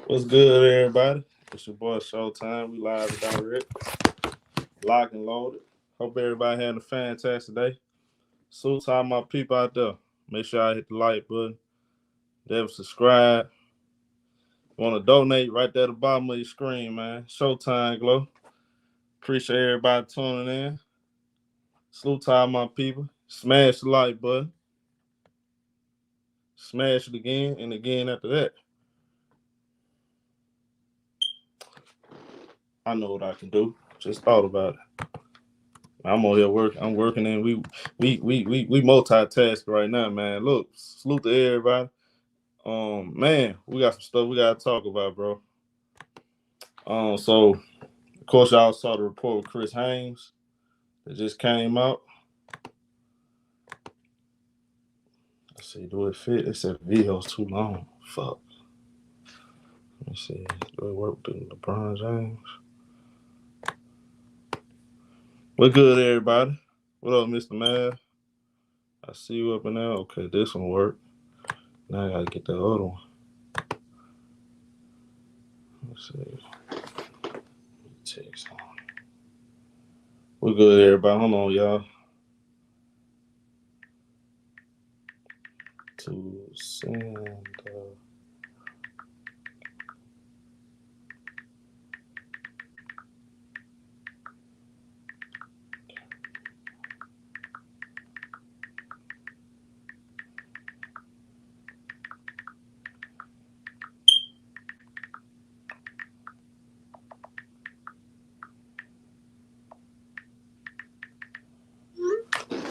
What's good, everybody? It's your boy Showtime. We live and direct, lock and loaded. Hope everybody having a fantastic day. So, to all my people out there, make sure I hit the like button. Never subscribe. Want to donate right there at the bottom of your screen, man. Showtime Glow. Appreciate everybody tuning in. Salute to all my people. Smash the like button. Smash it again and again after that. I know what I can do. Just thought about it. I'm on here working. I'm working and we multitask right now, man. Look, salute to everybody. Man, we got some stuff we gotta talk about, bro. So of course y'all saw the report with Chris Haynes that just came out. Let's see, do it fit? It said video's too long. Fuck. Let me see. Do it work with LeBron James? What good, everybody? What up, Mr. Mav? I see you up in there. Okay, this one worked. Now I gotta get the other one. Let's see. Text on. We're good, everybody. Hold on, y'all. To send.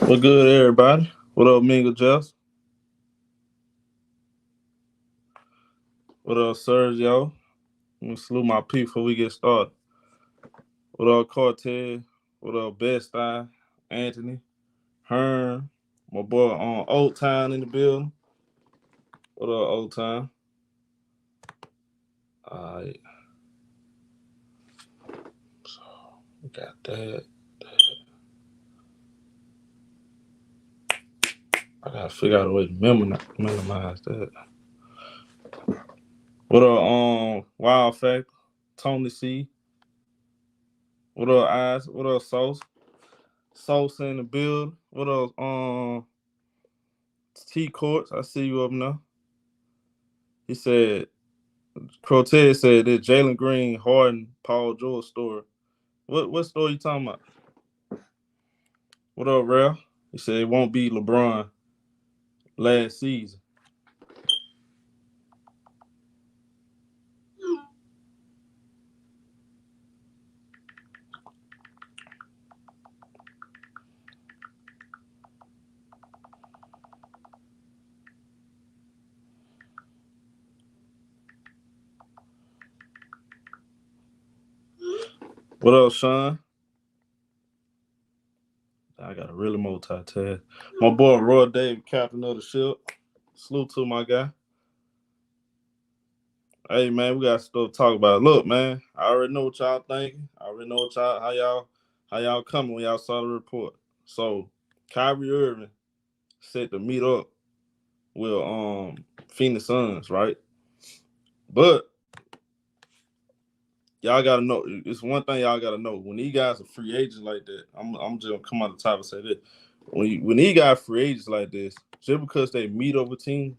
What good, everybody? What up, Mingle Jess? What up, Sergio? Let me salute my people before we get started. What up, Cortez? What up, Best Eye? Anthony? Hearn? My boy on Old Town in the building. What up, Old Town? Alright. So, we got that. I gotta figure out a way to minimize that. What up, Wild Fact? Tony C? What up, Eyes? What up, Sauce? Sauce in the build. What up, T Courts? I see you up now. He said, Cortez said that Jalen Green, Harden, Paul George story. What story you talking about? What up, Ralph? He said it won't be LeBron last season. What up, Sean? I got to really multitask. My boy Roy Dave, captain of the ship. Salute to my guy. Hey man, we got stuff to talk about. Look, man, I already know what y'all thinking. I already know what how y'all coming when y'all saw the report. So Kyrie Irving set to meet up with Phoenix Suns, right? But y'all gotta know, it's one thing y'all gotta know. When these guys are free agents like that, I'm just gonna come out the top and say this. When these guys free agents like this, just because they meet up with teams,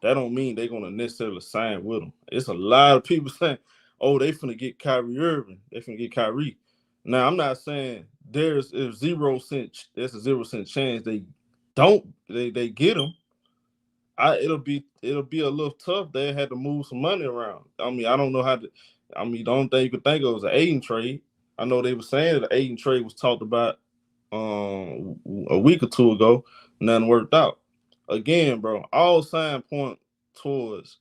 that don't mean they're gonna necessarily sign with them. It's a lot of people saying, "Oh, they finna get Kyrie Irving. They finna get Kyrie." Now, I'm not saying there's a 0% chance they get him. It'll be a little tough. They had to move some money around. I mean, I don't know how to. I mean, the only thing you could think of was an Aiden trade. I know they were saying that the Aiden trade was talked about a week or two ago. Nothing worked out. Again, bro, all signs point towards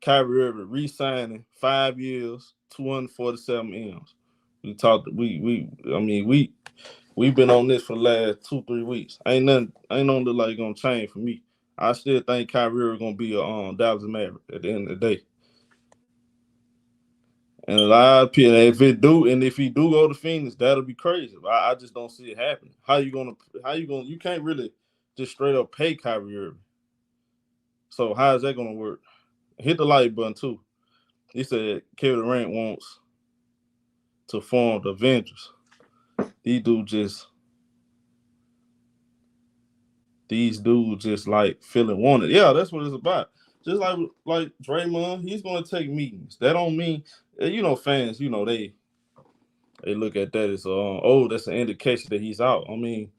Kyrie Irving re-signing 5 years, 247 M's. We talked. I mean, we've been on this for the last 2-3 weeks. Ain't nothing look like gonna change for me. I still think Kyrie Irving gonna be a Dallas Maverick at the end of the day. And a lot of people, if he do go to Phoenix, that'll be crazy. I just don't see it happening. You can't really just straight up pay Kyrie Irving. So how is that gonna work? Hit the like button too. He said Kevin Durant wants to form the Avengers. These dudes just like feeling wanted. Yeah, that's what it's about. Just like Draymond, he's gonna take meetings. That don't mean fans. They look at that as that's an indication that he's out. I mean,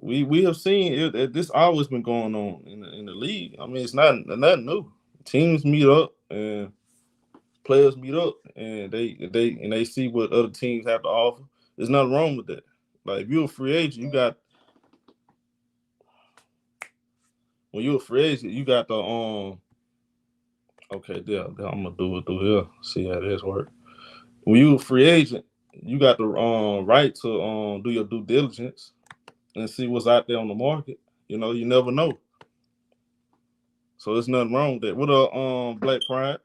we have seen it. This always been going on in the league. I mean, it's nothing new. Teams meet up and players meet up and they see what other teams have to offer. There's nothing wrong with that. Like if you're a free agent, when you're a free agent, you got the okay, yeah, I'm gonna do it through here. See how this work. When you're a free agent, you got the right to do your due diligence and see what's out there on the market. You never know. So there's nothing wrong with that. With a Black Pride,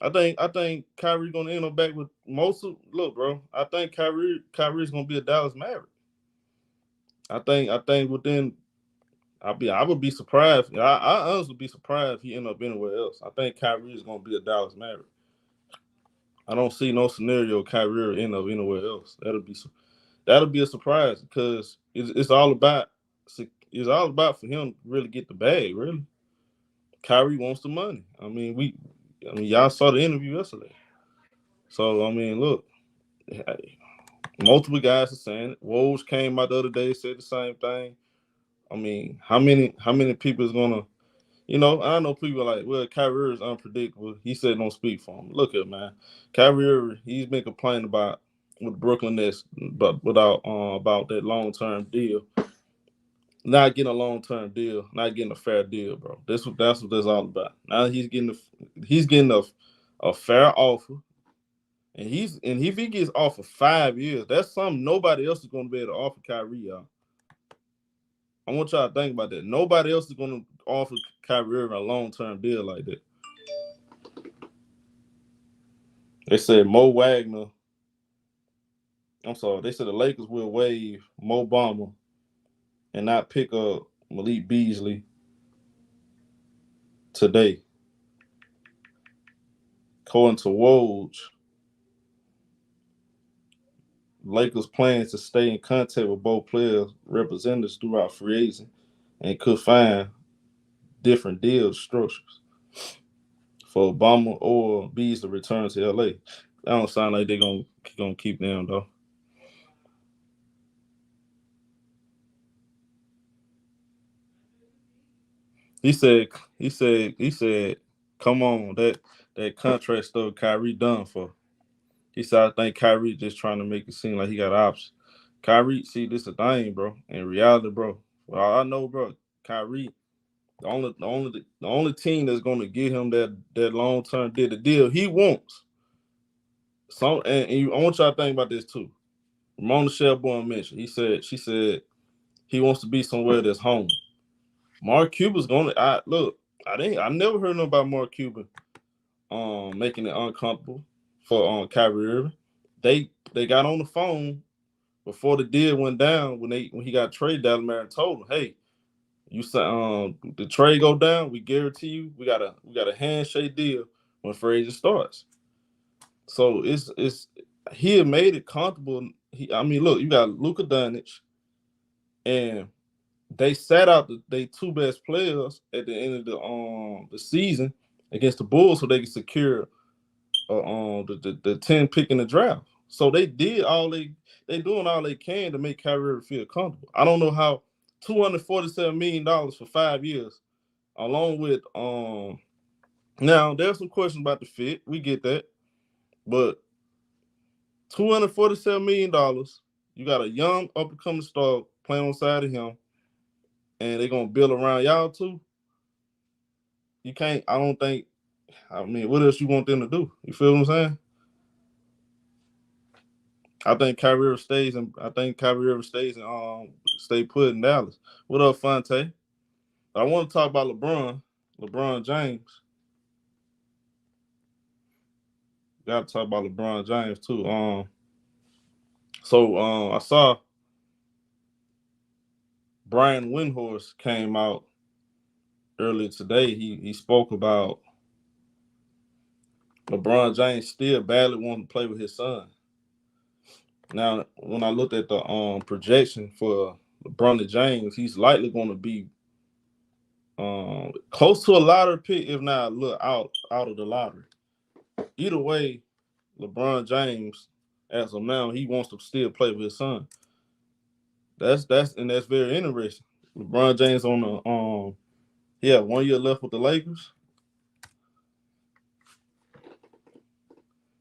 I think Kyrie gonna end up back with most of. Look, bro, I think Kyrie's gonna be a Dallas Maverick. I think within. I would be surprised. I honestly be surprised if he end up anywhere else. I think Kyrie is gonna be a Dallas Maverick. I don't see no scenario Kyrie end up anywhere else. That'll be a surprise because it's all about for him to really get the bag. Really, Kyrie wants the money. Y'all saw the interview yesterday. So look, multiple guys are saying it. Woj came out the other day, said the same thing. How many people is gonna, I know people are like, well, Kyrie is unpredictable. He said don't speak for him. Look at man, Kyrie, he's been complaining about with Brooklyn Nets, but about that long term deal, not getting a long term deal, not getting a fair deal, bro. That's what that's all about. Now he's getting a fair offer. And if he gets offered 5 years, that's something nobody else is going to be able to offer Kyrie, y'all. I want y'all to think about that. Nobody else is going to offer Kyrie Irving a long-term deal like that. They said Mo Wagner. I'm sorry. They said the Lakers will waive Mo Bamba and not pick up Malik Beasley today. According to Woj, Lakers plans to stay in contact with both players' representatives throughout free agency and could find different deal structures for Obama or Bees to return to LA. That don't sound like they're gonna keep them though. He said, come on, that contract stuff Kyrie done for. He said, I think Kyrie just trying to make it seem like he got options. Kyrie, see, this a thing, bro. In reality, bro. Well, I know, bro. Kyrie, the only team that's gonna give him that long term deal, the deal he wants. So I want y'all to think about this too. Ramona Shelburne mentioned. She said he wants to be somewhere that's home. Mark Cuban's gonna I never heard nothing about Mark Cuban making it uncomfortable for Kyrie Irving. They got on the phone before the deal went down when he got traded. Dallas Mavericks told him, hey, you said the trade go down, we guarantee you we got a handshake deal when free agent starts. So it's he had made it comfortable. Look, you got Luka Doncic, and they sat out they two best players at the end of the season against the Bulls so they could secure the 10 pick in the draft. So they did they doing all they can to make Kyrie feel comfortable. I don't know how $247 million for 5 years, along with now there's some questions about the fit. We get that, but $247 million, you got a young up and coming star playing on side of him, and they're gonna build around y'all too. You can't. I don't think. What else you want them to do? You feel what I'm saying? I think Kyrie stays and stay put in Dallas. What up, Fonte? I want to talk about LeBron James. Got to talk about LeBron James too. I saw Brian Windhorst came out earlier today. He spoke about LeBron James still badly wants to play with his son. Now, when I looked at the projection for LeBron James, he's likely going to be close to a lottery pick, if not a little out of the lottery. Either way, LeBron James, as of now, he wants to still play with his son. That's very interesting. LeBron James on the 1 year left with the Lakers.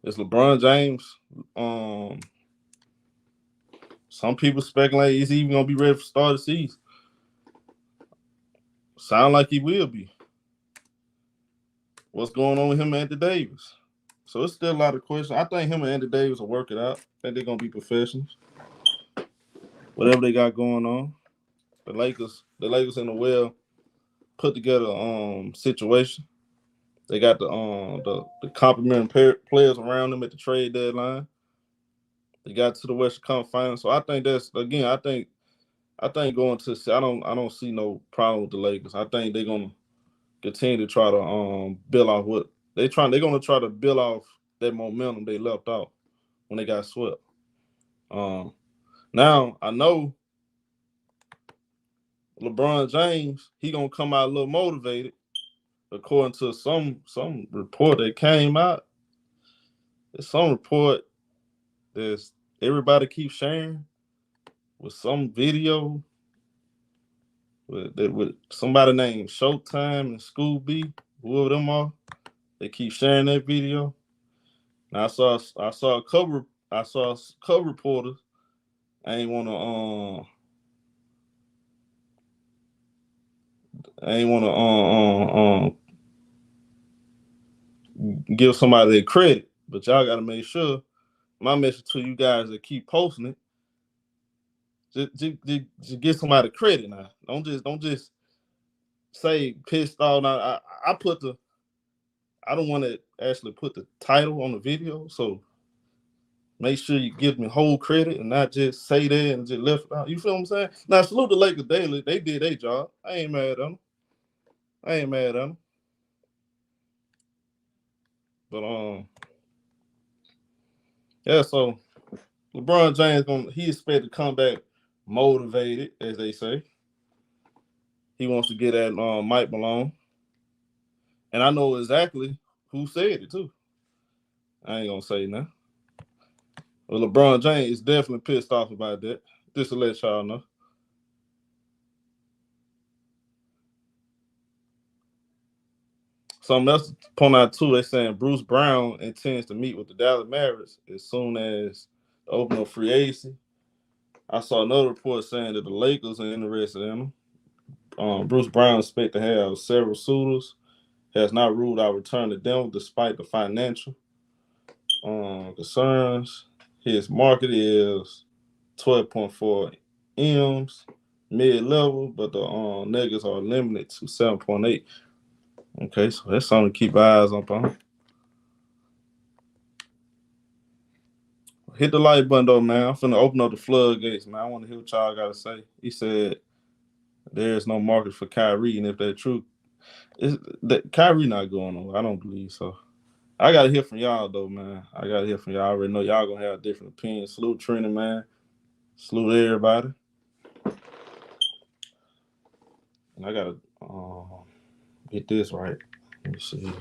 It's LeBron James. Some people speculate he's even gonna be ready for start of the season. Sound like he will be. What's going on with him and Anthony Davis? So it's still a lot of questions. I think him and Anthony Davis will work it out. I think they're gonna be professionals. Whatever they got going on. The Lakers in the well put together situation. They got the complimentary players around them at the trade deadline. They got to the Western Conference Finals. So I think that's again. I think going to. I don't see no problem with the Lakers. I think they're gonna continue to try to build off what they're gonna try to build off that momentum they left off when they got swept. Now I know LeBron James, he gonna come out a little motivated, according to some report that came out. There's some report that everybody keeps sharing with some video with somebody named Showtime and Scooby, whoever them are. They keep sharing that video. Now I saw a couple reporters. I ain't wanna give somebody their credit, but y'all gotta make sure. My message to you guys that keep posting it, just give somebody credit now. Don't just say pissed off. Now I don't want to actually put the title on the video, so make sure you give me whole credit and not just say that and just left it out. You feel what I'm saying? Now salute the Lakers daily. They did their job. I ain't mad at them. But yeah. So LeBron James he expect to come back motivated, as they say. He wants to get at Mike Malone, and I know exactly who said it too. I ain't gonna say nothing. Well, LeBron James is definitely pissed off about that. Just to let y'all know. Something else to point out too, they're saying Bruce Brown intends to meet with the Dallas Mavericks as soon as the opening of free agency. I saw another report saying that the Lakers are interested in him. Bruce Brown expects to have several suitors. Has not ruled out return to Denver despite the financial concerns. His market is 12.4 M's mid-level, but the niggas are limited to 7.8. Okay, so that's something to keep eyes on. Hit the like button though, man. I'm finna open up the floodgates, man. I want to hear what y'all gotta say. He said there's no market for Kyrie, and if that's true, Kyrie not going on. I don't believe so. I gotta hear from y'all though, man. I already know y'all gonna have different opinions. Salute Trina, man. Salute everybody. And I gotta get this right. Let me see.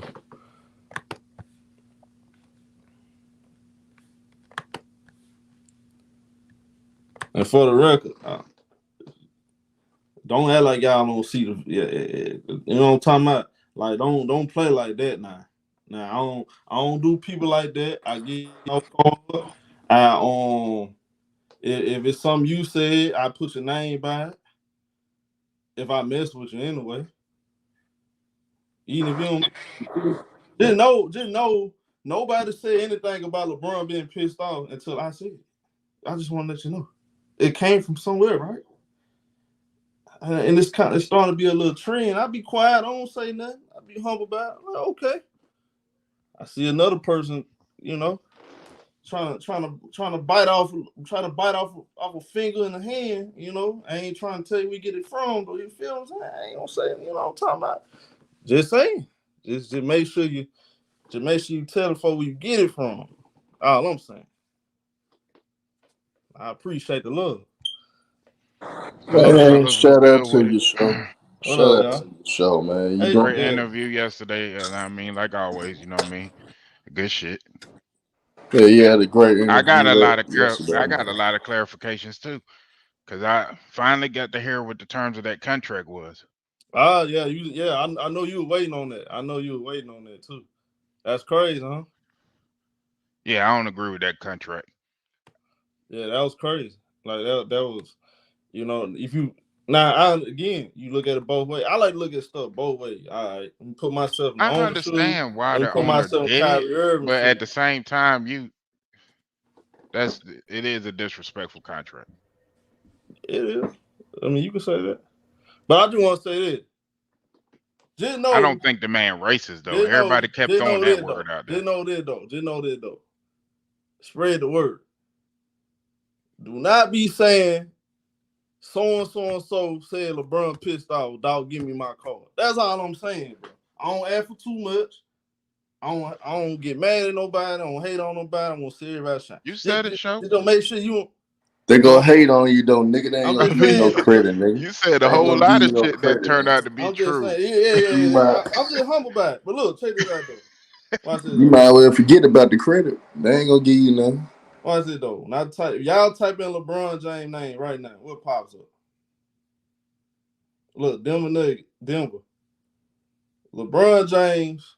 And for the record, don't act like y'all don't see the. You know what I'm talking about? Like don't play like that now. Now I don't do people like that. I get no call. If it's something you said, I put your name by it. If I mess with you anyway. Even if you don't, just know nobody said anything about LeBron being pissed off until I said it. I just want to let you know. It came from somewhere, right? And it's starting to be a little trend. I be quiet, I don't say nothing. I be humble about it. Like, okay. I see another person, trying to bite off a finger in the hand, I ain't trying to tell you where we get it from, but you feel what I'm saying? I ain't gonna say, what I'm talking about. Just saying. Just make sure you Just make sure you tell the folks where you get it from. All I'm saying. I appreciate the love. Man, shout out to your show. Shout out to your show, man. You great interview yesterday, and I mean, like always, you know what I mean. Good shit. Yeah, you had a great interview. I got a lot of clarifications too, because I finally got to hear what the terms of that contract was. Yeah, I know you were waiting on that. I know you were waiting on that too. That's crazy, huh? Yeah, I don't agree with that contract. Yeah, that was crazy. Like that was, you know, if you again, you look at it both ways. I like to look at stuff both ways. All right, I'm put myself in the I understand why the owner did Kyrie Irving, but at the same time, it is a disrespectful contract. It is. I mean, you can say that, but I just want to say this. I don't think the man racist though. Everybody kept throwing that word out there. Just know this though. Spread the word. Do not be saying so and so said LeBron pissed off. Dog, give me my card. That's all I'm saying, bro. I don't ask for too much. I don't get mad at nobody. I don't hate on nobody. I want to see everybody shine. You said it, show. Just don't make sure you. They gonna hate on you though, nigga. They ain't gonna give you no credit, nigga. You said a whole lot of shit that turned out to be true. Yeah. I'm just humble about it. But look, check this out though. Watch this. You might as well forget about the credit. They ain't gonna give you nothing. Watch it though. Y'all type in LeBron James name right now. What pops up? Look, Denver. LeBron James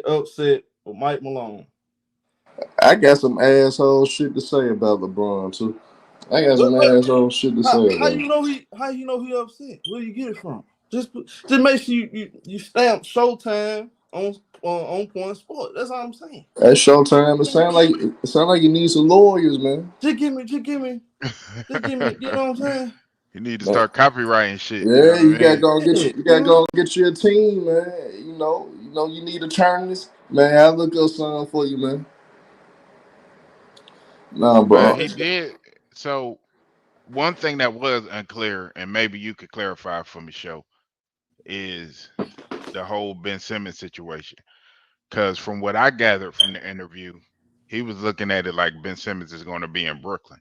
upset with Mike Malone. I got some asshole shit to say about LeBron too. I got some asshole shit to say. How you know he upset? Where do you get it from? Just make sure you stamp Showtime on Point Sport. That's all I'm saying. At Showtime, it sound like you need some lawyers, man. Just give me. You know what I'm saying? You need to start copywriting shit. Yeah, you gotta go get you a team, man. You know, you need attorneys, man. I'll look up something for you, man. No, bro. He did. So one thing that was unclear, and maybe you could clarify for me, show, is the whole Ben Simmons situation. Because from what I gathered from the interview, he was looking at it like Ben Simmons is going to be in Brooklyn.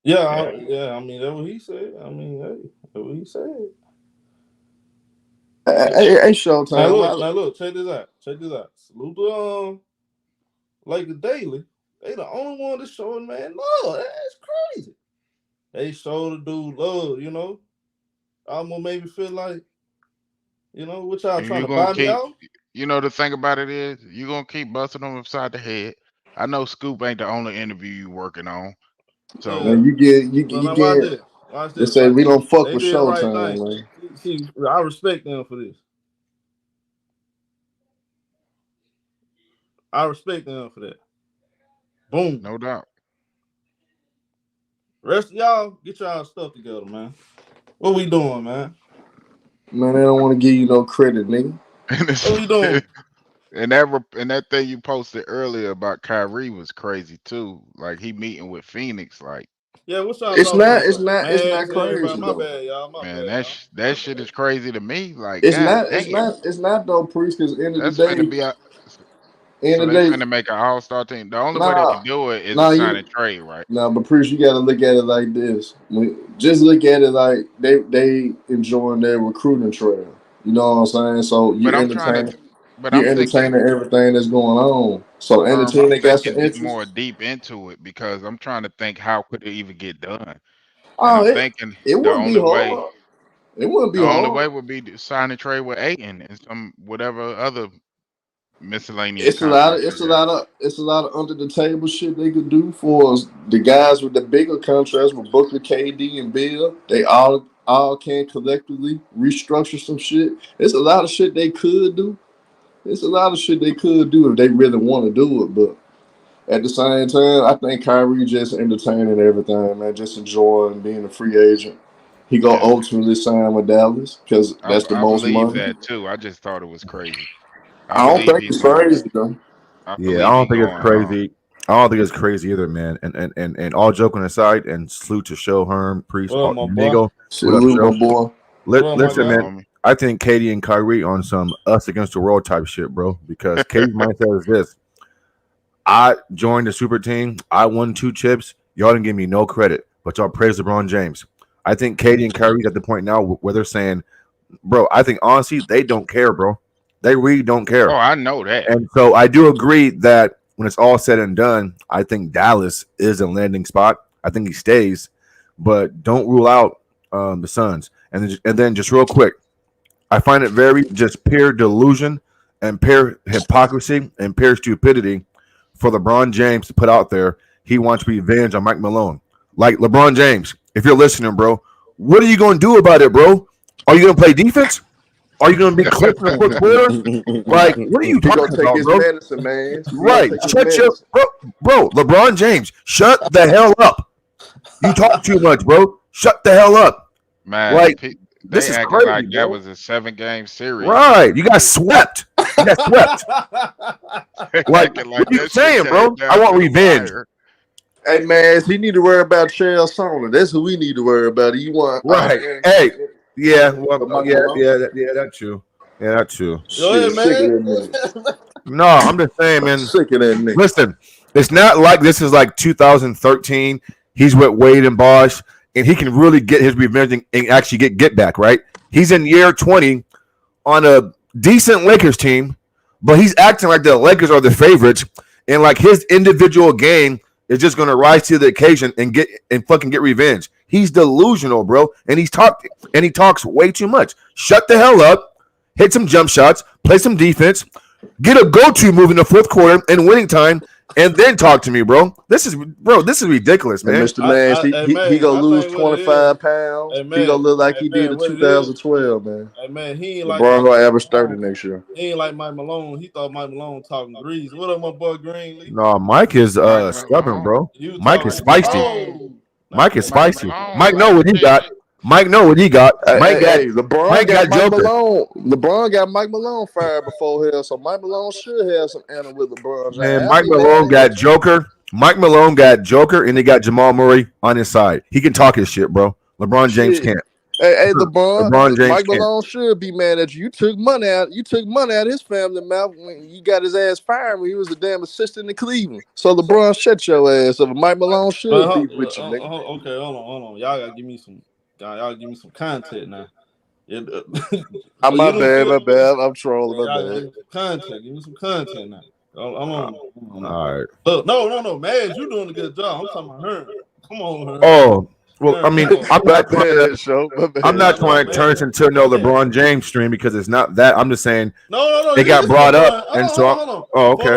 Yeah. I mean, that's what he said. I mean, that's what he said. Hey, Showtime. Now look, check this out. Salute to like the Daily. They the only one that's showing man love. That's crazy. They show the dude love, you know. I'm gonna maybe feel like, you know, what y'all trying to buy me out. You know, the thing about it is, you're gonna keep busting them upside the head. I know Scoop ain't the only interview you working on. So you get. Watch They this. say we don't fuck with Showtime, man. See, I respect them for this. I respect them for that. Boom. No doubt. Rest of y'all, get y'all stuff together, man. What we doing, man? Man, they don't want to give you no credit, nigga. What we doing? And that thing you posted earlier about Kyrie was crazy too. Like he meeting with Phoenix, like. Yeah, what's y'all? It's not crazy. My bad, y'all. Man, that shit is crazy to me. Like it's not though, Priest. Because end of the day, they're trying to make an all-star team. The only way they can do it is to sign a trade, right? But Priest, you got to look at it like this. Just look at it like they enjoying their recruiting trail. You know what I'm saying? So you entertaining everything that's going on. So entertaining got some interest. More deep into it because I'm trying to think how could it even get done. I'm thinking it wouldn't be hard. It wouldn't be hard. The only way would be to sign a trade with Ayton and some whatever other miscellaneous. It's a lot of under the table shit they could do for us. The guys with the bigger contracts with Booker, KD, and Bill, they all can collectively restructure some shit. It's a lot of shit they could do. It's a lot of shit they could do if they really want to do it. But at the same time, I think Kyrie just entertaining everything, man. Just enjoying being a free agent. He gonna ultimately sign with Dallas because that's the most money. I believe that too. I just thought it was crazy. I don't think it's crazy though. I don't think it's crazy. I don't think it's crazy either, man. And all joking aside, and salute to Show Herm, Priest, Nego. Salute my boy. Listen, man. I think Katie and Kyrie on some us against the world type shit, bro. Because Katie's mindset is this: I joined the super team. I won 2 chips. Y'all didn't give me no credit, but y'all praise LeBron James. I think Katie and Kyrie's at the point now where they're saying, bro, I think honestly they don't care, bro. They really don't care. Oh, I know that. And so I do agree that when it's all said and done, I think Dallas is a landing spot. I think he stays, but don't rule out the Suns. And then just real quick, I find it very just pure delusion and pure hypocrisy and pure stupidity for LeBron James to put out there he wants revenge on Mike Malone. Like, LeBron James, if you're listening, bro, what are you going to do about it, bro? Are you going to play defense? Are you going to be clipped in the fourth quarter? Like, what are you talking about, bro? Medicine, man. Right. Shut your bro, LeBron James, shut the hell up. You talk too much, bro. Shut the hell up. Man, like, this is crazy, like bro. that was a 7-game series. Right. You got swept. You got swept. Like, what are you saying, bro? I want revenge. Hey, man, he need to worry about Chael Sonnen. That's who we need to worry about. You want right? Hey, yeah, well, yeah, that's true. Yeah, that's true. Go ahead, man. No, I'm just saying, man. Sick of that nigga. Listen, it's not like this is like 2013. He's with Wade and Bosh, and he can really get his revenge and actually get back, right? He's in year 20 on a decent Lakers team, but he's acting like the Lakers are the favorites, and like his individual game is just going to rise to the occasion and fucking get revenge. He's delusional, bro, and he talks way too much. Shut the hell up, hit some jump shots, play some defense, get a go-to move in the fourth quarter and winning time, and then talk to me, bro. This is ridiculous, man. And Mr. Mans, he gonna lose 25 pounds. He gonna look like he did in 2012, man. Hey, man, he ain't LeBron like gonna average 30 next year. He ain't like Mike Malone. He thought Mike Malone talking grease. What up, my boy Greenlee? No, Mike is stubborn, bro. Mike is spicy. Mike is spicy. Mike know what he got. Mike know what he got. LeBron got Mike Malone. LeBron got Mike Malone fired before hell, so Mike Malone should have some anna with LeBron. Man, Mike Malone got Joker. Mike Malone got Joker, and he got Jamal Murray on his side. He can talk his shit, bro. LeBron James can't. Hey, LeBron James Mike Malone should be mad at you. You took money out of his family mouth when you got his ass fired when he was a damn assistant in Cleveland. So LeBron, shut your ass up. Mike Malone should be with you, nigga. Okay, hold on. Y'all gotta give me some content now. My bad. I'm trolling. Give me some content now. Hold on. All right. Look, no, man, you doing a good job. I'm talking about her. Come on, her. Oh. Well, I mean, I'm not trying to turn this into no LeBron James stream because it's not that. I'm just saying it got brought up, and so okay.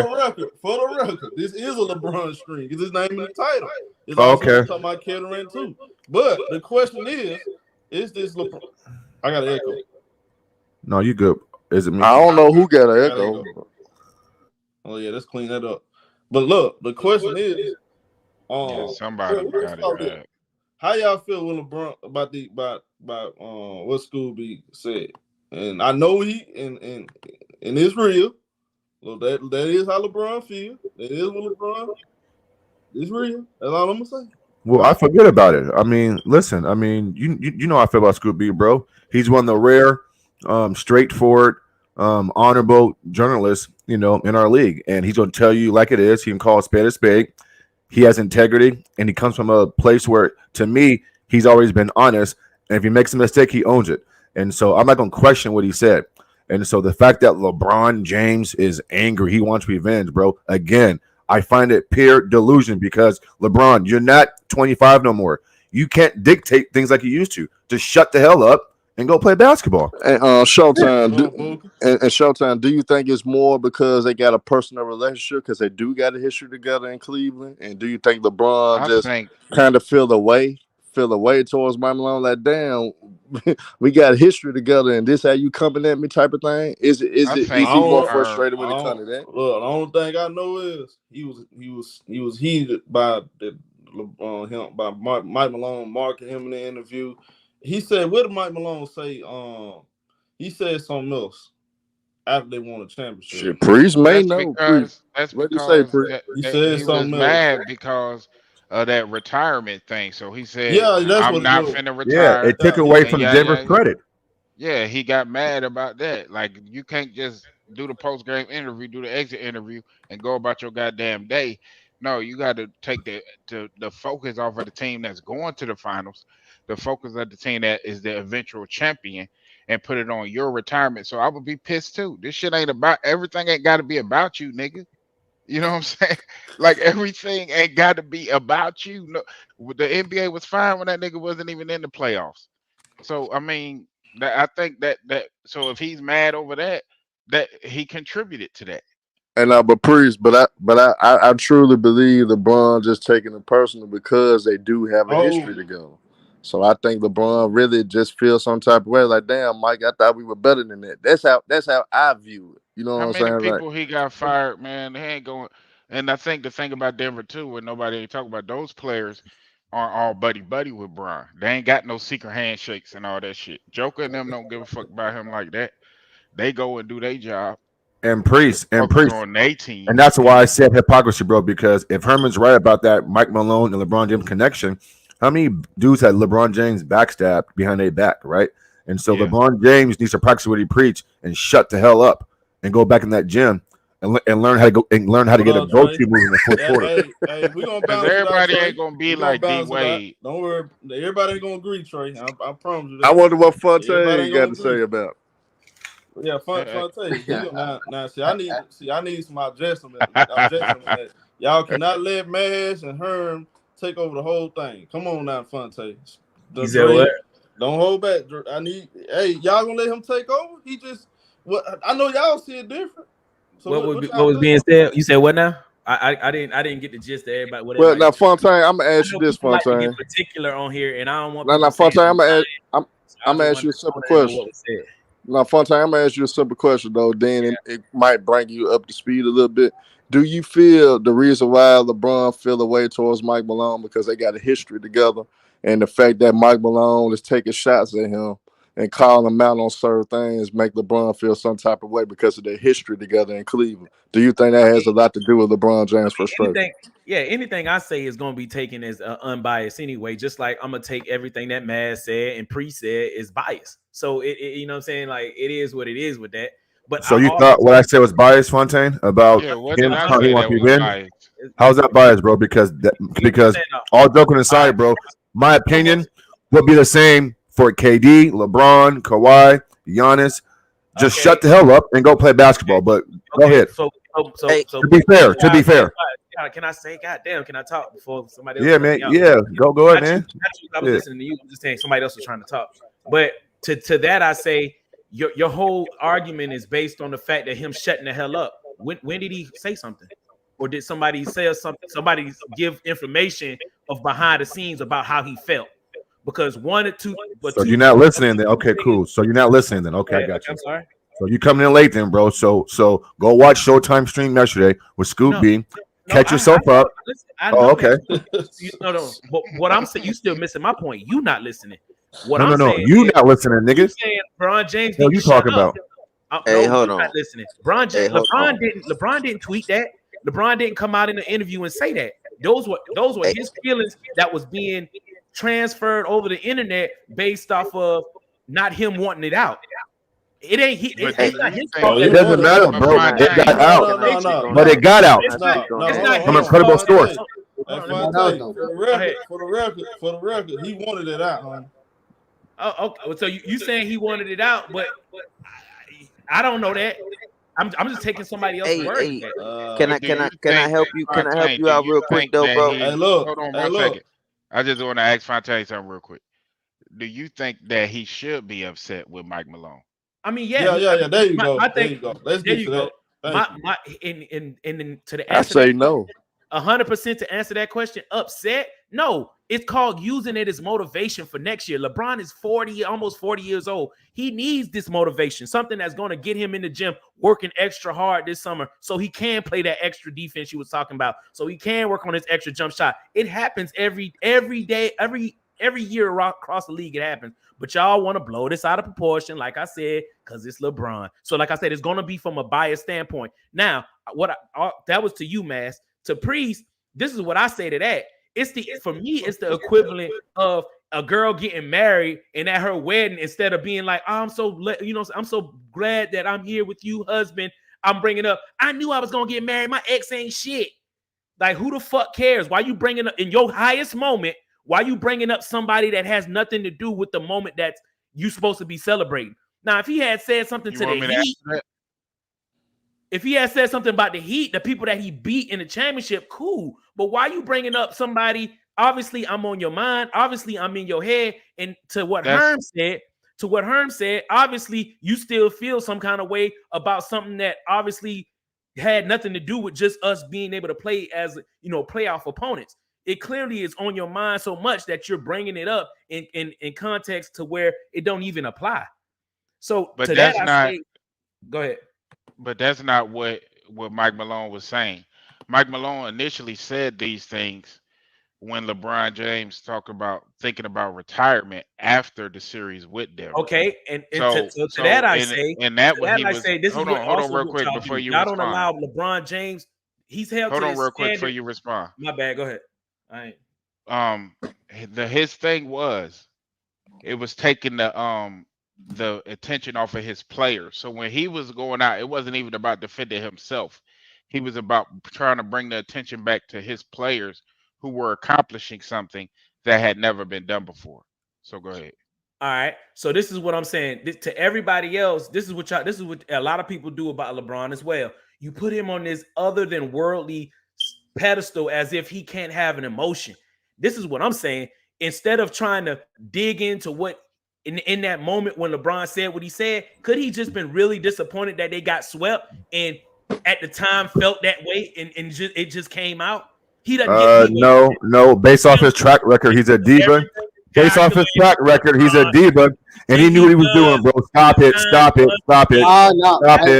For the record, this is a LeBron stream because his name in the title. It's okay. Talking about Kettering too, but the question is this LeBron? I got an echo. No, you good? Is it me? I don't know who got an echo. Oh yeah, let's clean that up. But look, the question is, somebody got it. How y'all feel when LeBron about what Scooby said? And I know and it's real. Well, that is how LeBron feels. That is what LeBron. It's real. That's all I'm gonna say. Well, I forget about it. I mean, listen. I mean, you know how I feel about Scooby, bro. He's one of the rare, straightforward, honorable journalists, in our league, and he's gonna tell you like it is. He can call a spade a spade. He has integrity, and he comes from a place where, to me, he's always been honest. And if he makes a mistake, he owns it. And so I'm not going to question what he said. And so the fact that LeBron James is angry, he wants revenge, bro. Again, I find it pure delusion because, LeBron, you're not 25 no more. You can't dictate things like you used to. Just shut the hell up and go play basketball. And Showtime, do you think it's more because they got a personal relationship because they do got a history together in Cleveland? And do you think LeBron kind of feel the way towards Mike Malone, like, damn, we got history together and this how you coming at me type of thing? Is he more frustrated when it comes to that? Look, the only thing I know is he was heated by Mike Malone marking him in the interview. He said, what did Mike Malone say? He said something else after they won a championship. Shit, Priest may know. That's what because he say, he said he something was mad because of that retirement thing. So he said, that's I'm what not finna retire. Yeah, it took away from Denver's credit. Yeah, he got mad about that. Like you can't just do the post game interview, do the exit interview, and go about your goddamn day. No, you got to take the focus off of the team that's going to the finals, the focus of the team that is the eventual champion, and put it on your retirement. So I would be pissed too. This shit ain't about everything. Ain't got to be about you, nigga. You know what I'm saying? Like everything ain't got to be about you. No, the NBA was fine when that nigga wasn't even in the playoffs. So I mean, I think that so if he's mad over that, that he contributed to that. And but Priest, I truly believe LeBron just taking it personal because they do have a history together. So I think LeBron really just feels some type of way, like, damn, Mike, I thought we were better than that. That's how I view it. You know what How I'm many saying? Like, people he got fired, man? They ain't going. And I think the thing about Denver too, what nobody ain't talking about, those players aren't all buddy buddy with Brian. They ain't got no secret handshakes and all that shit. Joker and them don't give a fuck about him like that. They go and do their job, And Priest, focus on their team. and that's why I said hypocrisy, bro. Because if Herman's right about that Mike Malone and LeBron James connection, how many dudes had LeBron James backstabbed behind their back, right? And so Yeah. LeBron James needs to practice what he preach and shut the hell up and go back in that gym and learn how to go and learn how to get a go-to move in the fourth quarter. Hey, we gonna Because balance it out, everybody Trey. ain't gonna be We gonna like D balance it out. Wade. Don't worry, everybody ain't gonna agree, Trey. I promise you that. I wonder what Fonte Everybody got ain't to gonna say agree. about. Yeah, Fonte. Now, see, I need some adjustment. That y'all cannot let Mash and Herm take over the whole thing. Come on now, Fonte. You said what? Don't hold back. Hey, y'all gonna let him take over? He just, I know y'all see it different. So what was being said? You said what now? I didn't get the gist of everybody. What Well, now Fontaine, I'm gonna ask you this, like to Fontaine. get particular on here, and I don't want. Now, Fontaine, I'm gonna ask you a I simple wanna know what question. was said. Now, Fontaine, I'm gonna ask you a simple question though. Then it might bring you up to speed a little bit. Do you feel the reason why LeBron feel the way towards Mike Malone because they got a history together, and the fact that Mike Malone is taking shots at him and calling him out on certain things make LeBron feel some type of way because of their history together in Cleveland? Do you think that has a lot to do with LeBron James' frustration? Anything I say is going to be taken as unbiased anyway. Just like I'm gonna take everything that Maz said and Pre said is biased. So it you know what I'm saying, like it is what it is with that. But So you thought what I said was biased, Fontaine, about what him did I how he say wants that to was win? biased? How's that biased, bro? Because all joking aside, bro, my opinion would be the same for KD, LeBron, Kawhi, Giannis. Just shut the hell up and go play basketball. But go ahead. So to be fair. Can I say, goddamn, can I talk before somebody else? Yeah, man. Yeah, go ahead, man. I was listening to you. I'm just saying somebody else was trying to talk. But to that, I say your whole argument is based on the fact that him shutting the hell up. When did he say something? Or did somebody say something? Somebody give information of behind the scenes about how he felt? Because one or two. So you're not listening then? Okay, cool. So you're not listening then? Okay, I got you. I'm sorry. So you coming in late then, bro. So go watch Showtime stream yesterday with Scoop B. Catch yourself up. Okay. No. But what I'm saying, you still missing my point. You not listening. No. You not listening, nigga. You saying LeBron James? What you talking about? Hey, hold on. Not listening. LeBron didn't tweet that. LeBron didn't come out in the interview and say that. Those were his feelings that was being transferred over the internet based off of not him wanting it out. It ain't it's not his fault. It doesn't matter, bro. It got out. No. But it got out. It's not From a credible source. For the record, he wanted it out, huh? Oh, okay. So you saying he wanted it out, but I don't know that. I'm just taking somebody else's word. Can I help you? Can I help you out real quick though, bro? Hey, look. Hold on one second. I just want to ask Fontaine something real quick. Do you think that he should be upset with Mike Malone? I mean, yeah. There you go. There you go. Let's get to that. To the I say no. 100% to answer that question. Upset? No. It's called using it as motivation for next year. LeBron is 40, almost 40 years old. He needs this motivation, something that's going to get him in the gym working extra hard this summer so he can play that extra defense you was talking about, so he can work on his extra jump shot. It happens every day, every year across the league. It happens. But y'all want to blow this out of proportion, like I said, because it's LeBron. So like I said, it's going to be from a biased standpoint. Now, that was to you, Mass. To Priest, this is what I say to that. For me, it's the equivalent of a girl getting married and at her wedding, instead of being like, oh, I'm so glad that I'm here with you, husband. I'm bringing up, I knew I was going to get married. My ex ain't shit. Like, who the fuck cares? Why you bringing up in your highest moment? Why you bringing up somebody that has nothing to do with the moment that you supposed to be celebrating? Now, if he had said something to the Heat, if he had said something about the Heat, the people that he beat in the championship, cool. But why you bringing up somebody? Obviously, I'm on your mind. Obviously, I'm in your head. And to what Herm said, obviously, you still feel some kind of way about something that obviously had nothing to do with just us being able to play as, playoff opponents. It clearly is on your mind so much that you're bringing it up in context to where it don't even apply. So, but to that's that, not. I say, go ahead. But that's not what Mike Malone was saying. Mike Malone initially said these things when LeBron James talked about thinking about retirement after the series with Denver. Okay, and to that I say, this hold is on real quick before you y'all respond. don't allow LeBron James. He's held hold to on his real quick standard. before you respond. My bad. Go ahead. All right. His thing was it was taking the attention off of his players. So when he was going out, it wasn't even about defending himself. He was about trying to bring the attention back to his players who were accomplishing something that had never been done before. So go ahead. All right. So this is what I'm saying to everybody else. This is what a lot of people do about LeBron as well. You put him on this other than worldly pedestal as if he can't have an emotion. This is what I'm saying. Instead of trying to dig into what in that moment when LeBron said what he said, could he just been really disappointed that they got swept and at the time felt that way and it just came out? He doesn't no. Based off his track record, he's a diva. Based off his track record, he's a diva, and he knew what he was doing, bro. Stop it.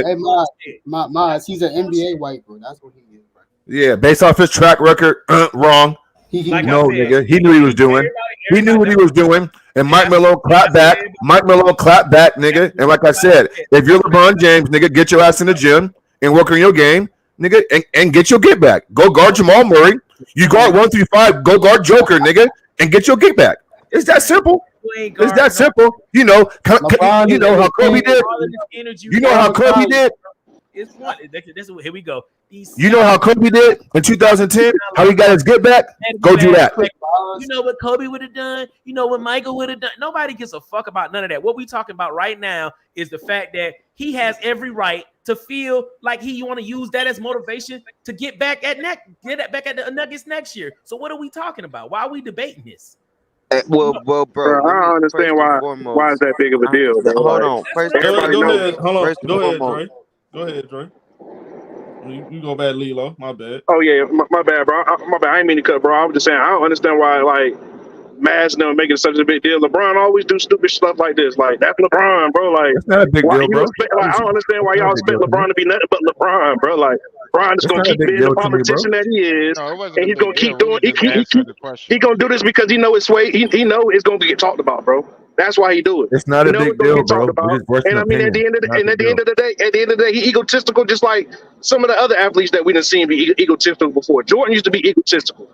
Hey, Miles, he's an NBA white, bro. That's what he is, bro. Yeah, based off his track record, wrong. Nigga. He knew what he was doing. He knew what he was doing. And Mike Malone clapped back. Nigga. And like I said, if you're LeBron James, nigga, get your ass in the gym and work on your game, nigga, and get your get back. Go guard Jamal Murray. You guard 1 through 5. Go guard Joker, nigga, and get your get back. It's that simple. It's that simple. You know how Kobe did. You know how Kobe did. It's one. Here we go. You know how Kobe did in 2010? How he got his get back? Go do that. You know what Kobe would have done? You know what Michael would have done? Nobody gives a fuck about none of that. What we talking about right now is the fact that he has every right to feel like he want to use that as motivation to get back at the Nuggets next year. So what are we talking about? Why are we debating this? Well, bro, I don't understand why is that big of a deal. Bro? Hold on. Go ahead, Dre. You go back, Lilo. My bad. Oh yeah, my bad, bro. My bad. I ain't mean to cut, bro. I was just saying I don't understand why Mavs never making such a big deal. LeBron always do stupid stuff like this. Like that's LeBron, bro. Like it's not a big deal, bro. I don't understand why y'all expect LeBron to be nothing but LeBron, bro. Like LeBron is gonna keep being the politician that he is, and he's gonna keep doing. He gonna do this because he know it's way. He know it's gonna get talked about, bro. That's why he do it. It's not a big deal, bro. And I mean, at the end of the day, he egotistical, just like some of the other athletes that we done seen be egotistical before. Jordan used to be egotistical.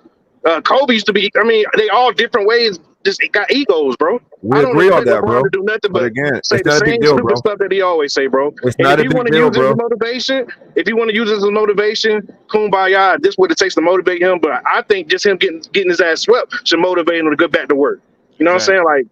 Kobe used to be. I mean, they all different ways. Just got egos, bro. We agree on that, bro. To do nothing but again, say the same stupid stuff that he always say, bro. It's not a big deal, bro. If you want to use it as a motivation, kumbaya. This is what it takes to motivate him. But I think just him getting his ass swept should motivate him to get back to work. You know what I'm saying? Like.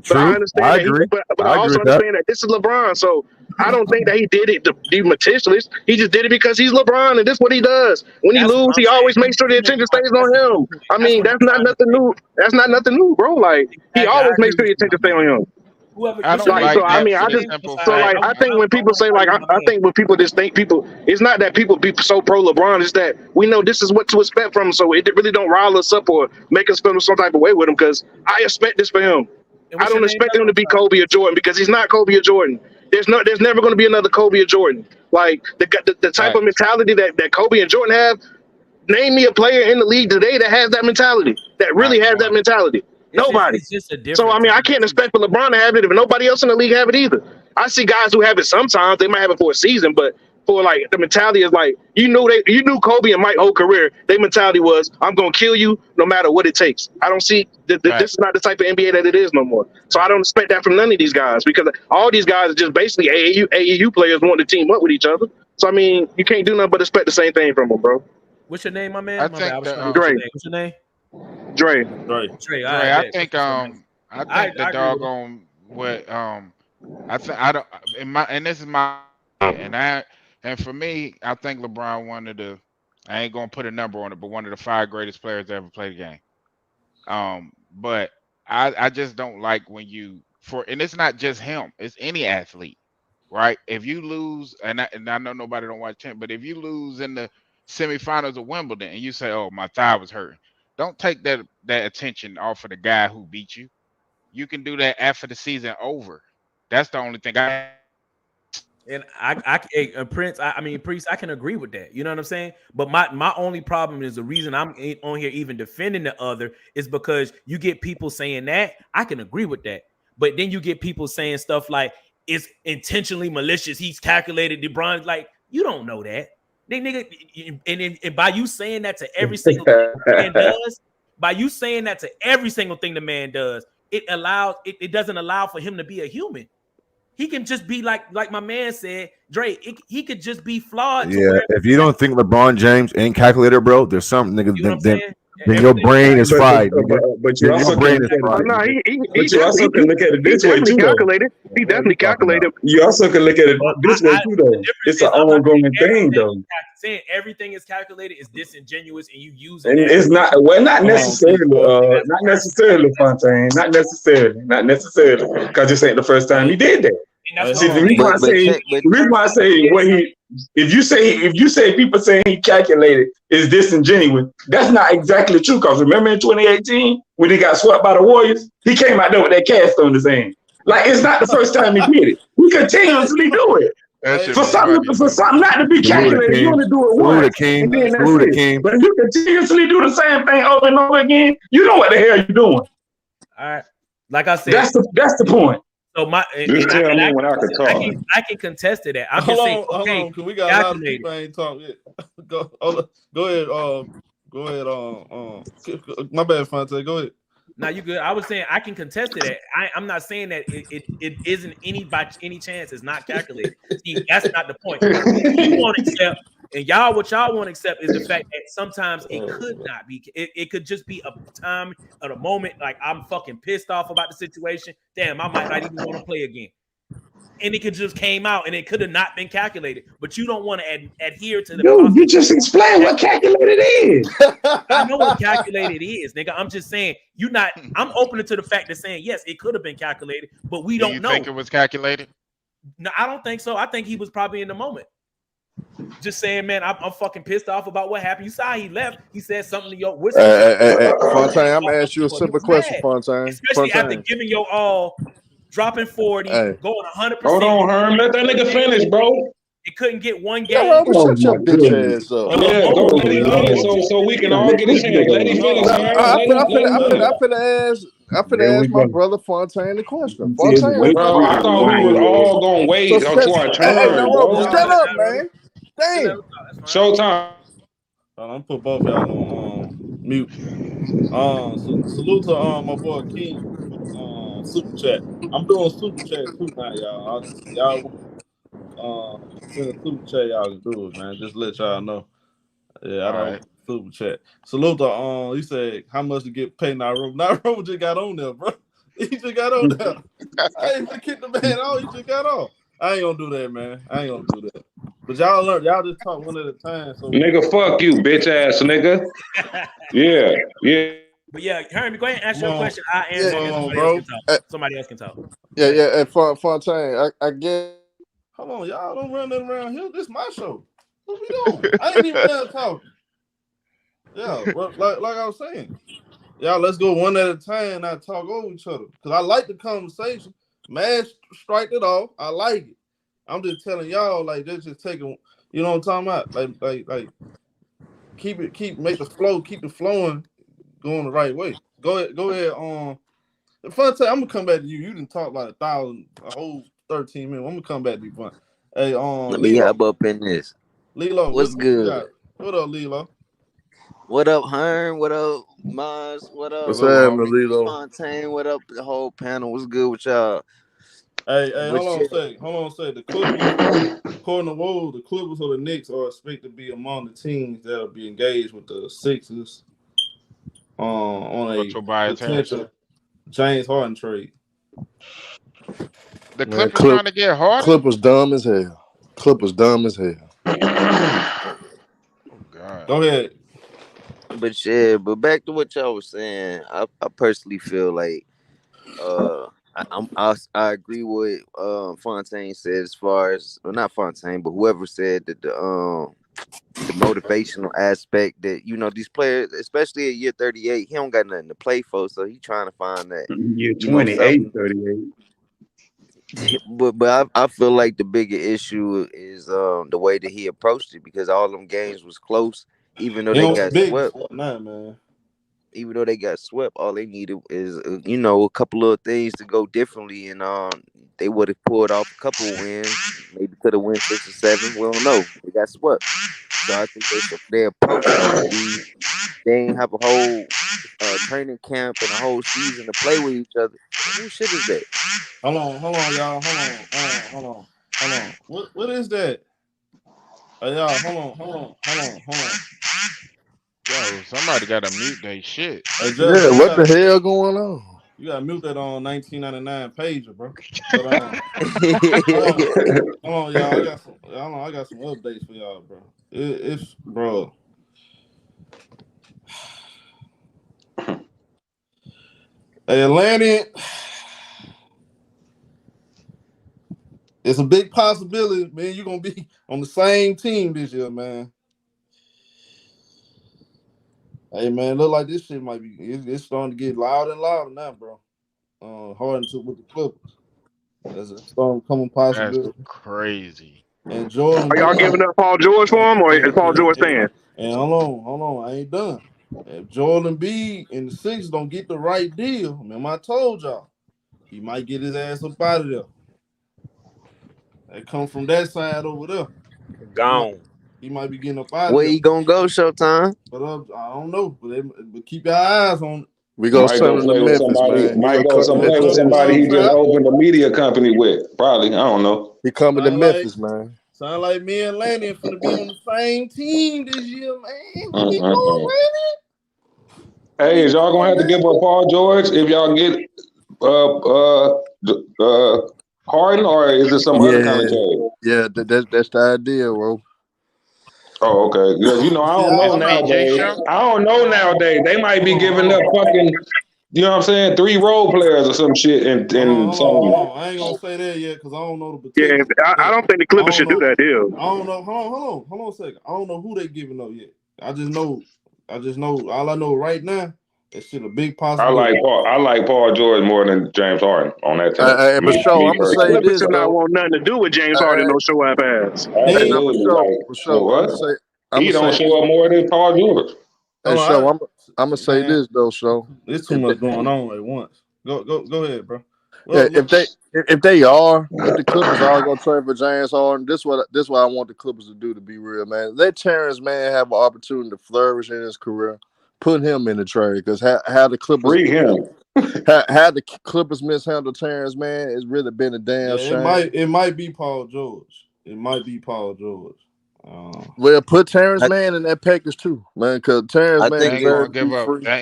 True. But I understand I agree. But I also understand that this is LeBron, so I don't think that he did it to be meticulous. He just did it because he's LeBron, and this is what he does. When he loses, he always makes sure the attention stays on him. I mean, that's not nothing new. That's not nothing new, bro. Like he always makes sure the attention stays on him. I think when people say I think when people just think it's not that people be so pro LeBron. It's that we know this is what to expect from him, so it really don't rile us up or make us feel some type of way with him. Because I expect this for him. I don't expect him to be Kobe or Jordan because he's not Kobe or Jordan. There's never going to be another Kobe or Jordan. Like the type of mentality that Kobe and Jordan have. Name me a player in the league today that has that mentality. That really has that mentality. Nobody. So I mean, I can't expect for LeBron to have it if nobody else in the league have it either. I see guys who have it sometimes. They might have it for a season, but for like the mentality is like you knew Kobe and Mike's whole career. Their mentality was I'm gonna kill you no matter what it takes. I don't see this is not the type of NBA that it is no more. So I don't expect that from none of these guys because all these guys are just basically AAU players wanting to team up with each other. So I mean, you can't do nothing but expect the same thing from them, bro. What's your name, my man? I think Dre. What's your name? Dre. Dre. I think the doggone what I don't and this is my and for me, I think LeBron I ain't gonna put a number on it, but one of the 5 greatest players to ever play the game. But I just don't like when and it's not just him, it's any athlete, right? If you lose, and I know nobody don't watch him, but if you lose in the semifinals of Wimbledon and you say, "Oh, my thigh was hurting," don't take that attention off of the guy who beat you. You can do that after the season over. That's the only thing And Prince, Priest, I can agree with that. You know what I'm saying? But my only problem is the reason I'm on here even defending the other is because you get people saying that. I can agree with that. But then you get people saying stuff like it's intentionally malicious. He's calculated. LeBron, like, you don't know that. Nigga, and by you saying that to every single thing the man does, it doesn't allow for him to be a human. He can just be like my man said, Dre. He could just be flawed. Yeah, if you don't think LeBron James ain't calculator, bro, there's something, nigga. Then your brain is fried. But you also can look at it this way too. He definitely calculated. You also can look at it this way too, though. It's an ongoing thing, though. Saying everything is calculated is disingenuous, and you use it. And it's not not necessarily, Fontaine. Not necessarily, because this ain't the first time he did that. See, the reason why I say if you say people saying he calculated is disingenuous, that's not exactly true. Because remember in 2018 when he got swept by the Warriors, he came out there with that cast on his hand. Like, it's not the first time he did it. He continuously do it. For something not to be calculated, you only do it once. And then that's it. But if you continuously do the same thing over and over again, you know what the hell you're doing. All right, like I said, that's the point. So when I can talk. I can contest to that. I'm just saying, okay, because we got a lot of people ain't talk yet. Go ahead. Go ahead. My bad, Fonte. Go ahead. Now you good. I was saying I can contest to that. I'm not saying that it isn't by any chance it's not calculated. See, that's not the point. You want to accept, and what y'all want to accept is the fact that sometimes it could not be. It could just be a time at a moment like I'm fucking pissed off about the situation. Damn, I might not even want to play again. And it could just came out, and it could have not been calculated. But you don't want to adhere to the. Dude, you just explain what calculated is. I know what calculated is, nigga. I'm just saying I'm open to the fact of saying yes, it could have been calculated, but we don't know. You think it was calculated? No, I don't think so. I think he was probably in the moment. Just saying, man, I'm fucking pissed off about what happened. You saw he left. He said something to your whistle. Fontaine, I'm gonna ask you a simple question, Fontaine. Especially after giving your all. Dropping 40, going 100%. Hold on, Herm. Let that nigga finish, bro. It couldn't get one game. Shut your bitch ass up. Yeah, go let him finish so we can all get a chance. Let him finish. I'm finna ask my brother Fontaine the question. Fontaine, bro, I thought we was all gonna wait until our turn. Shut up, man. Damn. Showtime. I'm put both y'all on mute. Salute to my boy King. Super chat. I'm doing super chat too now, y'all. Send a super chat, y'all can do it, man. Just let y'all know. Yeah, I don't super chat. Salute to he said how much to get paid Nairo. Nairo just got on there, bro. He just got on there. I ain't gonna kick the man off. He just got off. I ain't gonna do that, man. I ain't gonna do that. But y'all learn. Y'all just talk one at a time. So nigga, fuck you, bitch ass nigga. Yeah. But yeah, Hermie, go ahead and ask your question. I answer. Bro. Somebody else can talk. Yeah. Fontaine, I get. Hold on, y'all don't run that around here. This is my show. What we doing? I ain't even done talking. Yeah, like I was saying. Y'all, let's go one at a time, not talk over each other. Because I like the conversation. Man, strike it off. I like it. I'm just telling y'all, like, they're just taking, you know what I'm talking about? Like, make the flow, keep it flowing, going the right way. Go ahead. Fontaine, I'm gonna come back to you. You didn't talk like a whole 13 minutes. I'm gonna come back to you, Fun. Hey, Let me Lilo. hop up in this. Lilo, What's good? What up, Lilo? What up, Hearn? What up, Maz? What up? What's happening, Lilo? Fontaine, what up, the whole panel? What's good with y'all? Hey, hold on a second. The Clippers, according to Woj, the Clippers or the Knicks are expected to be among the teams that'll be engaged with the Sixers on a potential James Harden trade. The Clippers trying to get Harden? Clippers dumb as hell. Oh, God. Go ahead. But back to what y'all was saying. I personally feel like I agree with Fontaine said as far as, well, not Fontaine, but whoever said that the motivational aspect that, you know, these players, especially at year 38, he don't got nothing to play for, so he trying to find that year 28, 38. But I feel like the bigger issue is the way that he approached it, because all them games was close, even though they got swept. Man. Even though they got swept, all they needed is a couple of things to go differently, and they would have pulled off a couple of wins. Maybe could have won 6 or 7. We don't know. They got swept, so I think their approach should be they ain't have a whole training camp and a whole season to play with each other. Who shit is that? Hold on, y'all. Hold on. What is that? Y'all, hold on. Yo, somebody got to mute that shit. Hey, what the hell going on? You got to mute that on 1999 pager, bro. But, hold on, y'all. I got some updates for y'all, bro. It's bro. Hey, Atlanta. It's a big possibility, man. You're gonna be on the same team this year, man. Hey, man, look like this shit might be. It's starting to get louder and louder now, bro. Harden took with the Clippers. That's a strong coming possibility. That's crazy. And Jordan, are y'all giving up Paul George for him, or is Paul George staying? And hold on, I ain't done. If Jordan B and the Sixers don't get the right deal, remember I told y'all, he might get his ass up out of there. They come from that side over there. Gone. He might be getting up out of there. Where he gonna go, Showtime? But I don't know. But keep your eyes on. We gonna send him to Memphis, man. Might go play with somebody he just opened a media company with. Probably, I don't know. He coming to Memphis, man. Sound like me and Lanny finna be on the same team this year, man. What we doing, Lanny? Hey, is y'all gonna have to give up Paul George if y'all get Harden, or is it some other kind of trade? Yeah, that's the idea, bro. Oh, okay. Because I don't know nowadays. I don't know nowadays. They might be giving up fucking, you know what I'm saying, 3 role players or some shit. And hold on. I ain't gonna say that yet because I don't know the particulars. Yeah, I don't think the Clippers should do that deal. I don't know. Hold on a second. I don't know who they giving up yet. I just know. All I know right now. That shit a big possibility. I like Paul George more than James Harden on that team. But show, I'm gonna say Clippers this. Do not want nothing to do with James Harden. No show up ass. He don't show up more than Paul George. Hey, show, I'm gonna say this though, show. There's too much going on at once. Go ahead, bro. Well, if the Clippers are gonna trade for James Harden, this what I want the Clippers to do, to be real, man. Let Terrence Mann have an opportunity to flourish in his career. Put him in the trade, because how the Clippers free him. how the Clippers mishandled Terrence Mann, it's really been a damn shame. It might be Paul George. Well, put Terrence Mann in that package too, man. Because Terrence Mann ain't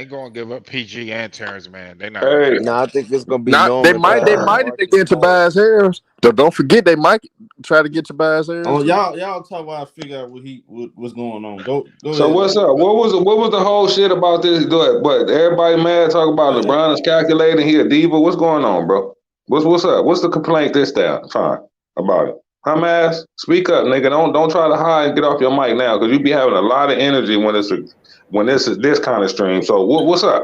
gonna give up PG and Terrence Mann. They not. I think it's gonna be. They might if they get Tobias Harris. Don't forget, they might try to get Tobias Harris. Oh, y'all talk about. I figure out what's going on. Go so ahead. What's up? What was the whole shit about this? But everybody mad talk about LeBron is calculating. He a diva. What's going on, bro? What's up? What's the complaint this time about it? Ass, speak up, nigga. Don't try to hide and get off your mic now, because you be having a lot of energy when this is this kind of stream. So what's up?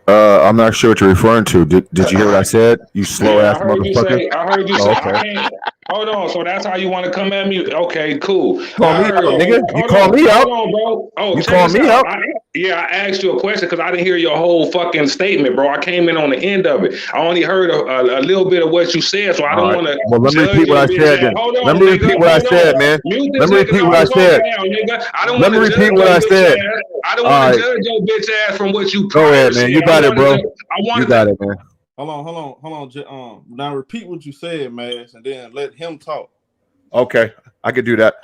I'm not sure what you're referring to. Did you hear what I said? You slow ass motherfucker. I heard you say. Okay. Hold on. So that's how you want to come at me? Okay, cool. Call me out, nigga. You call me out. Hold on, bro. You call me out. Yeah, I asked you a question because I didn't hear your whole fucking statement, bro. I came in on the end of it. I only heard a little bit of what you said, so I don't want to. Well, let me repeat what I said then. Let me repeat what I said, man. Let me repeat what I said. I don't want to repeat what I said. I don't want to judge your bitch ass from what you. Go ahead, man. You got it, bro. You got it, man. Hold on. Now repeat what you said, man, and then let him talk. Okay, I could do that.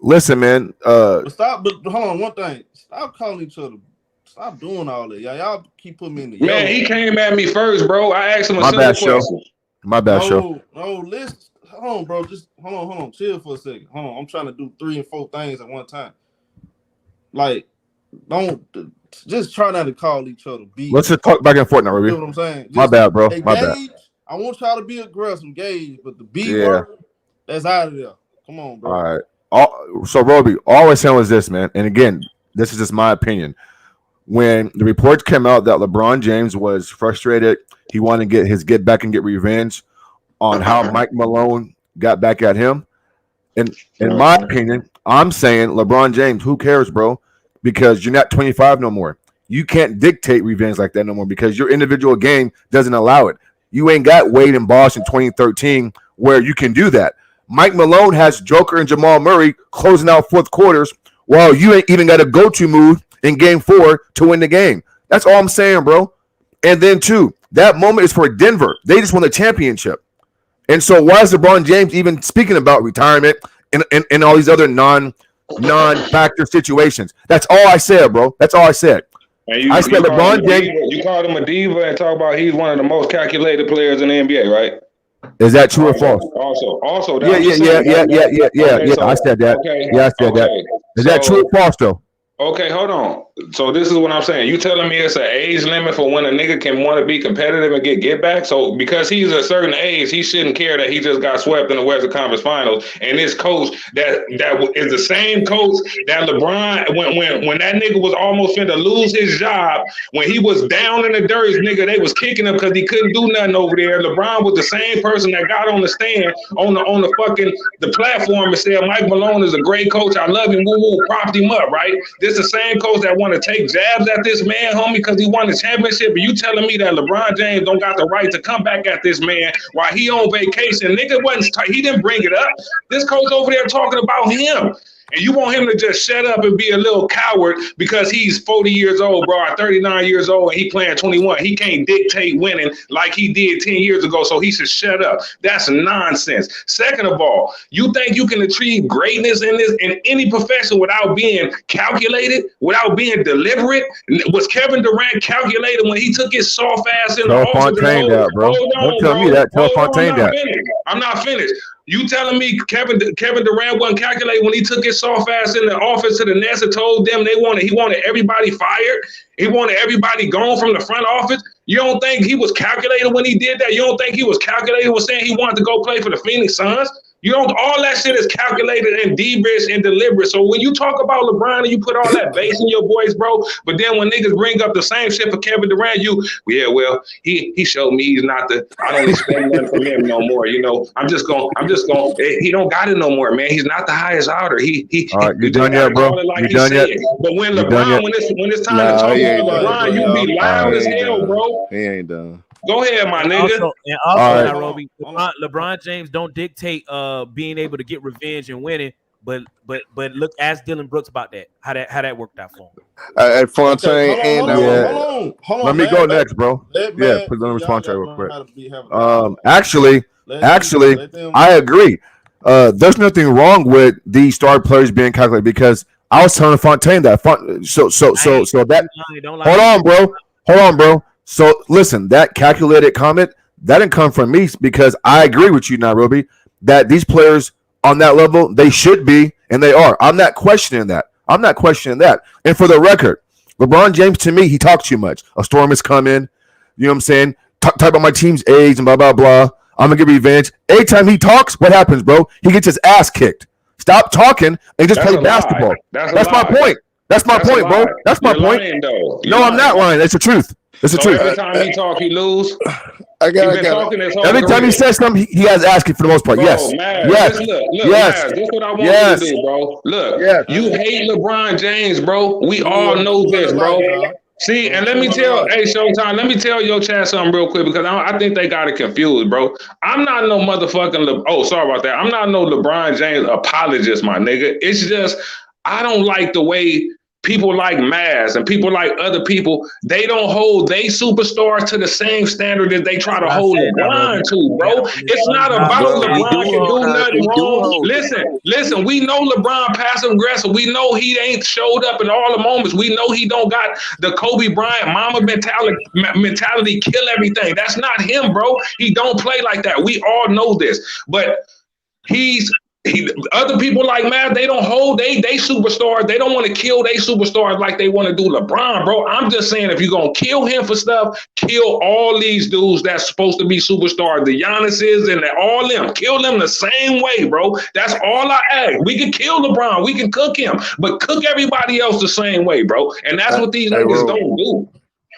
Listen, man. But hold on. One thing. Stop calling each other. Stop doing all that. Y'all keep putting me in the man. He came at me first, bro. I asked him a simple question. My bad, show. No, listen. Hold on, bro. Just hold on. Chill for a second. Hold on. I'm trying to do 3 and 4 things at one time. Like, don't just try not to call each other B. Let's just talk back and forth now, Ruby. You know what I'm saying? Just my bad, bro. Engage. My bad. I want y'all to be aggressive, engage, but the B word, that's out of there. Come on, bro. All right. So, Roby, all I'm saying was this, man. And again, this is just my opinion. When the reports came out that LeBron James was frustrated, he wanted to get back and get revenge on how Mike Malone got back at him. And in my opinion, I'm saying LeBron James, who cares, bro? Because you're not 25 no more. You can't dictate revenge like that no more because your individual game doesn't allow it. You ain't got Wade and Bosh in 2013 where you can do that. Mike Malone has Joker and Jamal Murray closing out fourth quarters while you ain't even got a go-to move in game 4 to win the game. That's all I'm saying, bro. And then, too, that moment is for Denver. They just won the championship. And so why is LeBron James even speaking about retirement and all these other non-factor situations? That's all I said, bro. That's all I said. I said LeBron James. You called him a diva and talk about he's one of the most calculated players in the NBA, right? Is that true or false? Also. Yeah. I said that. Okay. Yeah, I said that. Is that true or false, though? Okay, hold on. So this is what I'm saying. You telling me it's an age limit for when a nigga can want to be competitive and get back? So because he's a certain age, he shouldn't care that he just got swept in the Western Conference Finals. And this coach that is the same coach that LeBron, when that nigga was almost finna lose his job, when he was down in the dirt, nigga, they was kicking him because he couldn't do nothing over there. LeBron was the same person that got on the stand on the platform and said, Mike Malone is a great coach. I love him. Woo woo, propped him up, right? This the same coach that want to take jabs at this man, homie, because he won the championship. But you telling me that LeBron James don't got the right to come back at this man while he on vacation? Nigga he didn't bring it up. This coach over there talking about him. And you want him to just shut up and be a little coward because he's 40 years old, bro, or 39 years old, and he playing 21. He can't dictate winning like he did 10 years ago, so he should shut up. That's nonsense. Second of all, you think you can achieve greatness in any profession without being calculated, without being deliberate? Was Kevin Durant calculated when he took his soft ass in the office? Don't tell me that. Tell Fontaine that. I'm not finished. You telling me Kevin Durant wasn't calculated when he took his soft ass in the office to the Nets and told them he wanted everybody fired? He wanted everybody gone from the front office? You don't think he was calculated when he did that? You don't think he was calculated when saying he wanted to go play for the Phoenix Suns? You don't. All that shit is calculated and devious and deliberate. So when you talk about LeBron and you put all that bass in your voice, bro, but then when niggas bring up the same shit for Kevin Durant, he showed me he's not I don't expect nothing from him no more. You know, I'm just going. He don't got it no more, man. He's not the highest outer. All right, you done yet, bro? You done yet? But when LeBron, when it's time to talk about LeBron, you be loud as hell, bro. He ain't done. Go ahead, my nigga. Also, Nairobi, LeBron James don't dictate being able to get revenge and winning, but look, ask Dylan Brooks about that. How that worked out for him. At Fontaine hold on. Let me go next, bro. Put on response real quick. Actually, I agree. There's nothing wrong with these star players being calculated because I was telling Fontaine that. Hold on, bro. So listen, that calculated comment, that didn't come from me because I agree with you, Nairobi, that these players on that level, they should be, and they are. I'm not questioning that. And for the record, LeBron James, to me, he talks too much. A storm is coming. You know what I'm saying? Talk about my team's age and blah, blah, blah. I'm going to get revenge. Anytime he talks, what happens, bro? He gets his ass kicked. Stop talking and just play basketball. That's my point. That's my point, bro. That's my point. No, I'm not lying. That's the truth. It's the truth. Every time he talk, he lose. talking this whole every time he says something, he has asking for the most part. Bro, yes. Mavs, Yes. Look, Yes. Mavs, this is what I want Yes. you to do, bro. Look, Yes. you hate LeBron James, bro. We all know this, bro. See, and let me tell, hey, Showtime, let me tell your chat something real quick because I think they got it confused, bro. I'm not no motherfucking, sorry about that. I'm not no LeBron James apologist, my nigga. It's just, I don't like the way people like Mavs and people like other people, they don't hold they superstars to the same standard that they try to hold LeBron to, bro. It's not about LeBron can do nothing wrong. Listen, we know LeBron passive aggressive. We know he ain't showed up in all the moments. We know he don't got the Kobe Bryant mama mentality kill everything. That's not him, bro. He don't play like that. We all know this. But other people like Matt, they don't hold they superstars. They don't want to kill they superstars like they want to do LeBron, bro. I'm just saying, if you're gonna kill him for stuff, kill all these dudes that's supposed to be superstars. The Giannis's and all them, kill them the same way, bro. That's all I ask. We can kill LeBron, we can cook him, but cook everybody else the same way, bro. And that's what these niggas don't do.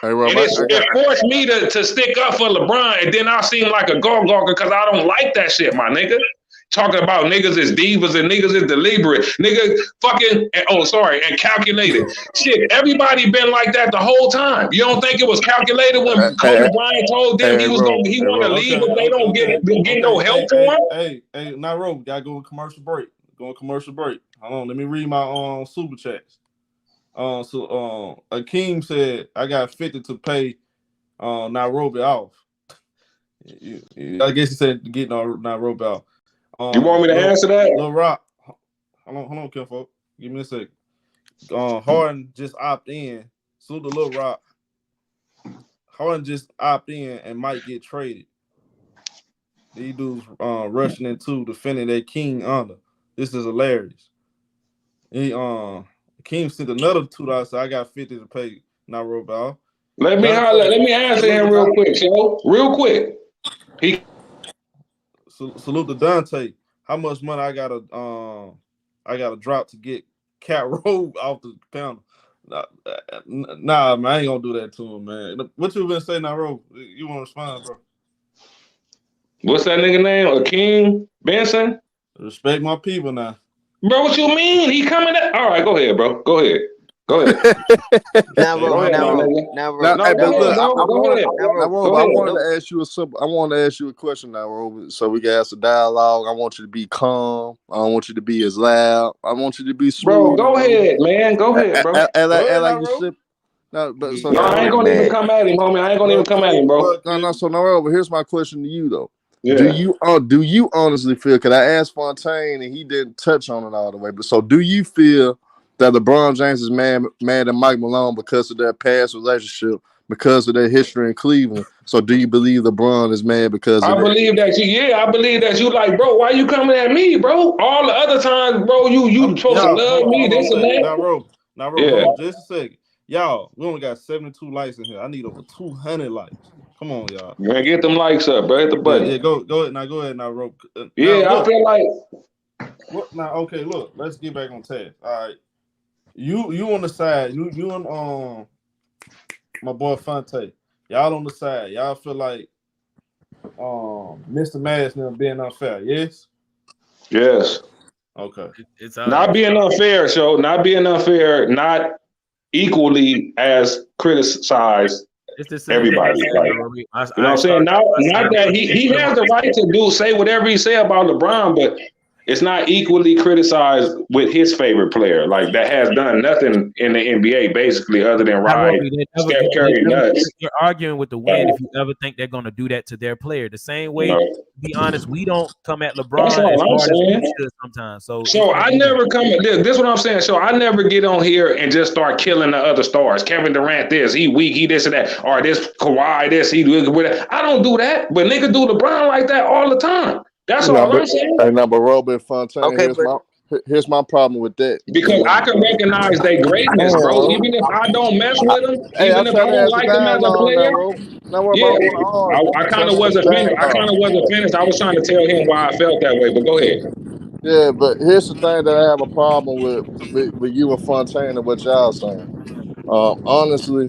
And it forced me to stick up for LeBron, and then I seem like a gargoyle because I don't like that shit, my nigga. Talking about niggas is divas and niggas is deliberate. Nigga fucking, and calculated. Shit, everybody been like that the whole time. You don't think it was calculated when Kobe Bryant told them he wanted to leave, but they don't get no help for him? Hey, Nairo, we gotta go on commercial break. Hold on, let me read my super chats. Akeem said I got 50 to pay Nairobi off. I guess he said get Nairobi off. You want me to answer that? Lil Rock. Hold on, Kim, folks. Give me a second. Harden just opt in. Salute to Lil Rock. Harden just opt in and might get traded. These dudes rushing into defending their king honor. This is hilarious. King sent another $2, so I got 50 to pay Nairobi off. Let me answer him real quick, so real quick. Salute to Dante. How much money I gotta drop to get Cat Rogue off the panel? Nah, man, I ain't gonna do that to him, man. What you been saying, Nairo? You want to respond, bro? What's that nigga name? Akeem Benson? Respect my people now. Bro, what you mean? He coming up? All right, go ahead, bro. Go ahead. I wanted to ask you a question now, Robert, so we can have a dialogue. I want you to be calm. I don't want you to be as loud. I want you to be smooth. Bro, go ahead, man. Go ahead, bro. I ain't gonna even come at him, homie. I ain't gonna even come at him, bro. So Robert, here's my question to you though. Yeah. Do you honestly feel? Because I asked Fontaine and he didn't touch on it all the way. But so, do you feel that LeBron James is mad at Mike Malone because of their past relationship, because of their history in Cleveland? So, do you believe LeBron is mad because? I believe that you like, bro. Why you coming at me, bro? All the other times, bro, you supposed to love me. This and that. Now, just a second, y'all. We only got 72 likes in here. I need over 200 likes. Come on, y'all. Man, get them likes up, bro. Hit the button. Yeah, go ahead now, Rob. I feel like. Now, okay, look, let's get back on task. All right, you on the side. You and my boy Fonte. Y'all on the side. Y'all feel like Mr. Madden being unfair. Yes. Yes. Okay. It's not being unfair, so not being unfair, not equally as criticized. Everybody, like, you know what I'm saying? Not that he has the right to say whatever he say about LeBron, but it's not equally criticized with his favorite player, like that has done nothing in the NBA basically other than ride Steph Curry nuts. You're arguing with the wind if you ever think they're going to do that to their player. The same way, to be honest, we don't come at LeBron as hard as we should sometimes. So I never come at this. This is what I'm saying. So I never get on here and just start killing the other stars. Kevin Durant, this, he weak, he this and that, or this Kawhi, this, he do it. I don't do that, but niggas do LeBron like that all the time. That's all I'm saying. Hey, but Robert Fontaine, here's my problem with that. Because I can recognize their greatness, bro. Even if I don't mess with them, even if I don't like them as a player. I kind of wasn't finished. I was trying to tell him why I felt that way, but go ahead. Yeah, but here's the thing that I have a problem with you and Fontaine and what y'all saying. Honestly,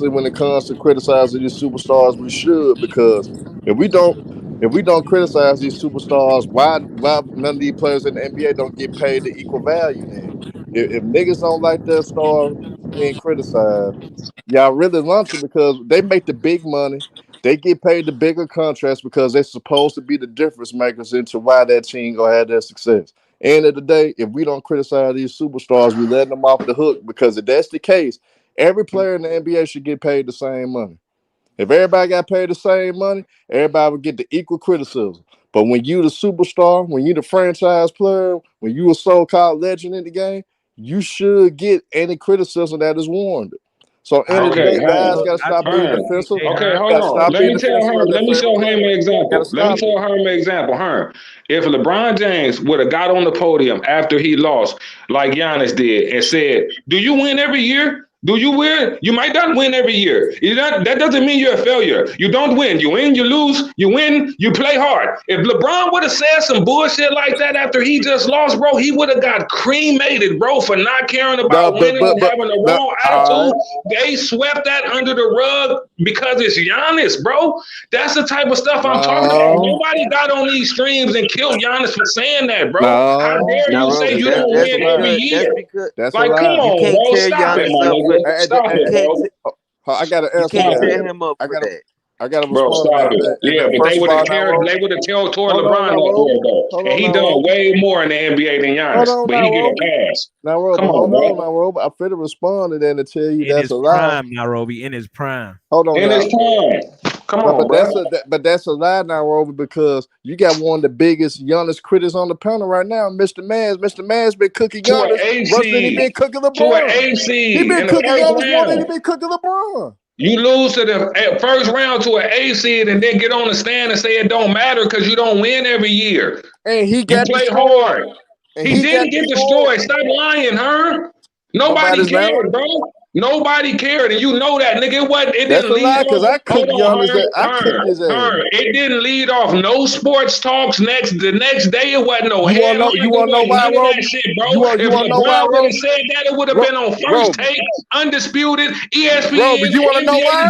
when it comes to criticizing these superstars, we should, because if we don't criticize these superstars, why none of these players in the NBA don't get paid the equal value? Then, if niggas don't like their star being criticized, y'all really lunch it, because they make the big money. They get paid the bigger contracts because they're supposed to be the difference makers into why that team gonna have their success. End of the day, if we don't criticize these superstars, we letting them off the hook, because if that's the case, every player in the NBA should get paid the same money. If everybody got paid the same money, everybody would get the equal criticism. But when you the superstar, when you the franchise player, when you a so-called legend in the game, you should get any criticism that is warranted. So end of the day, guys gotta stop being defensive. Okay, hold on. Let me show him an example. Herm. If LeBron James would have got on the podium after he lost, like Giannis did, and said, "Do you win every year? Do you win? You might not win every year. That doesn't mean you're a failure. You don't win. You win, you lose. You win, you play hard." If LeBron would have said some bullshit like that after he just lost, bro, he would have got cremated, bro, for not caring about winning and having the wrong attitude. They swept that under the rug because it's Giannis, bro. That's the type of stuff I'm talking about. Nobody got on these streams and killed Giannis for saying that, bro. How dare you say you don't win every year? Like, come on, bro. Stop it, my nigga. Stop it, bro. I gotta answer that. I gotta bro, stop it. Yeah, but they would have told LeBron that, though. And he done way more in the NBA than Giannis, but he get a pass. Come on, bro. I'm finna respond to that and tell you in that's his a lie. prime, Nairobi, in his prime. Hold on, in his prime. Come on, bro. But that's a lie, Nairobi, because you got one of the biggest Giannis critics on the panel right now, Mr. Mavs. Mr. Mavs been cooking Giannis worse than he been cooking LeBron. To an AC. He been cooking Giannis more than he been cooking LeBron. You lose to the first round to an A seed and then get on the stand and say it don't matter because you don't win every year. And he got played hard. He didn't get destroyed. Stop lying, huh? Nobody cared, bro. Nobody cared, and you know that, nigga. It didn't lead off. Because I cooked Giannis. It didn't lead off no sports talks. The next day, it wasn't no. You want to know why, bro? Shit, bro. If LeBron would have said that, it would have been on First Take, Undisputed, ESPN. But you want to know why?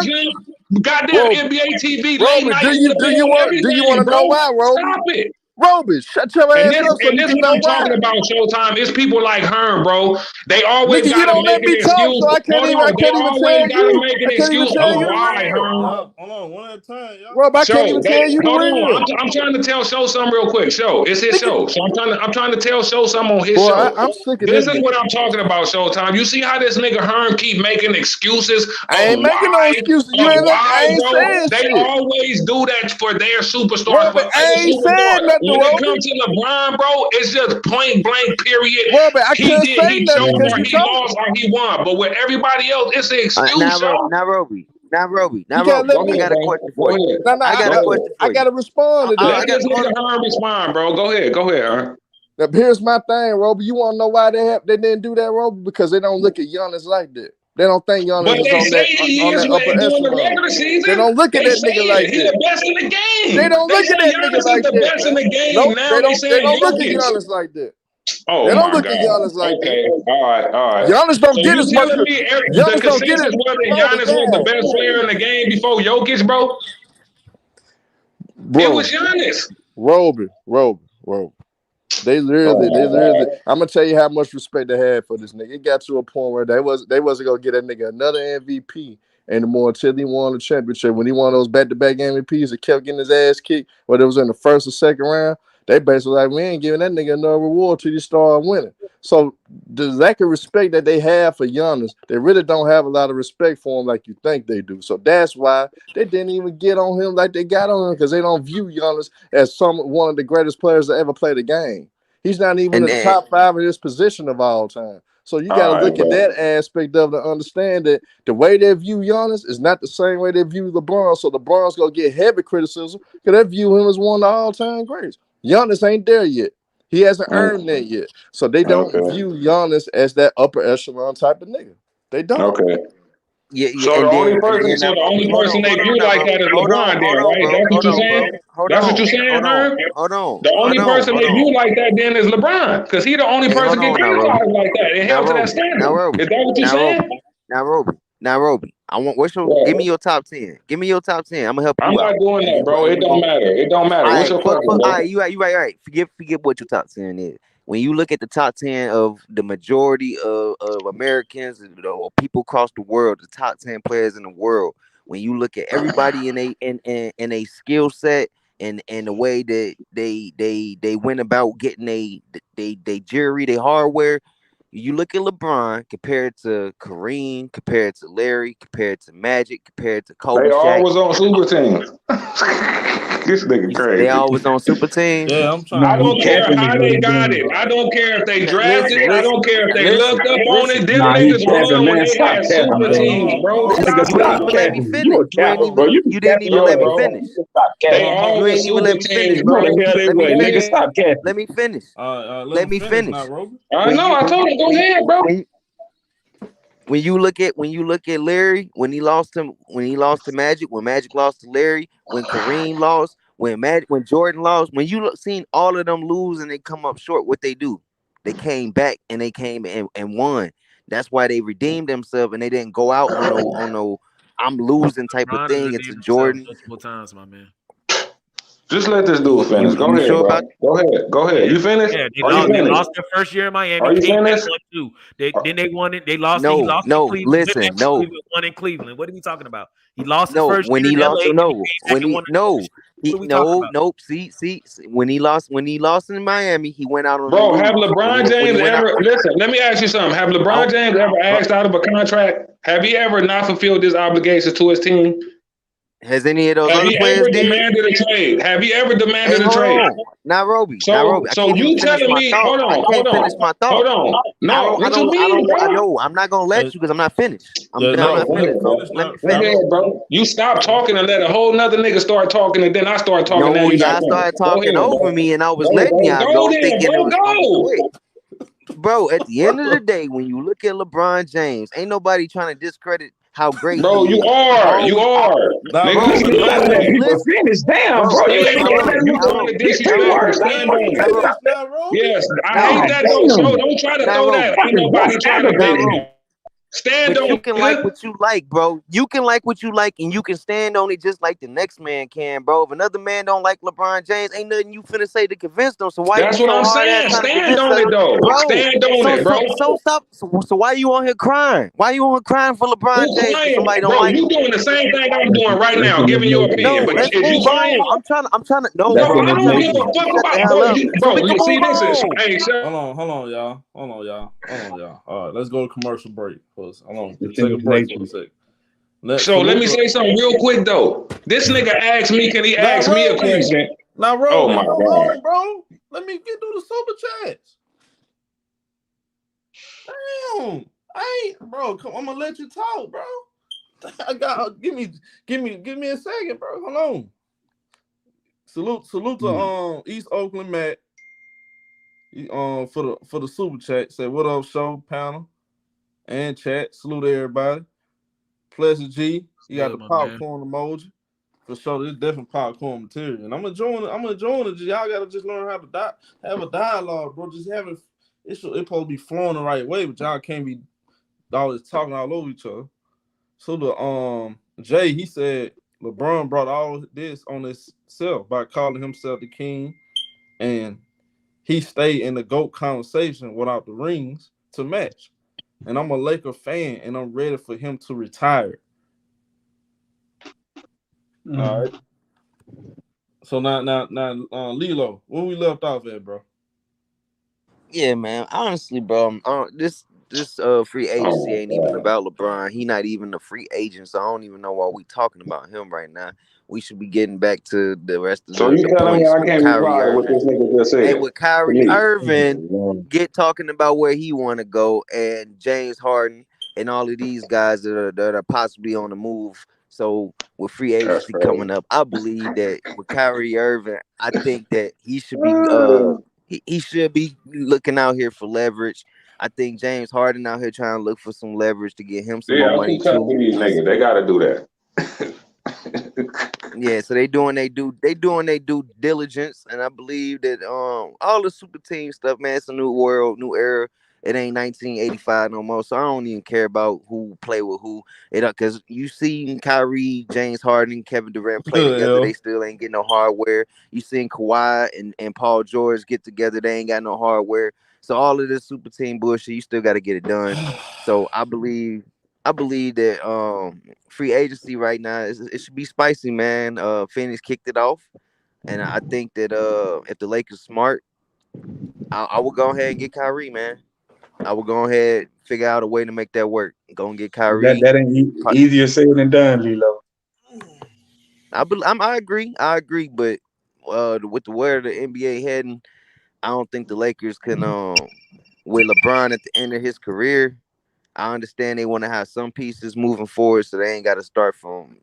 Goddamn NBA TV. Roby, do you want to know why, Roby? Stop it. Roby, shut your ass up. And this is what I'm talking about, Showtime. It's people like Herm, bro. They always got to make an excuse. So I can't even tell you. Make an excuse of why, Herm. Hold on, one at a time, y'all. Rob, I can't even tell you the real. I'm trying to tell Show something real quick. Show, it's his show. So I'm trying to tell Show something on his show. I'm sick of this. This is what I'm talking about, Showtime. You see how this nigga Herm keep making excuses? I ain't making no excuses. You ain't saying They always do that for their superstars. But I ain't saying nothing. When it comes to LeBron, bro, it's just point blank, period. Robert, I can't say nothing because he lost or he won. But with everybody else, it's an excuse. Nairobi. I got a question for you. I got to respond to that. Let this nigga Herm respond, bro. Go ahead. Now, here's my thing, Roby. You want to know why they didn't do that, Roby? Because they don't look at Giannis like that. They don't think Giannis is on that upper echelon. They don't look at that nigga like that. He's the best in the game. They don't look at that nigga like that. He's the best in the game. Nope, now they don't look at Giannis like that. Oh, they don't look at Giannis like that. All right. Giannis don't get as much. Giannis don't get as much. Giannis was the best player in the game before Jokic, bro. It was Giannis. Roby. They literally. I'm gonna tell you how much respect they had for this nigga. It got to a point where they wasn't gonna get that nigga another MVP anymore until he won the championship. When he won those back-to-back MVPs, he kept getting his ass kicked, whether it was in the first or second round. They basically like, we ain't giving that nigga no reward till you start winning. So the lack of respect that they have for Giannis, they really don't have a lot of respect for him like you think they do. So that's why they didn't even get on him like they got on him, because they don't view Giannis as one of the greatest players to ever play the game. He's not even in the top 5 of his position of all time. So you got to look at that aspect of it to understand that the way they view Giannis is not the same way they view LeBron. So LeBron's going to get heavy criticism because they view him as one of the all-time greats. Giannis ain't there yet. He hasn't earned that yet. So they don't view Giannis as that upper echelon type of nigga. They don't. Okay. Yeah, so the only person they view like that is LeBron, then, right? That's what you're saying? That's what you're saying, Herb? The only person they view like that then is LeBron, because he's the only person getting criticized like that and held to that standard. Is that what you're saying? Nairobi. I want give me your top 10. Give me your top 10. I'm gonna help you I'm out. not doing that, bro. It don't matter. It don't matter. What's your question, bro? All right, you right. Forget what your top 10 is. When you look at the top 10 of the majority of Americans or people across the world, the top 10 players in the world, when you look at everybody in a skill set and the way that they went about getting they jewelry, they hardware, you look at LeBron compared to Kareem, compared to Larry, compared to Magic, compared to Kobe. They Shaq. always on super teams. This nigga crazy. They always on super teams. Yeah, I'm trying. I don't care how they got it. I don't care if they drafted it. I don't care if they looked up on it. Them niggas won when they had super teams, bro. Nigga, stop capping. You didn't even let me finish. They always super teams, bro. Nigga, stop capping. Let me finish. Let me finish. I know. I told him, go ahead, bro. When you look at Larry, when he lost to Magic, when Magic lost to Larry, when Kareem lost, when Jordan lost, when you seen all of them lose and they come up short, what they do? They came back and they came and won. That's why they redeemed themselves and they didn't go out on no I'm losing type of thing. It's a Jordan. Multiple times, my man. Just let this dude finish. Go ahead, bro. Go ahead. You finished? Yeah, they lost their first year in Miami. Are you finished? Then they won it. They lost. No, he lost no. to Cleveland. Listen, no. Cleveland won in Cleveland. What are we talking about? He lost his No, first when year he in lost. LA, No, when he no. See, when he lost in Miami, he went out on. Bro, have LeBron James ever listen? Let me ask you something. Have LeBron James ever asked out of a contract? Have he ever not fulfilled his obligations to his team? Has any of those Have other he players ever demanded a trade? Have he ever demanded a trade? Nairobi. So you telling me? Hold on. Finish my thought. Hold on. No, what you mean, bro? I know. I'm not gonna let you because I'm not finished. I'm not finished, bro. Let me finish, bro. You stop talking and let a whole nother nigga start talking, and then I start talking. No, y'all started talking over me, and I was letting y'all go, thinking it was quick. Bro, at the end of the day, when you look at LeBron James, ain't nobody trying to discredit how great. Bro, you are. Let's finish. Damn, bro. You ain't gonna let me go into disrespect. Yes, I hate that. Don't try to throw that. Ain't nobody trying to finish. Stand on it. You can like what you like, bro. You can like what you like, and you can stand on it just like the next man can, bro. If another man don't like LeBron James, ain't nothing you finna say to convince them. So why? That's what I'm saying. Stand on it, though. Stand on it, bro. So stop. So why you on here crying? Why you on here crying for LeBron James? Somebody don't like you doing the same thing I'm doing right now, giving your opinion. No, let's move on. I'm trying to. No, I don't give a fuck about, bro. See, this is. Hey, hold on, y'all. All right, let's go to commercial break. Hold on. Take a break for a second. Let me say something real quick though. This nigga asked me, can he ask me a question? Now, bro, oh my God, bro. Let me get through the super chats. Damn, bro. Come, I'm gonna let you talk, bro. Give me a second, bro. Hold on. Salute to East Oakland Matt. For the super chat. Say what up, show panel and chat. Salute everybody. Pleasure G, you got the popcorn emoji for sure. This definitely popcorn material, and I'm enjoying it. Y'all gotta just learn how to have a dialogue, bro. Just having it's supposed to be flowing the right way, but y'all can't be always talking all over each other. So the Jay, he said LeBron brought all this on himself by calling himself the king, and he stayed in the GOAT conversation without the rings to match. And I'm a Laker fan, and I'm ready for him to retire. All right. So now, Lilo, where we left off at, bro? Yeah, man. Honestly, bro, this free agency ain't even about LeBron. He not even a free agent, so I don't even know why we talking about him right now. We should be getting back to the rest of the points. So you telling me I can't reply with this nigga just said? And with Kyrie Irving talking about where he want to go, and James Harden and all of these guys that are possibly on the move. So with free agency coming up, I believe that with Kyrie Irving, I think that he should be he should be looking out here for leverage. I think James Harden out here trying to look for some leverage to get him some more money too. These niggas, they got to do that. Yeah, so they doing they due diligence, and I believe that all the super team stuff, man, it's a new world, new era. It ain't 1985 no more, so I don't even care about who play with who. Because you seen Kyrie, James Harden, Kevin Durant play together, they still ain't getting no hardware. You seen Kawhi and Paul George get together, they ain't got no hardware. So all of this super team bullshit, you still got to get it done. So I believe that free agency right now it should be spicy, man. Phoenix kicked it off, and I think that if the Lakers smart, I will go ahead and get Kyrie, man. I will go ahead figure out a way to make that work. Go and get Kyrie. That ain't easier said than done, Lilo. I agree, but with the where the NBA heading, I don't think the Lakers can. With LeBron at the end of his career, I understand they want to have some pieces moving forward, so they ain't got to start from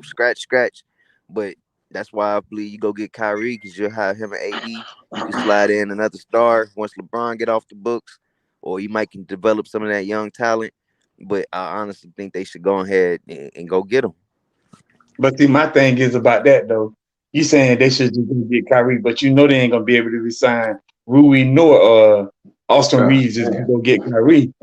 scratch. But that's why I believe you go get Kyrie because you'll have him and AD. You can slide in another star once LeBron get off the books, or you might can develop some of that young talent. But I honestly think they should go ahead and go get him. But see, my thing is about that though. You saying they should just go get Kyrie, but they ain't gonna be able to resign Rui nor Austin Reeves is gonna go get Kyrie,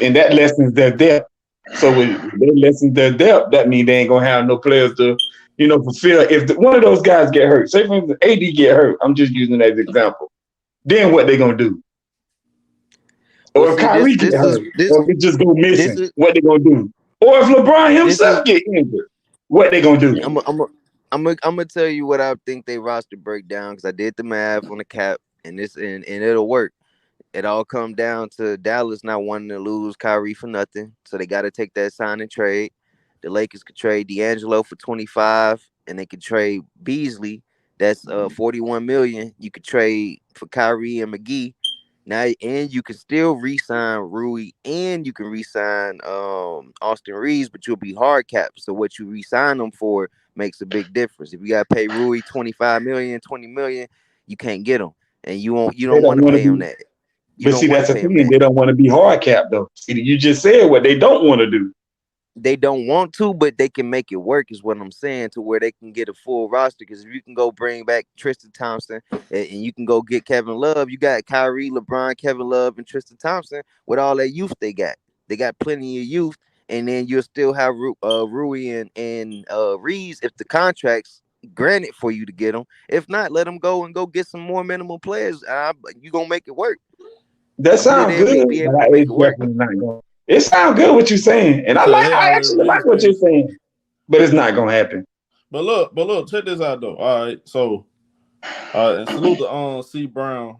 and that lessens their depth. So when they lessen their depth, that means they ain't gonna have no players to, fulfill. If one of those guys get hurt, say for instance AD get hurt, I'm just using that as an example. Then what they gonna do? Or if Kyrie get hurt, or if it just go missing, what they gonna do? Or if LeBron himself get injured, what they gonna do? I'm gonna tell you what I think they roster breakdown because I did the math on the cap, and it'll work. It all come down to Dallas not wanting to lose Kyrie for nothing, so they got to take that sign and trade. The Lakers could trade D'Angelo for 25, and they could trade Beasley. That's $41 million. You could trade for Kyrie and McGee. Now, and you can still re-sign Rui, and you can re-sign Austin Reeves, but you'll be hard capped. So what you re-sign them for makes a big difference. If you got to pay Rui $25 million, $20 million, you can't get him, and you don't want to pay him that. But see, that's the thing. They don't want to be hard capped though. You just said what they don't want to do. They don't want to, but they can make it work, is what I'm saying, to where they can get a full roster. Because if you can go bring back Tristan Thompson and you can go get Kevin Love, you got Kyrie, LeBron, Kevin Love, and Tristan Thompson with all that youth they got. They got plenty of youth, and then you'll still have Rui and Reeves if the contract's granted for you to get them. If not, let them go and go get some more minimum players. You gonna make it work. That sounds good. It sounds good what you're saying, and I actually like what you're saying, but it's not gonna happen. But look, check this out though. All right, so and salute to C Brown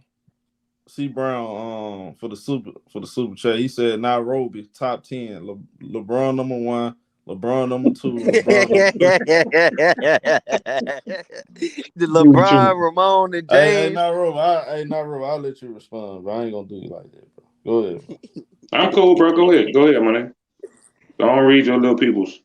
for the super chat. He said Nairobi top 10, LeBron number 1, LeBron number 2, the LeBron, Ramon, and James. Hey, Nairobi, I'll let you respond, but I ain't gonna do you like that, bro. Go ahead, bro. I'm cool, bro. Go ahead, my nigga. Don't read your little peoples.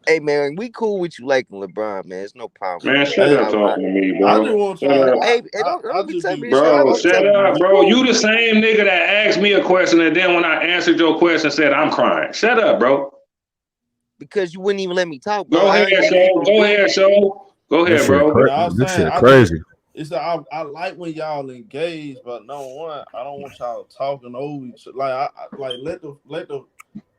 Hey, man, we cool with you liking LeBron, man. It's no problem. Man, shut up talking to me, bro. I just want y'all. Hey, don't be telling me to bro, shut up, bro. You the same nigga that asked me a question, and then when I answered your question, said I'm crying. Shut up, bro. Because you wouldn't even let me talk, bro. Go ahead, bro. This shit crazy. I like when y'all engage, but number one, I don't want y'all talking over each other. Like let the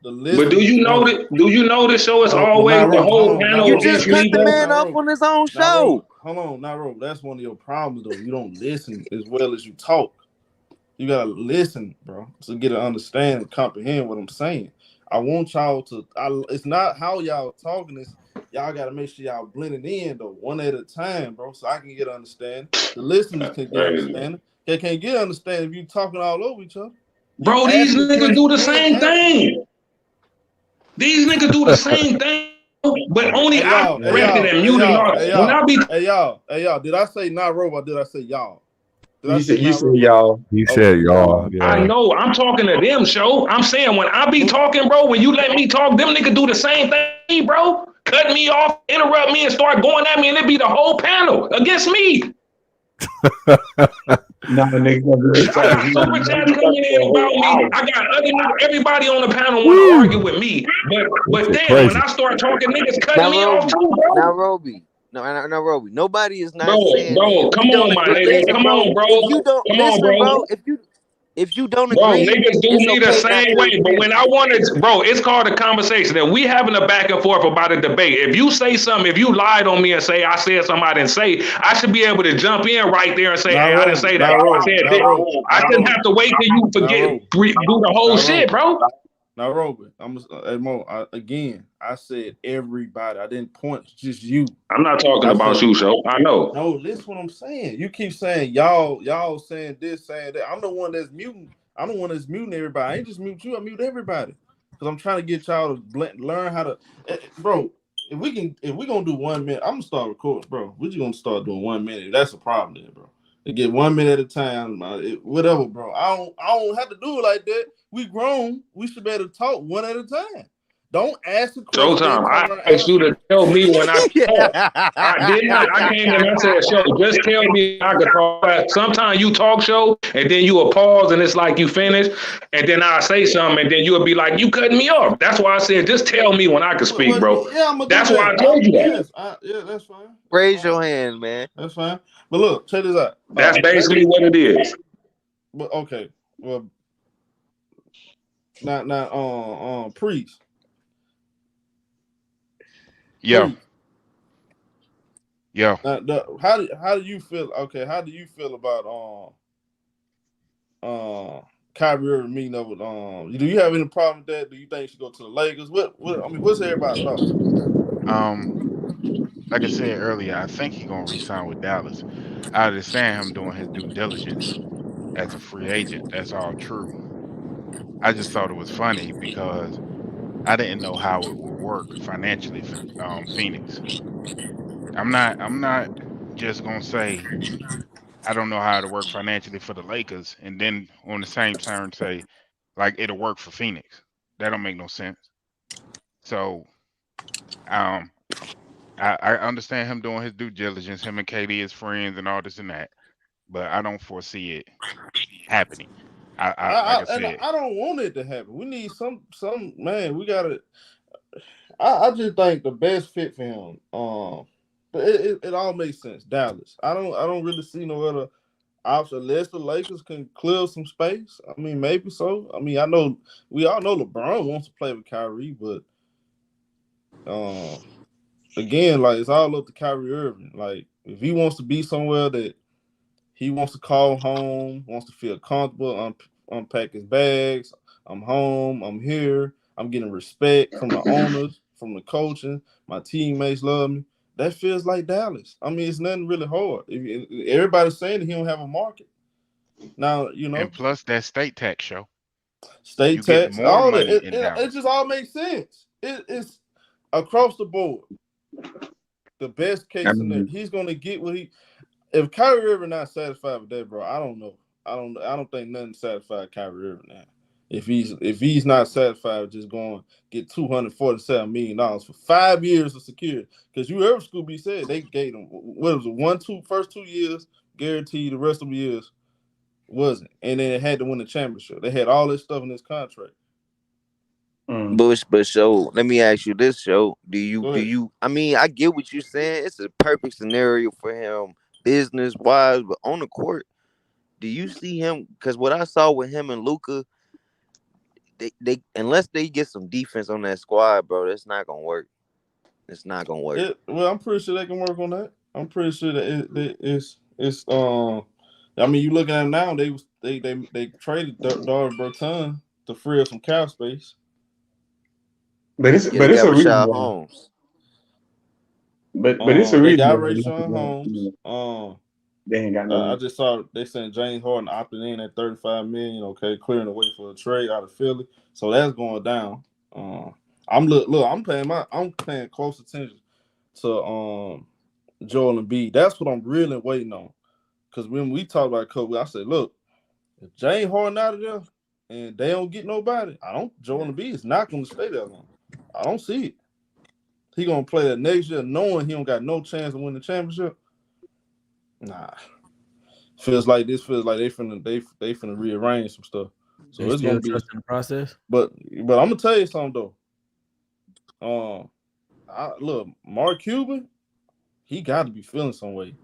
list. But do you know the show is always the whole panel? You just cut the man off on his own show. Hold on, Nairobi. That's one of your problems, though. You don't listen as well as you talk. You gotta listen, bro, to get an understand and comprehend what I'm saying. I want y'all to. It's not how y'all talking. It's y'all gotta make sure y'all blending in though, one at a time, bro, so I can get understanding. The listeners can get understanding. They can't get understanding if you talking all over each other. Bro, these niggas do the same thing. These niggas do the same thing, but only I corrected and muted y'all. Hey y'all. Did I say not robot? Did I say y'all? You said y'all. You said y'all. Yeah. I know. I'm talking to them, show. I'm saying when I be talking, bro, when you let me talk, them niggas do the same thing, bro. Cut me off, interrupt me, and start going at me, and it be the whole panel against me. No, nigga. I got super chats coming in about me. I got everybody on the panel want to argue with me. But then when I start talking, niggas cutting me off too, bro. No, Roby. Nobody is not Bro, saying that. bro, come on, my nigga. Come on, bro. If you don't Come on, listen, bro. if you don't Bro, agree, niggas do it's me the okay not same to way. But agree. when I wanted, bro, it's called a conversation. And we having a back and forth about a debate. If you say something, if you lied on me and say I said something I didn't say, I should be able to jump in right there and say, hey, I didn't say that. I said this. I shouldn't have to wait till you forget, do the whole shit, bro. Now, Robert, I said everybody. I didn't point just you. I'm not talking about you, so I know. No, listen what I'm saying. You keep saying y'all saying this, saying that. I'm the one that's muting. I'm the one that's muting everybody. I ain't just mute you. I mute everybody because I'm trying to get y'all to learn how to, bro. If we gonna do 1 minute, I'm gonna start recording, bro. We're just gonna start doing 1 minute. That's a problem, then, bro. To get 1 minute at a time, whatever, bro. I don't have to do it like that. We grown. We should be able to talk one at a time. Don't ask the question. Showtime. I asked you to tell me when I talk. I did not. I came in and I said, show, just tell me I could talk. Sometimes you talk, show, and then you will pause and it's like you finish, and then I'll say something, and then you'll be like, you cutting me off. That's why I said, just tell me when I can speak, bro. Yeah, that's why I told you that. Yeah, that's fine. Raise your hand, man. That's fine. But look, check this out. That's basically what it is. But okay, well, not Priest. Yeah. How do you feel? Okay, how do you feel about Kyrie Irving meeting up with do you have any problem with that? Do you think he should go to the Lakers? What's everybody's thoughts? Like I said earlier, I think he's gonna re-sign with Dallas. I understand him doing his due diligence as a free agent. That's all true. I just thought it was funny because I didn't know how it would work financially for Phoenix. I'm not just gonna say I don't know how to work financially for the Lakers and then on the same turn say like it'll work for Phoenix. That don't make no sense. So I understand him doing his due diligence, him and KD is friends and all this and that, but I don't foresee it happening. I don't want it to happen. We need some man. We gotta. I just think the best fit for him. But it all makes sense. Dallas. I don't really see no other option unless the Lakers can clear some space. I mean, maybe so. I mean, we all know LeBron wants to play with Kyrie, but again, like it's all up to Kyrie Irving. Like if he wants to be somewhere that he wants to call home, wants to feel comfortable, unpack his bags. I'm home. I'm here. I'm getting respect from the owners, from the coaching. My teammates love me. That feels like Dallas. I mean, it's nothing really hard. Everybody's saying that he don't have a market. Now, and plus that state tax show. State tax, all that. It just all makes sense. It's across the board. The best case scenario. He's gonna get what he. If Kyrie Irving not satisfied with that, bro, I don't know. I don't think nothing satisfied Kyrie Irving now. If he's not satisfied with just going get $247 million for 5 years of security, because you heard Scooby said they gave him what was it, first 2 years guaranteed, the rest of the years wasn't, and then it had to win the championship. They had all this stuff in this contract. But show, let me ask you this, show. Do you? I mean, I get what you're saying. It's a perfect scenario for him, business wise, but on the court, do you see him? Because what I saw with him and Luka, they unless they get some defense on that squad, bro, that's not gonna work. It's not gonna work. Well, I'm pretty sure they can work on that. I'm pretty sure that it's. I mean, you looking at them now. They traded Darvin Berton to free up some cap space. But it's a reason. But it's a reason. They got Rashawn Holmes. They ain't got no. I just saw they saying James Harden opted in at $35 million. Okay, clearing the way for a trade out of Philly. So that's going down. I'm paying close attention to Joel Embiid. That's what I'm really waiting on. Because when we talk about Kobe, I said, look, if James Harden out of there and they don't get nobody, Joel Embiid is not going to stay there long. I don't see it. He gonna play that next year knowing he don't got no chance to win the championship. Nah. Feels like they finna rearrange some stuff. So it's gonna be in the process. But I'm gonna tell you something though. Look, Mark Cuban, he got to be feeling some way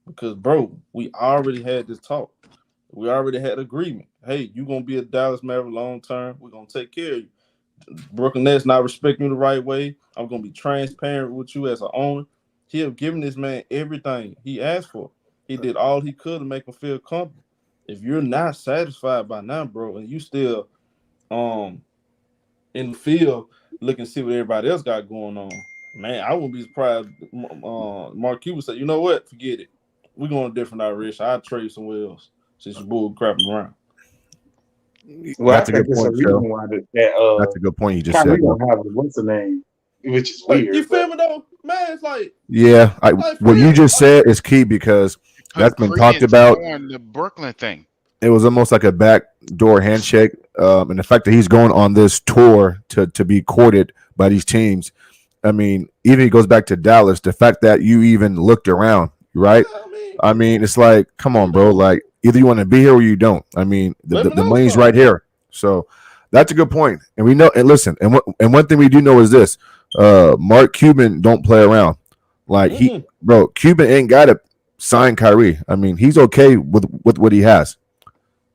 because, bro, we already had this talk. We already had agreement. Hey, you gonna be a Dallas Maverick long term. We're gonna take care of you. Brooklyn Nets not respecting you the right way. I'm gonna be transparent with you as an owner. He have given this man everything he asked for. He did all he could to make him feel comfortable. If you're not satisfied by now, bro, and you still in the field looking to see what everybody else got going on, man, I wouldn't be surprised. Mark Cuban said, "You know what? Forget it. We're going a different direction. I'll trade somewhere else since you bull crapping around." Well, That's I a think good it's a point, Phil. reason why That's a good point you just Kyrie said. don't have what's the name, which is But weird. you feel me though, man? It's like, Yeah, like what you just said is key because that's Put been talked credence about. on the Brooklyn thing. It was almost like a backdoor handshake, and the fact that he's going on this tour to be courted by these teams. I mean, even he goes back to Dallas. The fact that you even looked around, right? I mean, it's like, come on, bro. Like, either you want to be here or you don't. I mean, the money's right here. So that's a good point. And we know. And listen, and one thing we do know is this: Mark Cuban don't play around. Like Cuban ain't got to sign Kyrie. I mean, he's okay with what he has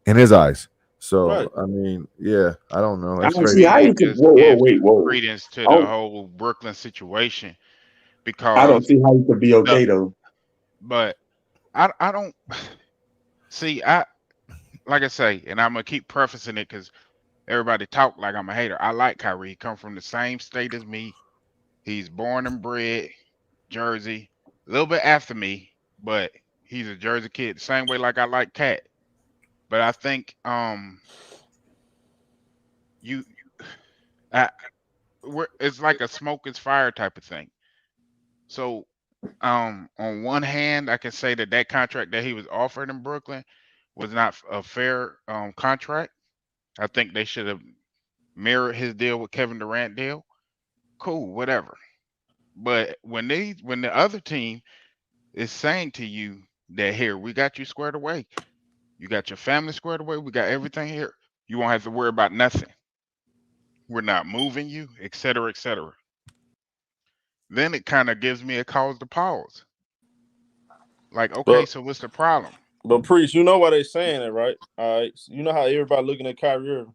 in his eyes. So I mean, yeah, I don't know. That's I don't crazy. see how you could. Whoa. Credence to the whole Brooklyn situation because I don't see how you could be okay though. But I don't see. Like I say, and I'm gonna keep prefacing it because everybody talk like I'm a hater. I like Kyrie. He come from the same state as me. He's born and bred Jersey, a little bit after me, but he's a Jersey kid, the same way like I like Cat. But I think it's like a smoke is fire type of thing. So on one hand, I can say that contract that he was offered in Brooklyn was not a fair contract. I think they should have mirrored his deal with Kevin Durant deal. Cool, whatever. But when the other team is saying to you that here, we got you squared away. You got your family squared away. We got everything here. You won't have to worry about nothing. We're not moving you, et cetera, et cetera. Then it kind of gives me a cause to pause. Like, okay, so what's the problem? But Priest, you know why they saying it, right? All right. So you know how everybody looking at Kyrie Irving?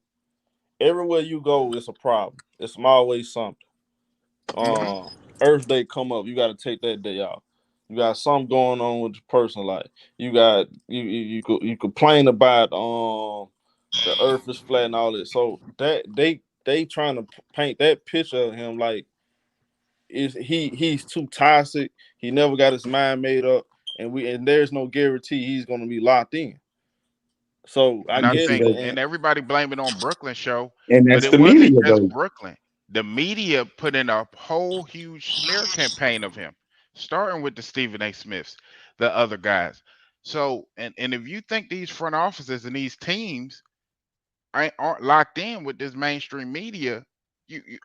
Everywhere you go, it's a problem. It's always something. Earth Day come up, you got to take that day off. You got something going on with your personal life. You got you complain about the Earth is flat and all this. So that they trying to paint that picture of him like he's too toxic. He never got his mind made up, and there's no guarantee he's going to be locked in. So I guess, and everybody blame it on Brooklyn show, and but that's it wasn't media, just though. Brooklyn. The media put in a whole huge smear campaign of him, starting with the Stephen A. Smiths, the other guys. So, and if you think these front offices and these teams aren't locked in with this mainstream media,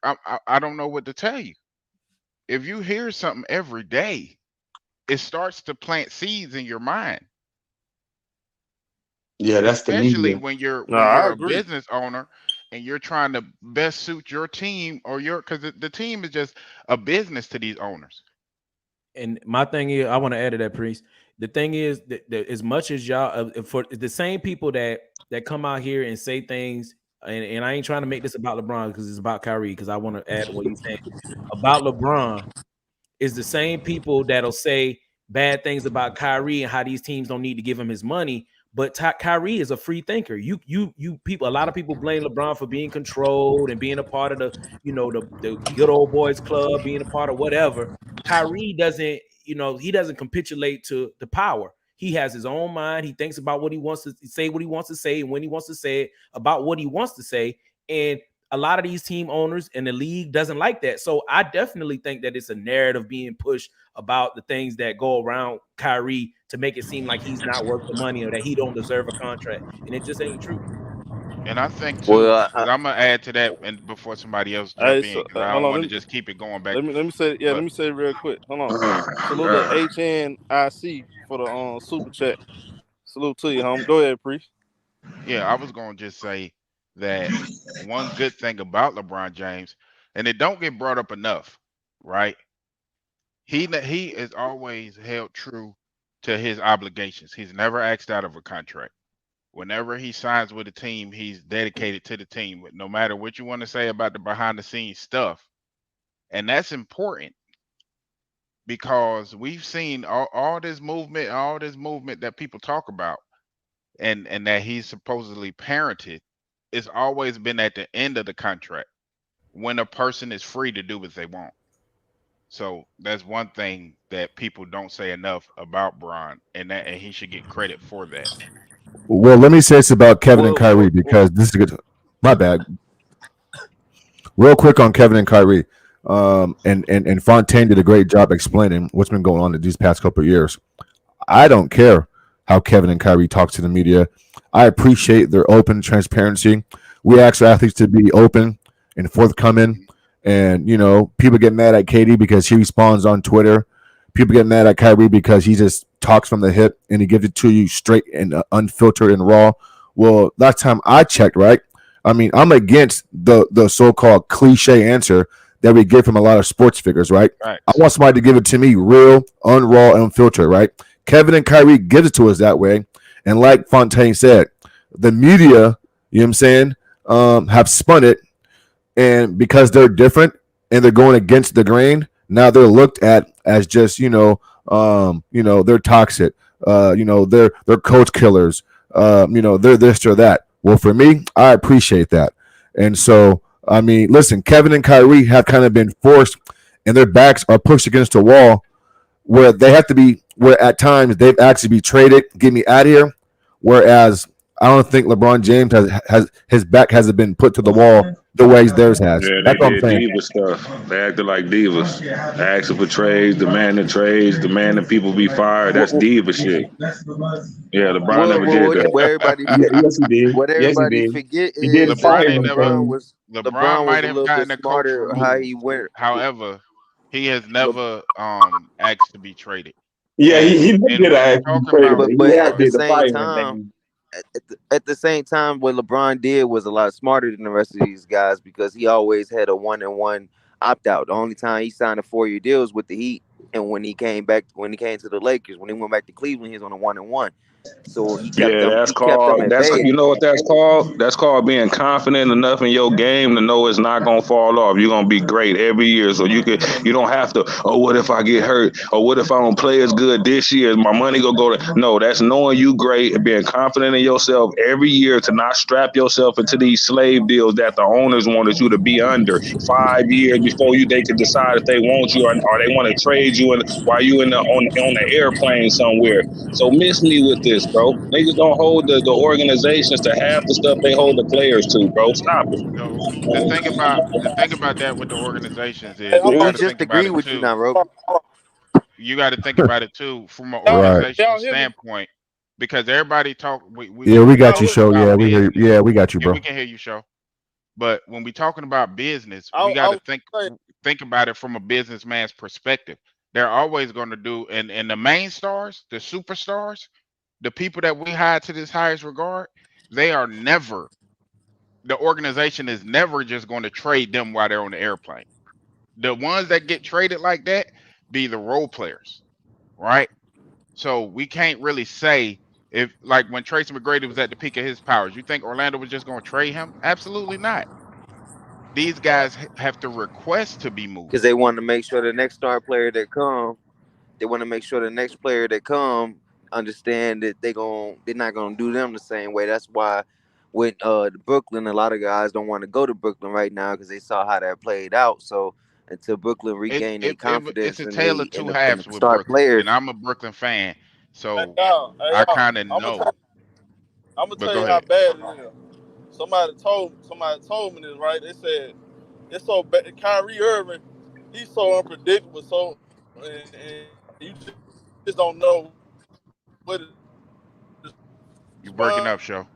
I don't know what to tell you. If you hear something every day, it starts to plant seeds in your mind. Yeah, that's especially the media. when you're a business owner and you're trying to best suit your team or because the team is just a business to these owners. And my thing is, I want to add to that, Priest. The thing is that as much as y'all, for the same people that come out here and say things, and I ain't trying to make this about LeBron because it's about Kyrie, because I want to add what he's saying about LeBron, is the same people that'll say bad things about Kyrie and how these teams don't need to give him his money. But Kyrie is a free thinker. You people, a lot of people blame LeBron for being controlled and being a part of the good old boys club, being a part of whatever. Kyrie doesn't, he doesn't capitulate to the power. He has his own mind. He thinks about what he wants to say, and when he wants to say it, about what he wants to say. And a lot of these team owners in the league doesn't like that. So I definitely think that it's a narrative being pushed about the things that go around Kyrie to make it seem like he's not worth the money or that he don't deserve a contract. And it just ain't true. And I think too, because I'm gonna add to that, and before somebody else jump in, because I don't want to just keep it going back. Let me say, let me say it real quick. Hold on. Salute to HNIC for the super chat. Salute to you, home. Go ahead, Priest. Yeah, I was gonna just say that one good thing about LeBron James, and it don't get brought up enough, right? he is always held true to his obligations. He's never asked out of a contract. Whenever he signs with a team, he's dedicated to the team. No matter what you want to say about the behind the scenes stuff, and that's important because we've seen all this movement that people talk about, and that he's supposedly parented. It's always been at the end of the contract when a person is free to do what they want. So that's one thing that people don't say enough about Bron, and he should get credit for that. Well, let me say this about Kevin and Kyrie because this is good. My bad. Real quick on Kevin and Kyrie, and Fontaine did a great job explaining what's been going on in these past couple of years. I don't care how Kevin and Kyrie talk to the media. I appreciate their open transparency. We ask athletes to be open and forthcoming. And, you know, people get mad at KD because he responds on Twitter. People get mad at Kyrie because he just talks from the hip and he gives it to you straight and unfiltered and raw. Well, last time I checked, right? I mean, I'm against the so-called cliche answer that we get from a lot of sports figures, right? I want somebody to give it to me real, unraw, and unfiltered, right? Kevin and Kyrie gives it to us that way. And like Fontaine said, the media, you know what I'm saying, have spun it. And because they're different and they're going against the grain, now they're looked at as just, they're toxic. They're coach killers. They're this or that. Well, for me, I appreciate that. And so, I mean, listen, Kevin and Kyrie have kind of been forced and their backs are pushed against a wall where they have to be, where at times they've actually be traded, get me out of here. Whereas I don't think LeBron James has his back hasn't been put to the wall the way theirs has. Yeah, That's they what I'm did saying. diva stuff. They acted like divas. Asking for trades, demanding people be fired. That's diva shit. Yeah, LeBron never did that. Yes, he did. What everybody forget He did is LeBron might was a have little gotten bit a coach smarter removed. how he went. However, he has never asked to be traded. Yeah, he did ask to be traded. But He at the did the same firing time, thing. at the same time, what LeBron did was a lot smarter than the rest of these guys because he always had a 1-and-1 opt out. The only time he signed a 4-year deal was with the Heat, and when he came to the Lakers, when he went back to Cleveland, he was on a 1-and-1. So he kept them. That's He kept them called. at bay. You know what that's called? That's called being confident enough in your game to know it's not gonna fall off. You're gonna be great every year, so you don't have to. Oh, what if I get hurt? Or what if I don't play as good this year? My money gonna go to. No, that's knowing you great and being confident in yourself every year to not strap yourself into these slave deals that the owners wanted you to be under 5 years before they could decide if they want you or they want to trade you while you on the airplane somewhere. So miss me with this, bro. Niggas don't hold the organizations to half the stuff they hold the players to, bro. Stop it. So the thing about that with the organizations is you We got to just think about agree it with you too. now, Roby. You got to think about it too from an Right. organizational standpoint because everybody talk. We got you, show. Yeah, we hear. Yeah, we got you, Yeah, bro. we can hear you, show. But when we talking about business, we got to think about it from a businessman's perspective. They're always going to do, and the main stars, the superstars, the people that we hire to this highest regard, they are never. The organization is never just going to trade them while they're on the airplane. The ones that get traded like that be the role players, right? So we can't really say if, like, when Tracy McGrady was at the peak of his powers, you think Orlando was just going to trade him? Absolutely not. These guys have to request to be moved Because they want to make sure the next star player that come, they want to make sure the next player that come understand that they're not gonna do them the same way. That's why with Brooklyn, a lot of guys don't want to go to Brooklyn right now because they saw how that played out. So until Brooklyn regain their confidence, it's a tale of two halves with star Brooklyn, players. and I'm a Brooklyn fan, so I kind of know. I'm gonna tell you how bad it is. Somebody told me this, right? They said it's so bad. Kyrie Irving, he's so unpredictable, and you just don't know what. You're breaking up, show.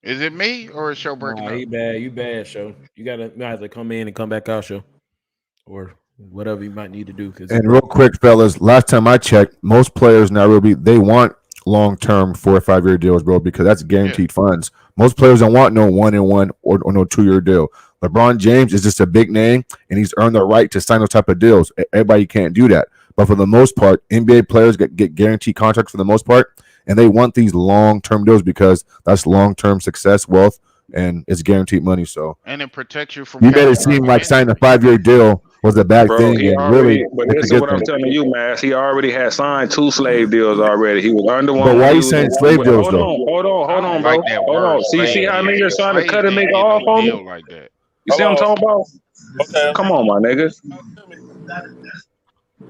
Is it me or is show breaking up? You bad, show. You might have to come in and come back out, show, or whatever you might need to do. And real quick, fellas, last time I checked, most players now, Ruby, they want long-term 4 or 5 year deals, bro, because that's guaranteed funds. Most players don't want no 1-and-1 or no 2-year deal. LeBron James is just a big name, and he's earned the right to sign those type of deals. Everybody can't do that. But for the most part, NBA players get guaranteed contracts for the most part, and they want these long-term deals because that's long-term success, wealth, and it's guaranteed money. So, and it protects you from. You made it seem like signing a 5-year deal was a bad thing, He and already, really, but it's this a is good what I'm thing. telling you, man. He already had signed 2 slave deals already. He was under one. But why he you was saying in one slave with- deals, hold though? on, hold on, I hold don't on, bro. like that Hold word, on. See slave how deal. niggas trying to Slave cut a didn't nigga get off no on me? deal like that. You see what I'm talking about? Okay. Come on, my nigga.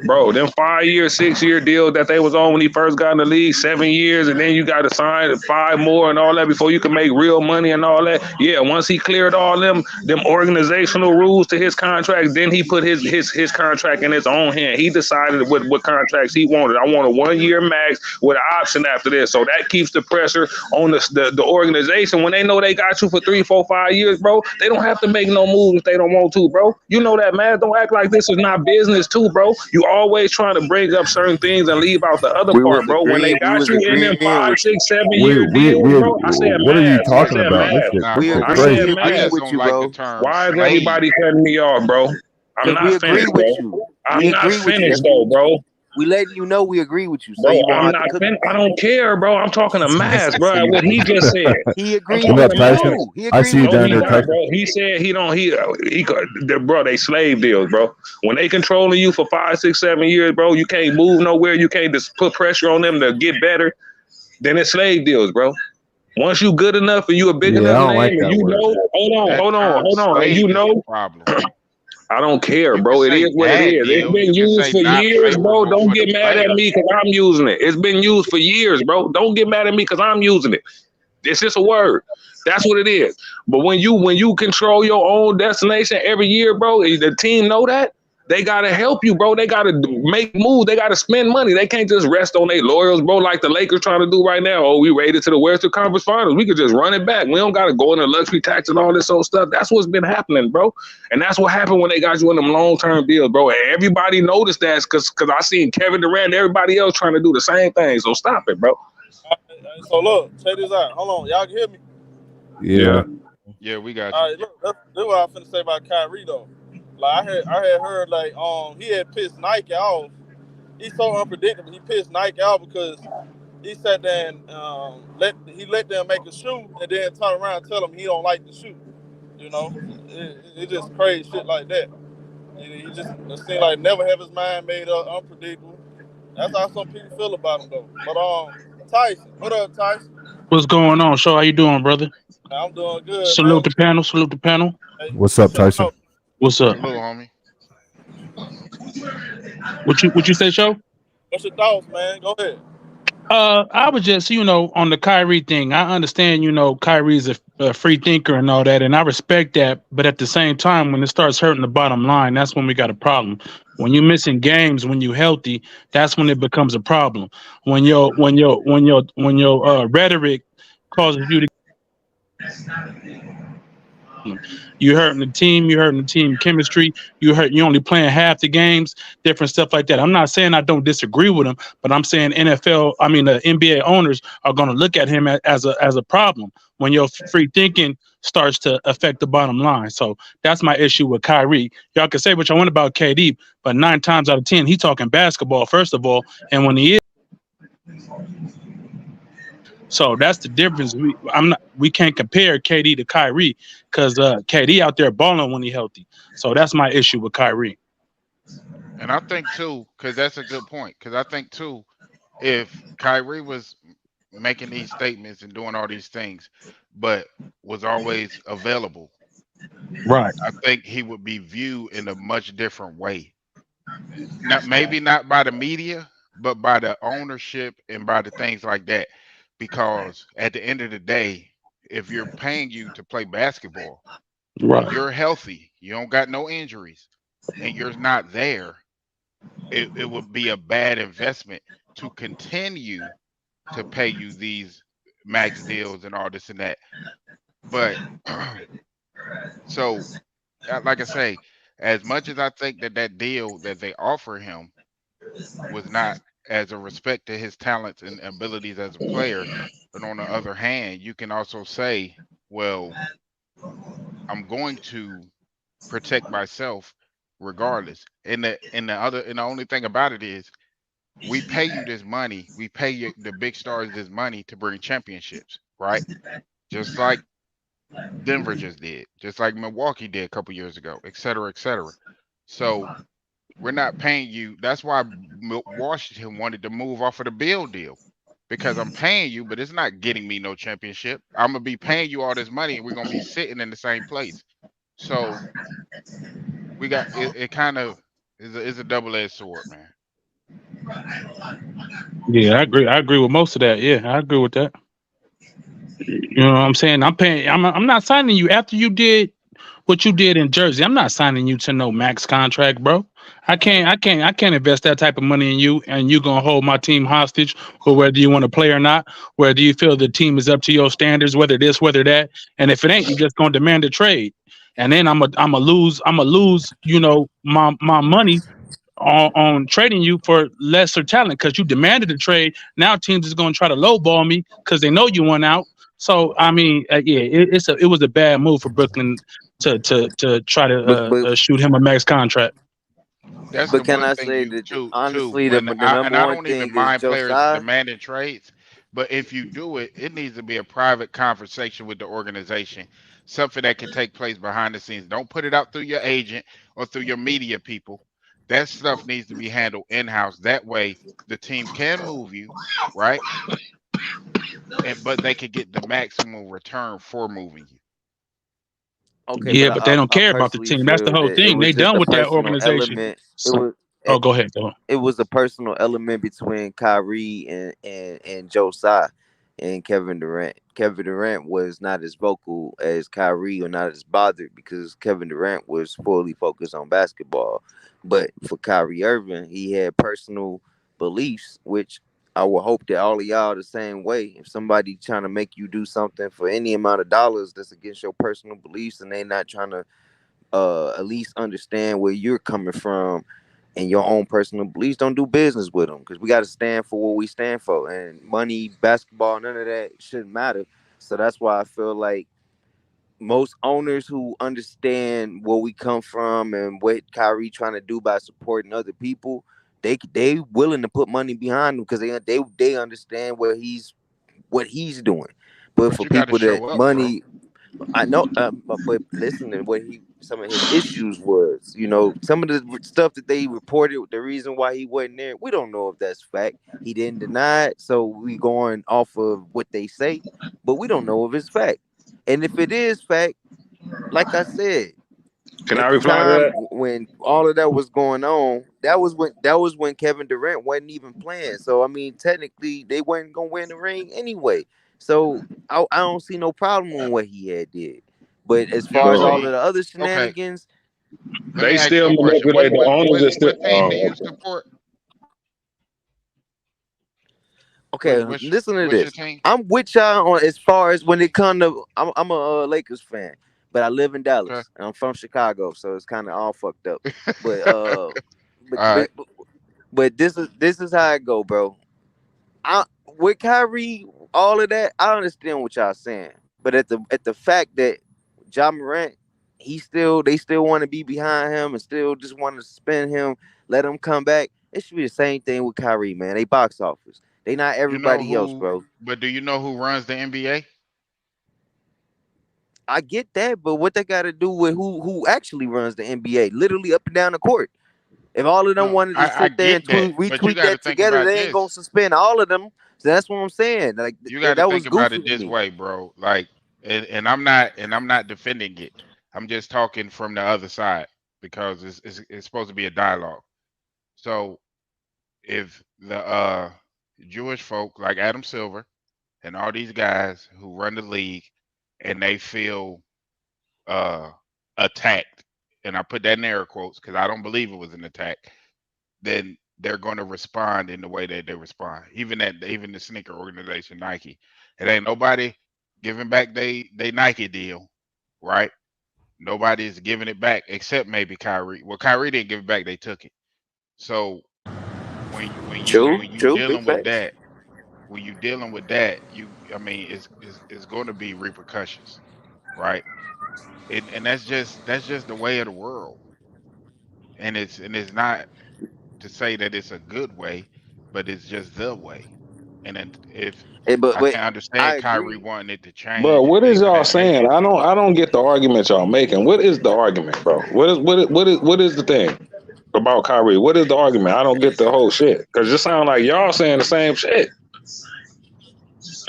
Bro, them 5-year, 6-year deals that they was on when he first got in the league, 7 years, and then you got to sign 5 more and all that before you can make real money and all that. Yeah, once he cleared all them organizational rules to his contract, then he put his contract in his own hand. He decided what contracts he wanted. I want a 1-year max with an option after this. So that keeps the pressure on the organization. When they know they got you for 3, 4, 5 years, bro, they don't have to make no moves if they don't want to, bro. You know that, man. Don't act like this is not business too, bro. You always trying to bring up certain things and leave out the other part, bro. When they got you in them 5, 6, 7-year deals, bro, I said what are you Mavs. I talking said about? This Mavs. shit, Nah, this bro. shit I crazy. said I Mavs. just don't like the term Why is slave. everybody cutting me off, bro? I'm not finished, bro. I'm not finished though, bro. We letting you know we agree with you, so Bro, you won't I'm have not to cook. finished. I don't care, bro. I'm talking to Mavs, bro. What he just said. He I'm agreed talking with to you Tyson? too. He I agreed see you with No, down he there, not, Tyson. bro. He said he don't. Bro, they slave deals, bro. When they controlling you for 5, 6, 7 years, bro, you can't move nowhere. You can't just put pressure on them to get better. Then it's slave deals, bro. Once you good enough and you a big Yeah, I enough don't name, like and that you word. know, That hold term on, and slave you is know, the problem. I don't care, You can bro. It say is what it bad is. It's deal. been You can used say for not years, bro. favorable Don't for the get mad at player. me because I'm using it. It's been used for years, bro. Don't get mad at me because I'm using it. It's just a word. That's what it is. But when you control your own destination every year, bro, the team know that. They gotta help you, bro. They gotta make moves. They gotta spend money. They can't just rest on their laurels, bro, like the Lakers trying to do right now. Oh, we rated to the Western Conference Finals. We could just run it back. We don't gotta go into luxury tax and all this old stuff. That's what's been happening, bro. And that's what happened when they got you in them long-term deals, bro. And everybody noticed that because I seen Kevin Durant and everybody else trying to do the same thing. So stop it, bro. So look, check this out. Hold on, y'all can hear me? Yeah. Yeah, we got All you. right, look, that's what I finna say about Kyrie though. Like I had heard like he had pissed Nike off. He's so unpredictable. He pissed Nike off because he sat there and let them make a shoe and then turn around and tell them he don't like the shoe. You know, it just crazy shit like that. He just it seemed like never have his mind made up, unpredictable. That's how some people feel about him though. But Tyson, what up, Tyson? What's going on? Show, how you doing, brother? I'm doing good, man. Salute the panel. Salute the panel. Hey, What's up, Tyson? What's up? Salute, homie. What you say, Show? What's your thoughts, man? Go ahead. I was just, on the Kyrie thing. I understand, Kyrie's a free thinker and all that, and I respect that. But at the same time, when it starts hurting the bottom line, that's when we got a problem. When you're missing games, when you're healthy, that's when it becomes a problem. When your rhetoric causes you to. You hurting the team, you hurting the team chemistry, you only playing half the games, different stuff like that. I'm not saying I don't disagree with him, but I'm saying the NBA owners are going to look at him as a problem when your free thinking starts to affect the bottom line. So that's my issue with Kyrie. Y'all can say what you want about KD, but 9 times out of 10, he's talking basketball, first of all, and when he is. So that's the difference. We can't compare KD to Kyrie because KD out there balling when he's healthy. So that's my issue with Kyrie. And I think too, because that's a good point. Because I think too, if Kyrie was making these statements and doing all these things, but was always available, right? I think he would be viewed in a much different way. Maybe not by the media, but by the ownership and by the things like that. Because at the end of the day, if you're paying you to play basketball, right, you're healthy, you don't got no injuries, and you're not there, it would be a bad investment to continue to pay you these max deals and all this and that. But so, like I say, as much as I think that deal that they offer him was not as a respect to his talents and abilities as a player. But on the other hand, you can also say, well, I'm going to protect myself regardless. And the only thing about it is we pay you this money. We pay you, the big stars this money to bring championships, right? Just like Denver just did, just like Milwaukee did a couple years ago, et cetera, et cetera. So we're not paying you. That's why Washington wanted to move off of the Bill deal, because I'm paying you, but it's not getting me no championship. I'm gonna be paying you all this money, and we're gonna be sitting in the same place. So we got it. It kind of is a double-edged sword, man. Yeah, I agree. I agree with most of that. Yeah, I agree with that. You know what I'm saying? I'm paying. I'm not signing you after you did what you did in Jersey. I'm not signing you to no max contract, bro. I can't invest that type of money in you, and you gonna hold my team hostage, or whether you want to play or not, whether you feel the team is up to your standards, whether this, whether that, and if it ain't, you just gonna demand a trade, and then I'm a lose, you know, my money on trading you for lesser talent because you demanded a trade. Now teams is gonna try to lowball me because they know you went out. So I mean, yeah, it was a bad move for Brooklyn to try to shoot him a max contract. That's the But can one I thing say you that too. honestly, And the number I one don't even thing is mind players Josiah. demanding trades, but if you do it, it needs to be a private conversation with the organization, something that can take place behind the scenes. Don't put it out through your agent or through your media people. That stuff needs to be handled in house. That way, the team can move you, right? And but they could get the maximum return for moving you. Okay, Yeah, but but they don't I care about the personally team. That's the feel whole that it thing. They was just done a with that personal organization. element. So, go ahead. It was a personal element between Kyrie and Josiah and Kevin Durant. Kevin Durant was not as vocal as Kyrie, or not as bothered, because Kevin Durant was fully focused on basketball. But for Kyrie Irving, he had personal beliefs, which I would hope that all of y'all the same way. If somebody trying to make you do something for any amount of dollars that's against your personal beliefs, and they not trying to at least understand where you're coming from and your own personal beliefs, don't do business with them, because we got to stand for what we stand for. And money, basketball, none of that shouldn't matter. So that's why I feel like most owners who understand where we come from and what Kyrie trying to do by supporting other people, they willing to put money behind him because they understand what he's doing. But But for you got to people that show up, bro. money, I know, but listen to what some of his issues was. You know, some of the stuff that they reported, the reason why he wasn't there, we don't know if that's fact. He didn't deny it, so we going off of what they say, but we don't know if it's fact. And if it is fact, like I said, Can I at the reply to time that? when all of that was going on, that was when Kevin Durant wasn't even playing. So I mean, technically, they weren't gonna win the ring anyway. So I don't see no problem in what he had did. But as You far as all Bro, of see, the other okay. shenanigans, Let me they ask still you a question. manipulate the owners. Are still. What team do Oh, you okay. support? okay, listen to What's your this. team? I'm with y'all on as far as when it come to. I'm a Lakers fan, but I live in Okay. Dallas and I'm from Chicago, so it's kind of all fucked up. But but All but right. but this is how it go, bro. With Kyrie, all of that, I understand what y'all saying. But at the fact that Ja Morant, they still want to be behind him and still just want to suspend him, let him come back. It should be the same thing with Kyrie, man. They box office. They not You know everybody else, who? bro. But do you know who runs the NBA? I get that, but what they got to do with who actually runs the NBA, literally up and down the court. If all of them No, wanted to I sit there and get that, but you retweet got to that think together, about they ain't gonna this. suspend all of them. So that's what I'm saying. Like You got to that think was about goofy it to this me. way, bro. Like, and I'm not defending it. I'm just talking from the other side because it's supposed to be a dialogue. So if the Jewish folk like Adam Silver and all these guys who run the league and they feel uh attacked, and I put that in air quotes because I don't believe it was an attack, then they're going to respond in the way that they respond. Even the sneaker organization Nike, it ain't nobody giving back they Nike deal, right? Nobody's giving it back except maybe Kyrie. Well, Kyrie didn't give it back; they took it. So when True, you true, big dealing with facts. that, I mean, it's going to be repercussions, right? And that's just the way of the world. And it's not to say that it's a good way, but it's just the way. And then if But I wait, can I understand Kyrie agree. wanting it to Bro, change and what is things of y'all that nature. saying? I don't get the argument y'all making. What is the argument, bro? What is the thing about Kyrie? What is the argument? I don't get the whole shit. Cause it sounds like y'all saying the same shit.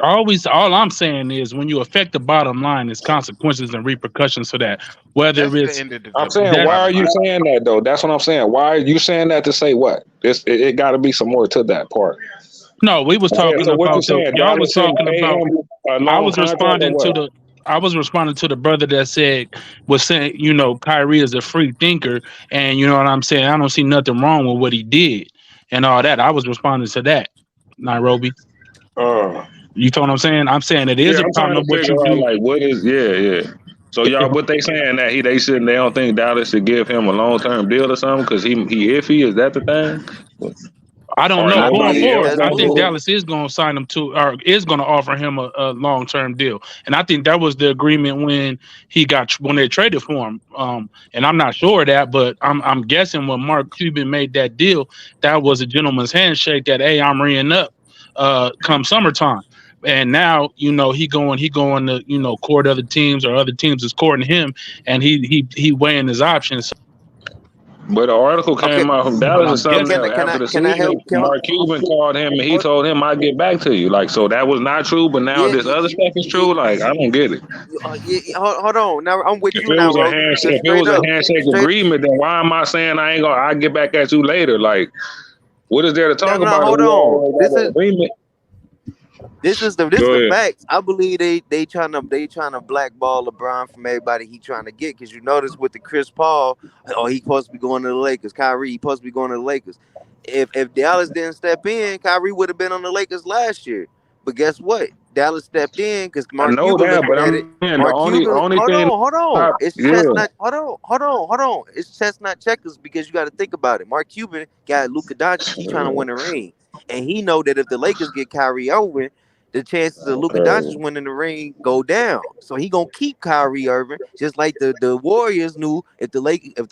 All I'm saying is when you affect the bottom line, there's consequences and repercussions for that. Whether That's the it's end of I'm saying, why are that, you saying that though? That's what I'm saying. Why are you saying that to say what? It got to be some more to that part. no, we was talking So what you about saying? y'all was Dallas shouldn't talking pay about. him a I long was contract or responding to what? the. I was responding to the brother that was saying, Kyrie is a free thinker, and you know what I'm saying. I don't see nothing wrong with what he did and all that. I was responding to that, Nairobi. You know what I'm saying? I'm saying it is Yeah, a I'm trying problem to of what figure you out do. like what is So y'all, what they saying that they don't think Dallas should give him a long term deal or something because he iffy? Is that the thing? I don't Or know. I Going nobody believe else forward, that's I gonna think do what. it? Dallas is going to sign him to, or is going to offer him a long-term deal. And I think that was the agreement when they traded for him. And I'm not sure of that, but I'm guessing when Mark Cuban made that deal, that was a gentleman's handshake that, hey, I'm reeing up come summertime. And now, he going to court other teams, or other teams is courting him, and he weighing his options. But the article Okay, came out from But Dallas or I'm something guessing. that after the can I help? season, Mark Cuban called him and he Hold, told him I'd get back to you. Like, so that was not true, but now yeah, this other stuff is true. Like, I don't get it. hold on. Now I'm with If you it now, was a Roby. handshake, Just if it straight was a up, handshake straight. agreement, then why am I saying I get back at you later? Like, what is there to talk No, about if hold we on. already got an agreement? This is Go the ahead. facts. I believe they trying to blackball LeBron from everybody he trying to get, because you notice with the Chris Paul, he supposed to be going to the Lakers. Kyrie, he supposed to be going to the Lakers. If Dallas didn't step in, Kyrie would have been on the Lakers last year. But guess what? Dallas stepped in because I Mark know Cuban that, looking but at I'm it. saying the Mark Cuban, only hold thing, on, hold on. It's yeah. chestnut. Hold on. It's chestnut checkers, because you got to think about it. Mark Cuban got Luka Doncic. He trying to win a ring, and he know that if the Lakers get Kyrie Irving, the chances of Luka Doncic winning the ring go down. So he gonna keep Kyrie Irving, just like the Warriors knew if the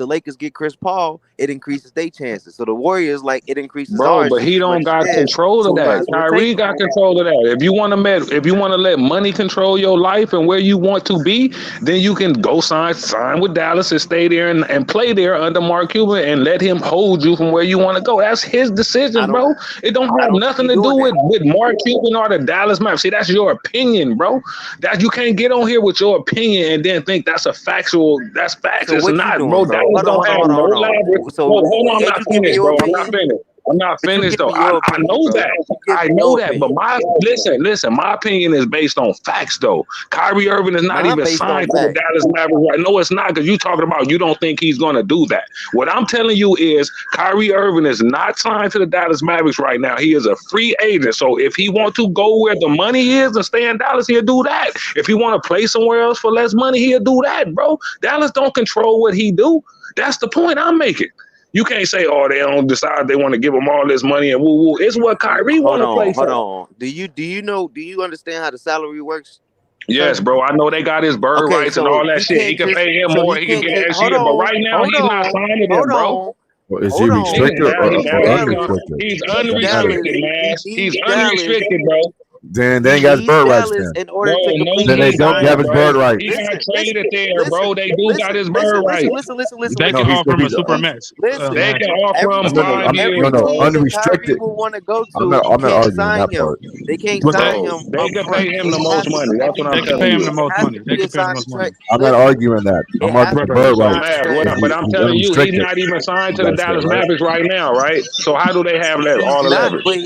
Lakers get Chris Paul, it increases their chances. So the Warriors it increases Bro, ours but just he as much don't as got theirs. control So of we might that. as well take Kyrie them. got control of that. If you want to let money control your life and where you want to be, then you can go sign with Dallas and stay there and play there under Mark Cuban and let him hold you from where you want to go. That's his decision, bro. It don't have nothing to do with Mark Cuban or the Dallas Mavericks. See, that's your opinion, bro. That you can't get on here with your opinion and then think that's a factual. That's facts. So It's what you not, doing? bro. So Dallas don't have no hold on. leverage. So Hold on, I'm ain't not you giving finished, your bro. opinion? I'm not But you finished though. giving your I opinion, know bro. that. You I giving know your that. But opinion. listen. My opinion is based on facts though. Kyrie Irving is not Mine even based on signed to the facts. Dallas Mavericks. Right? No, it's not, because you talking about you don't think he's going to do that. What I'm telling you is Kyrie Irving is not signed to the Dallas Mavericks right now. He is a free agent. So if he want to go where the money is and stay in Dallas, he'll do that. If he want to play somewhere else for less money, he'll do that, bro. Dallas don't control what he do. That's the point I'm making. You can't say, oh, they don't decide they want to give him all this money and woo woo. It's what Kyrie want to play for. Hold on. Do you understand how the salary works? Yes, Sir? bro. I know they got his bird Okay, rights and so all that he shit. He can't can just pay him more. He can get next year. But right now, he's not signed to them, bro. Well, is he restricted or unrestricted? He's He unrestricted, man. He's needs Dallas. unrestricted, bro. Then they He ain't got his needs bird rights Dallas then. in order to No, complete Then the they don't he have don't, his bro. bird rights. He got traded there, bro. They do got his bird rights. They can No, he's offer him a he's super max. They can offer him no, no, 5 years, Every no, team bro. that Kyrie unrestricted. will want to go I'm to not can't arguing sign that him. part. They can't What's that? sign Bro, him they up can front. pay him the most money. That's what I'm They can telling pay him you. the most money. They It can has pay him to the be a most signing money. trade. I'm not Listen, arguing that. it I'm has arguing to the be a bird So signing rights. Mav, trade. but I'm He's telling you, he's unrestricted. not even signed to You the gotta say, Dallas right? Mavericks right now, right? So how do they have He's all the not, leverage? but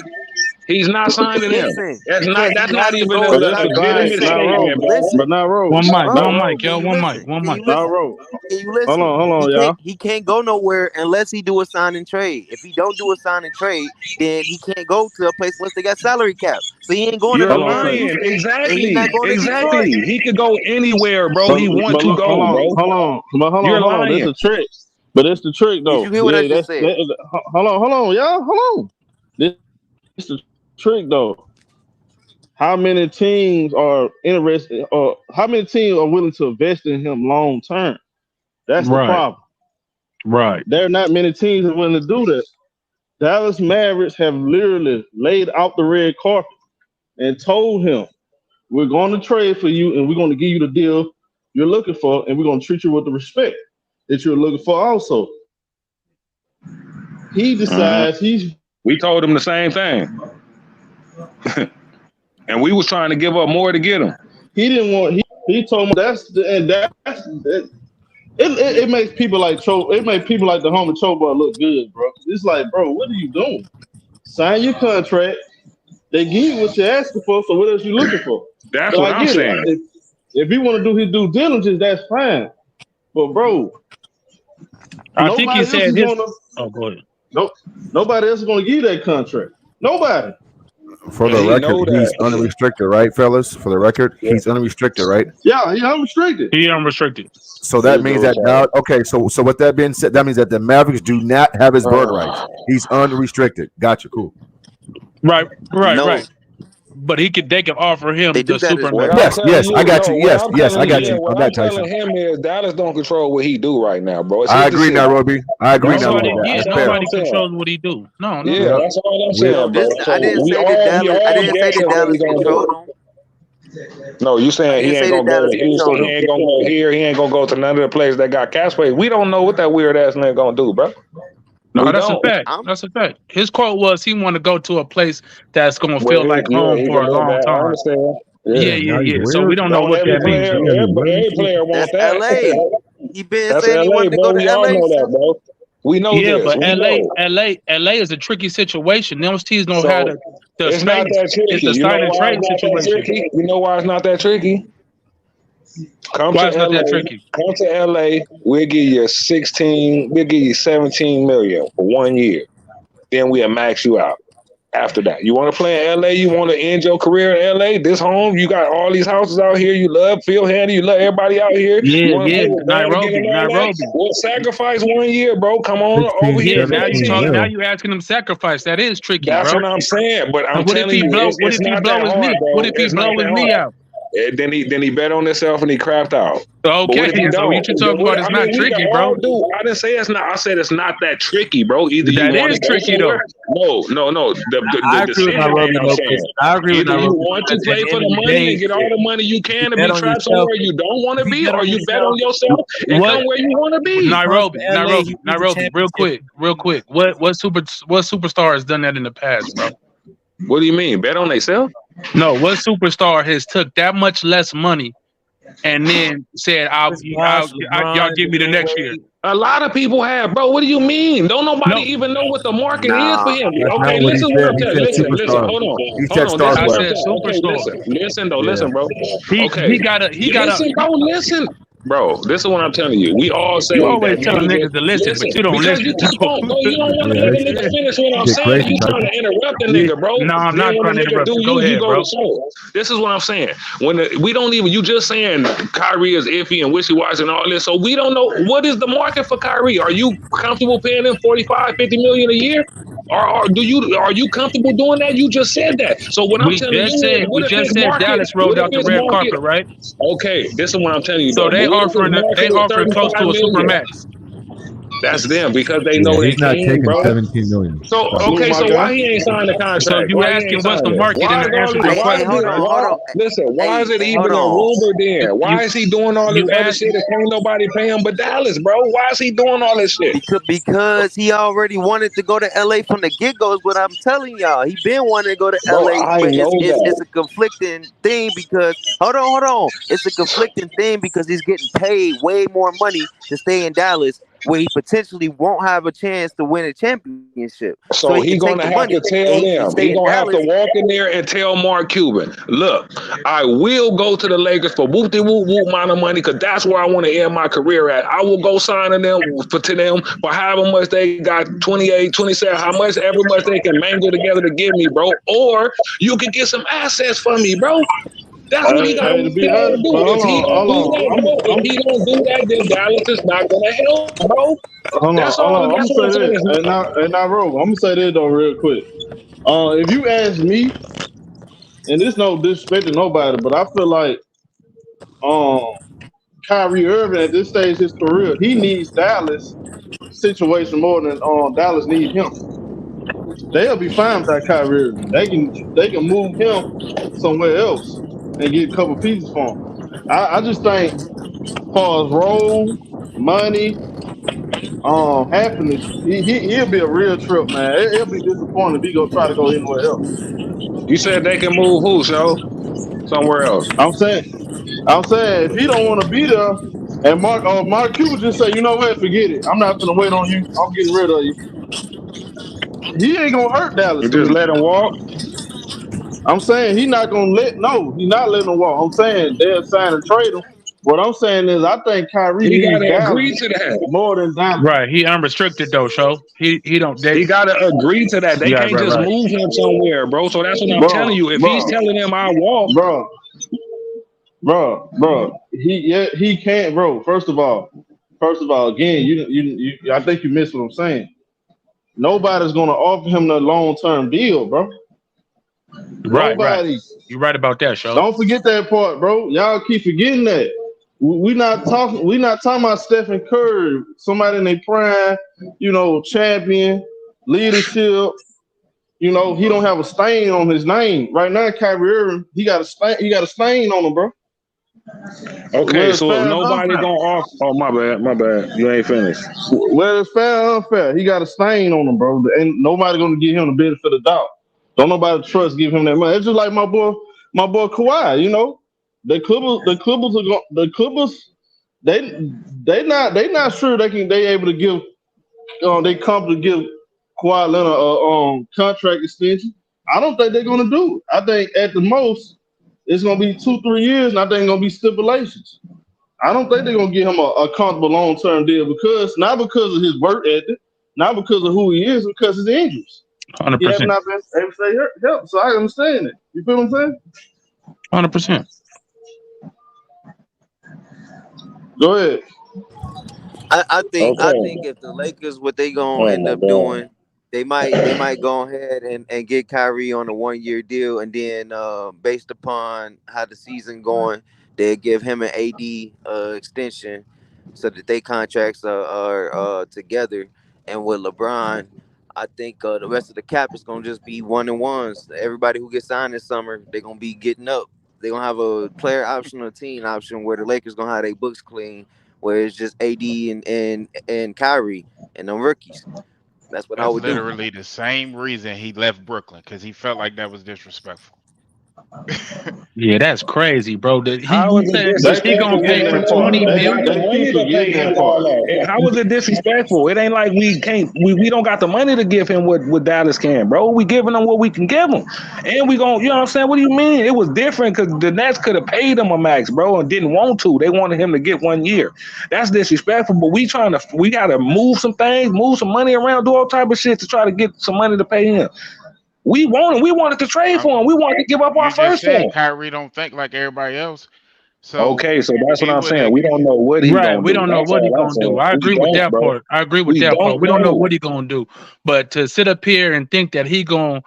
He's not signed to them. listen, That's he not has to even a go But it's a inside. legitimate thing, Listen, not road, statement, bro. but not road, One mic, not one bro, mic, road, can yo, you one mic, listen? one Can mic. you not listen? road. Can you Hold listen? on, y'all. He can't go nowhere unless he do a sign and trade. If he don't do a sign and trade, then he can't go to a place unless they got salary cap. So he ain't going to You're Hold on a no second. lying. Houston, and he not Exactly. going to Detroit. Exactly. He could go anywhere, bro. But He want but to look, go, bro. You're hold on. That's lying. a trick. But it's the trick Did though. you hear what I Yeah, just said? hold on, y'all. Hold on. the trick though. How many teams are interested, or how many teams are willing to invest in him long term? That's the problem. Right. There are not many teams that are willing to do that. Dallas Mavericks have literally laid out the red carpet and told him, we're going to trade for you and we're going to give you the deal you're looking for, and we're going to treat you with the respect that you're looking for also. He decides We told him the same thing. And we was trying to give up more to get him. He didn't want, he told me it makes people like Cho, it makes people like the homie Choba look good, bro. It's like, bro, what are you doing? Sign your contract. They give you what you're asking for, so what else you looking for? That's what I'm saying. If he want to do his due diligence, that's fine. But bro, I think he said his. Oh, go ahead. Nope. Nobody else is going to give you that contract. Nobody. For the record, he's unrestricted, right, fellas? For the record, he's unrestricted, right? Yeah, he's unrestricted. He's unrestricted. So that means that now, okay. So with that being said, that means that the Mavericks do not have his bird rights. He's unrestricted. Gotcha. Cool. Right. But they can offer him the super. Yes, I got you. Yes, I got you. What I'm telling him is Dallas don't control what he do right now, bro. I agree, Nairobi. I agree. Nobody controls what he do. No. Yeah, that's all I'm saying, bro. I didn't say that Dallas controlled him. No, you saying he ain't gonna go to Houston, he ain't gonna go here, he ain't gonna go to none of the places that got cap space. We don't know what that weird ass nigga gonna do, bro. No, that's a fact. That's a fact. His quote was he want to go to a place that's going to feel like home for a long time. Yeah. So we don't know what that means. Every player wants that. LA. He been saying he wanted to go to LA. Know that, bro. We know this. But LA is a tricky situation. Those teams know how to. It's not that tricky. It's the sign and trade situation. You know why it's not that tricky? Come to LA, we'll give you 17 million for 1 year. Then we'll max you out. After that, you want to play in LA, you want to end your career in LA, this home, you got all these houses out here, you love Phil Handy, you love everybody out here. Nairobi. We'll sacrifice 1 year, bro. Come on over here. Now you asking him sacrifice. That is tricky. That's what I'm saying. But I'm telling you, what if he blow his knee? What if he blow his knee out? Then he bet on himself and he crapped out. Okay, so what you talking about is not tricky, bro. I didn't say it's not. I said it's not that tricky, bro. Either that is tricky though. No. I agree with Either you want to play for the money and get all the money you can and be trapped somewhere you don't want to be, or you bet on yourself and come where you want to be. Nairobi. Real quick. What superstar has done that in the past, bro? What do you mean? Bet on themselves? No, what superstar has took that much less money and then said, y'all give me the next year? A lot of people have, bro. What do you mean? Don't nobody even know what the market is for him. Okay, listen, hold on. Listen, bro. Listen. Bro, this is what I'm telling you. We all say you always tell niggas to listen, but you don't listen. You don't want to let a nigga finish what I'm saying. You trying to interrupt the nigga, bro. No, I'm not trying to interrupt. Go ahead, bro. This is what I'm saying. We don't even. You just saying Kyrie is iffy and wishy-washy and all this. So we don't know what is the market for Kyrie. Are you comfortable paying him 45, 50 million a year? Or are you comfortable doing that? You just said that. So what I'm telling you, we just said Dallas rolled out the red carpet, right? Okay, this is what I'm telling you. So they offering close to a super max. That's them because they know he's not taking 17 million. So okay, so why he ain't signed the contract? So you asking what's the market and the answer to the question? Listen, why is it even a rumor then? Why is he doing all this other shit that can't nobody pay him but Dallas, bro? Why is he doing all this shit? Because he already wanted to go to LA from the get-go is what I'm telling y'all. He been wanting to go to LA, but it's a conflicting thing because hold on. It's a conflicting thing because he's getting paid way more money to stay in Dallas, where he potentially won't have a chance to win a championship. So he's going to have to tell them. He's going to have to walk in there and tell Mark Cuban, look, I will go to the Lakers for whoop-de-whoop amount of money because that's where I want to end my career at. I will go sign to them for however much they got, 28, 27, every much they can mangle together to give me, bro. Or you can get some assets for me, bro. That's what he got to do. If he don't do that, then Dallas is not going to help, bro. Hold on. I'm going to say this. And now, Rob, I'm going to say this, though, real quick. If you ask me, and there's no disrespect to nobody, but I feel like Kyrie Irving at this stage of his career, he needs Dallas situation more than Dallas need him. They'll be fine without Kyrie Irving. They can move him somewhere else and get a couple pieces for him. I just think as far as role, money, happiness, he'll be a real trip, man. It'll be disappointing if he go try to go anywhere else. You said they can move who, so somewhere else. I'm saying if he don't want to be there, and Mark Cuban just say, you know what, forget it. I'm not gonna wait on you. I'm getting rid of you. He ain't gonna hurt Dallas. You just let him walk. I'm saying he's not letting him walk. I'm saying they'll sign and trade him. What I'm saying is I think Kyrie He needs gotta agree Dallas to that. more than Dallas. Right, he unrestricted though, show. He don't. He gotta agree to that. They can't just right. move him somewhere, bro. So that's what I'm telling you. If he's telling them I walk, bro, he can't, bro. First of all, again, you I think you missed what I'm saying. Nobody's gonna offer him the long-term deal, bro. Right. You're right about that, show. Don't forget that part, bro. Y'all keep forgetting that. We're not talking about Stephen Curry, somebody in their prime, champion, leadership. He don't have a stain on his name. Right now, Kyrie Irving, he got a stain on him, bro. Okay, so if nobody gonna offer, oh my bad, you ain't finished. Well, it's fair or unfair. He got a stain on him, bro. Ain't nobody gonna give him the benefit of the doubt. Don't nobody trust give him that money. It's just like my boy Kawhi. The Clippers, they not sure they able to give they come to give Kawhi Leonard a contract extension. I don't think they're gonna do it. I think at the most it's gonna be 2-3 years, and I think it's gonna be stipulations. I don't think they're gonna give him a comfortable long-term deal not because of his work ethic, not because of who he is, because of his injuries. 100%. He has not been able to stay help, so I understand it. You feel what I'm saying? 100%. Go ahead. I think if the Lakers, what they gonna end up doing, they might go ahead and get Kyrie on a 1-year deal, and then based upon how the season going, they give him an AD extension so that they contracts are together. And with LeBron, I think the rest of the cap is gonna just be 1-and-1s. Everybody who gets signed this summer, they're gonna be getting up. They're gonna have a player option or team option where the Lakers gonna have their books clean, where it's just AD and Kyrie and them rookies. That's what I would do. That's literally the same reason he left Brooklyn, because he felt like that was disrespectful. Yeah, that's crazy, bro. He said he gonna pay for 20 million. How was it disrespectful? It ain't like we don't got the money to give him what Dallas can, bro. We giving him what we can give him, and we gonna, you know what I'm saying? What do you mean? It was different because the Nets could have paid him a max, bro, and didn't want to. They wanted him to get 1 year. That's disrespectful. But we gotta move some things, move some money around, do all type of shit to try to get some money to pay him. We wanted to trade for him. We wanted to give up our first one. Kyrie don't think like everybody else. So okay, so that's what I'm saying. We don't know what he's gonna do. We don't know what he's gonna do. I agree with that part. We don't know what he's gonna do. But to sit up here and think that he gonna,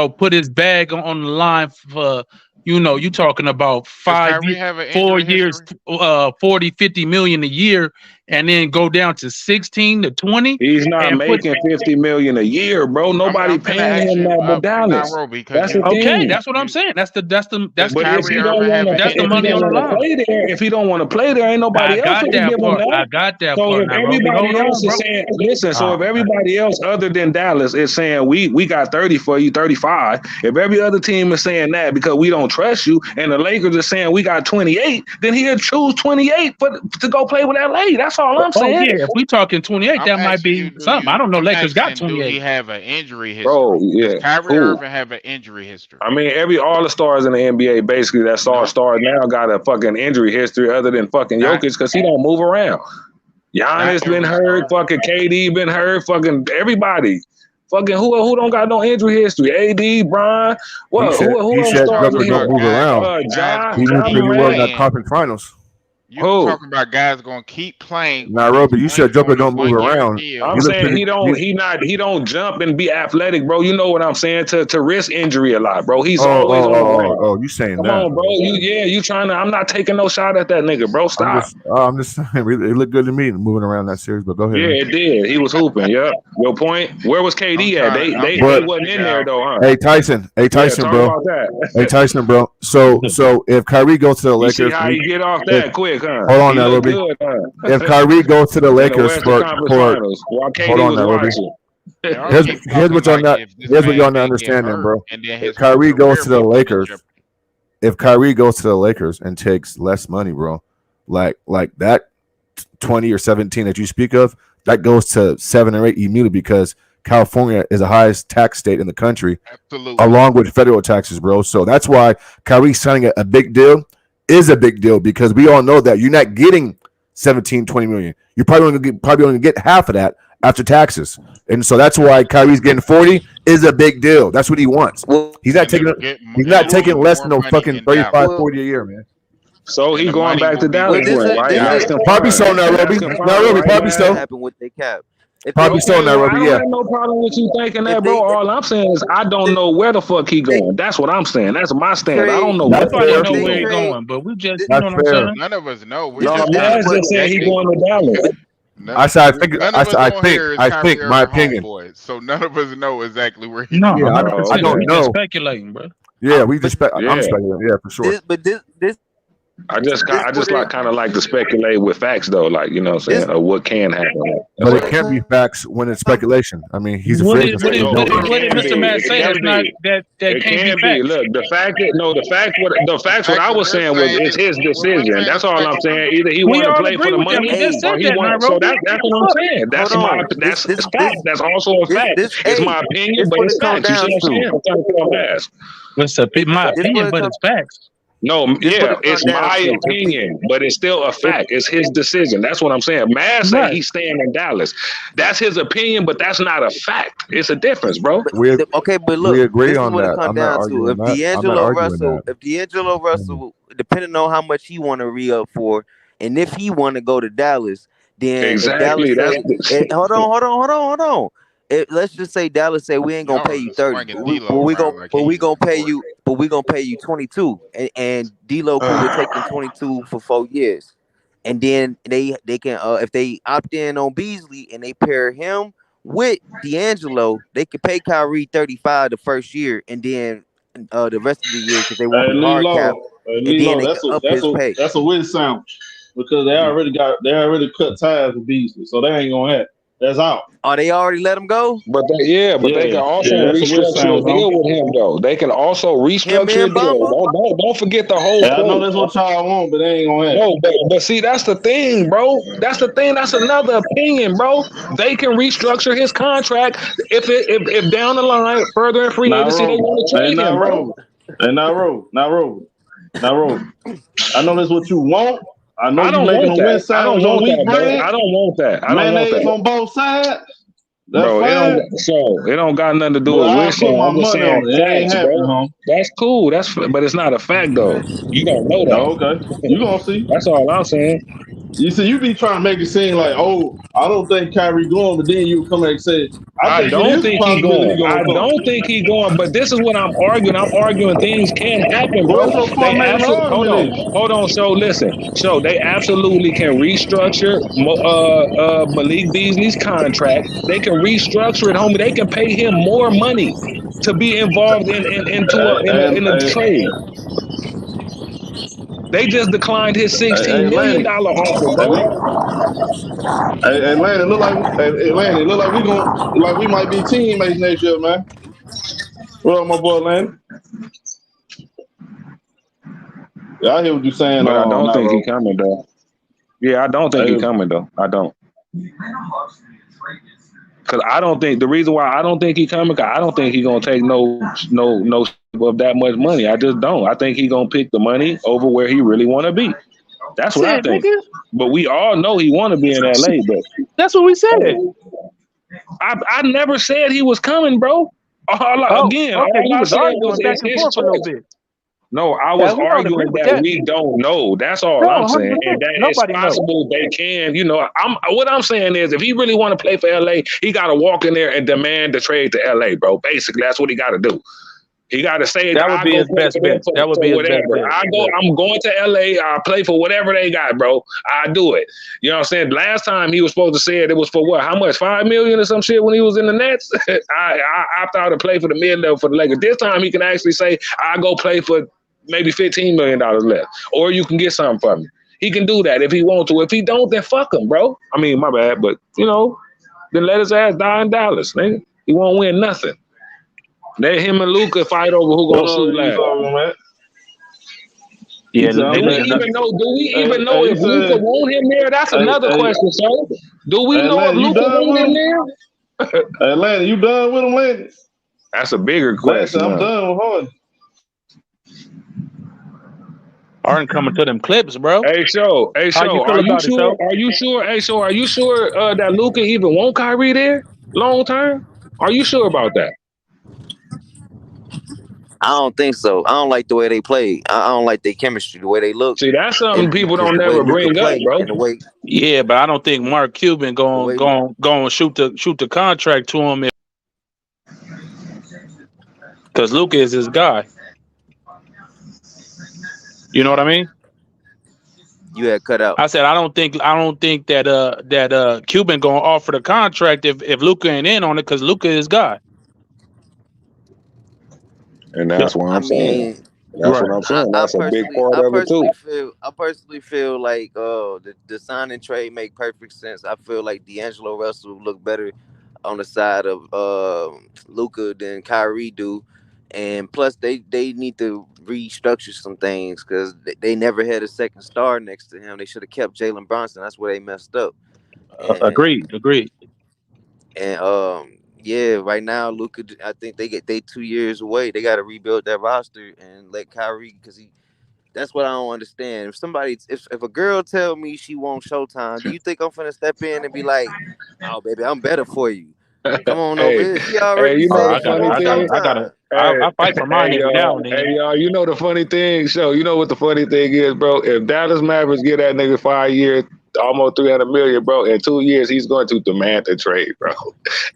put his bag on the line for, you talking about 4 years, 40, 50 million a year, and then go down to 16 to 20. He's not making 50 million a year, bro. Nobody paying him that but Dallas. That's okay. That's what I'm saying. That's the money on the line. If he don't want to play there, ain't nobody else to give him that. I got that so part. If everybody else is saying, listen, so if everybody else other than Dallas is saying we got 30 for you, 35. If every other team is saying that because we don't trust you, and the Lakers are saying we got 28, then he'll choose 28 to go play with LA. That's all I'm saying. Yeah, if we talking 28, that might be something. I don't know. Lakers got 28. Do he have an injury history? Bro, yeah. Kyrie Irving have an injury history. I mean, all the stars in the NBA basically that stars now got a fucking injury history other than fucking Jokic because he don't move around. Giannis been hurt. Fucking KD been hurt. Fucking everybody. Fucking who don't got no injury history? AD, Bron. What? Who don't move around. He did pretty well in that conference finals. You talking about guys gonna keep playing. Nairobi, you said Joker don't move around. I'm saying he don't jump and be athletic, bro. You know what I'm saying? To risk injury a lot, bro. He's always on the ground. Oh, you saying Come that? on, bro. You trying to? I'm not taking no shot at that nigga, bro. Stop. I'm just saying, it looked good to me moving around that series, but go ahead. Yeah, it did. He was hooping. Yeah. Your point. Where was KD at? They wasn't in there though, huh? Hey Tyson, bro. Hey Tyson, bro. So if Kyrie goes to the Lakers, see how you get off that quick, huh? Hold on, Nairobi. If Kyrie goes to the Lakers for hold on, Nairobi. Here's what y'all not understanding, bro. If Kyrie goes to the Lakers, and takes less money, bro, like that 20 or 17 that you speak of, that goes to 7 or 8 immediately because California is the highest tax state in the country, along with federal taxes, bro. So that's why Kyrie signing a big deal is a big deal because we all know that you're not getting 17, 20 million. You're probably only get half of that after taxes. And so that's why Kyrie's getting 40 is a big deal. That's what he wants. He's not taking less than no fucking 35, 40 a year, man. So he's going back to Dallas, right? Probably so, Nairobi. Probably so. Happen with their cap. Probably so, Nairobi. I don't have no problem with you thinking that, bro. All I'm saying is I don't know where the fuck he going. That's what I'm saying. That's my stand. I don't know where he's going, but we just, you know what I'm saying? None of us know. Mavs just said he's going to Dallas. I think my opinion. So none of us know exactly where he's going. I don't know. Speculating, bro. Yeah, we just I'm speculating. Yeah, for sure. This I just kind of like to speculate with facts though, like you know what I'm saying, or what can happen. But it can't be facts when it's speculation. I mean, he's what did Mr. Matt say? That's not that can't be facts. Look, the facts. What I was saying was it's his decision. That's all I'm saying. Either he want to play for the money, or he want. So that's what I'm saying. That's fact. That's also a fact. It's my opinion, but it's facts. You see what I'm saying? I'm trying to put on blast. It's my opinion, but it's facts. No, it's my opinion, but it's still a fact. It's his decision. That's what I'm saying. Mavs say he's staying in Dallas. That's his opinion, but that's not a fact. It's a difference, bro. But look, we agree on that. I'm not arguing that. If D'Angelo Russell, depending on how much he want to re-up for, and if he want to go to Dallas, then exactly. Hold on. Let's just say Dallas say we ain't gonna pay you 30, but we gonna pay you 22, and D-Lo could take them 22 for 4 years, and then they can if they opt in on Beasley and they pair him with D'Angelo, they can pay Kyrie 35 the first year, and then the rest of the year because they want the hard cap, and then they can up his pay. That's a win sandwich because they already cut ties with Beasley, so they ain't gonna have. That's out. Oh, they already let him go? But they can also restructure a deal with him, though. They can also restructure a deal. Don't forget the whole I know that's what y'all want, but they ain't gonna have. No, but see, that's the thing, bro. That's the thing. That's another opinion, bro. They can restructure his contract if down the line, further in free agency, they want to trade him, bro. Not road. I know that's what you want. I know you're making a win sandwich on weak bread. I don't want that. Mayonnaise on both sides. Bro, it don't got nothing to do with win sandwich. That's cool. But it's not a fact though. You don't know that. Oh, okay. You gonna see. That's all I'm saying. You see, you be trying to make it seem like, oh, I don't think Kyrie going, but then you come back and say, I don't think he going. I don't think he going. But this is what I'm arguing. I'm arguing things can happen, bro. Hold on. So listen. So they absolutely can restructure Malik Beasley's contract. They can restructure it, homie. They can pay him more money to be involved in a trade. They just declined his $16 million offer, bro. Hey, Lanny, it look like we might be teammates next year, man. What up, my boy, Lanny? Yeah, I hear what you're saying. But I don't think he's coming, though. Yeah, I don't think he's coming, though. I don't. Because I don't think the reason why I don't think he's coming, because I don't think he's gonna take no of that much money. I just don't. I think he's gonna pick the money over where he really want to be. That's what I think. But we all know he want to be in LA. But that's what we said. I never said he was coming, bro. Again, okay, he was arguing back and forth a little bit. No, I was we don't agree arguing with that that. we don't know. That's all No, I'm saying, 100%. and that it's Nobody knows. possible they can. You know, what I'm saying is, if he really want to play for LA, he got to walk in there and demand the trade to LA, bro. Basically, that's what he got to do. He got to say That would be his best bet. That would be his best bet. I'm going to LA. I play for whatever they got, bro. I do it. You know what I'm saying? Last time he was supposed to say it was for what? How much? $5 million or some shit when he was in the Nets. I opted out to play for the mid level for the Lakers. This time he can actually say, I go play for maybe $15 million left, or you can get something from me. He can do that if he wants to. If he don't, then fuck him, bro. I mean, my bad, but you know, then let his ass die in Dallas, nigga. He won't win nothing. Let him and Luka fight over who gonna shoot last. Yeah, Do we even know if Luka want him there? That's another question, sir. Do we know if Luka want him there? Hey, Landon, you done with him, Landon? That's a bigger question. I'm done with Harden. Harden coming to them clips, bro. Hey, show. Are you sure? Hey, so are you sure that Luka even want Kyrie there long term? Are you sure about that? I don't think so. I don't like the way they play. I don't like their chemistry, the way they look. See, that's something people don't never bring up, bro. Yeah, but I don't think Mark Cuban going shoot the contract to him because Luka is his guy. You know what I mean? You had cut out. I said I don't think that Cuban gonna offer the contract if Luka ain't in on it because Luka is his guy. And that's what I'm saying. That's what I'm saying. That's a big part of it too. I personally feel like the sign and trade make perfect sense. I feel like D'Angelo Russell would look better on the side of Luka than Kyrie do. And plus, they need to restructure some things because they never had a second star next to him. They should have kept Jalen Brunson. That's where they messed up. Agreed. And yeah, right now, Luka, I think they 2 years away. They got to rebuild that roster and let Kyrie, because that's what I don't understand. If a girl tell me she wants Showtime, do you think I'm finna step in and be like, "Oh, baby, I'm better for you. Come on over here." She already said she wants Showtime. I fight for mine every now and then. Hey, y'all, you know the funny thing, you know what the funny thing is, bro? If Dallas Mavericks get that nigga 5 years, almost $300 million, bro, in 2 years, he's going to demand the trade, bro.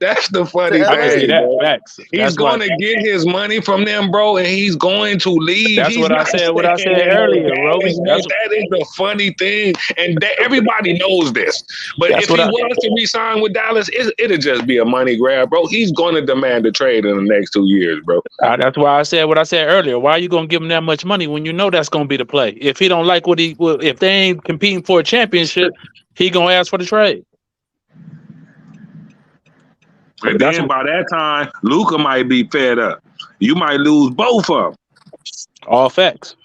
That's the funny thing, bro. He's going to get his money from them, bro, and he's going to leave. That's what I said earlier, Roby. That is the funny thing, and everybody knows this. But if he was to re-sign with Dallas, it'll just be a money grab, bro. He's going to demand the trade in the next 2 years, bro. That's why I said what I said earlier. Why are you going to give him that much money when you know that's going to be the play? If he don't like if they ain't competing for a championship, he going to ask for the trade. And then by that time, Luka might be fed up. You might lose both of them. All facts.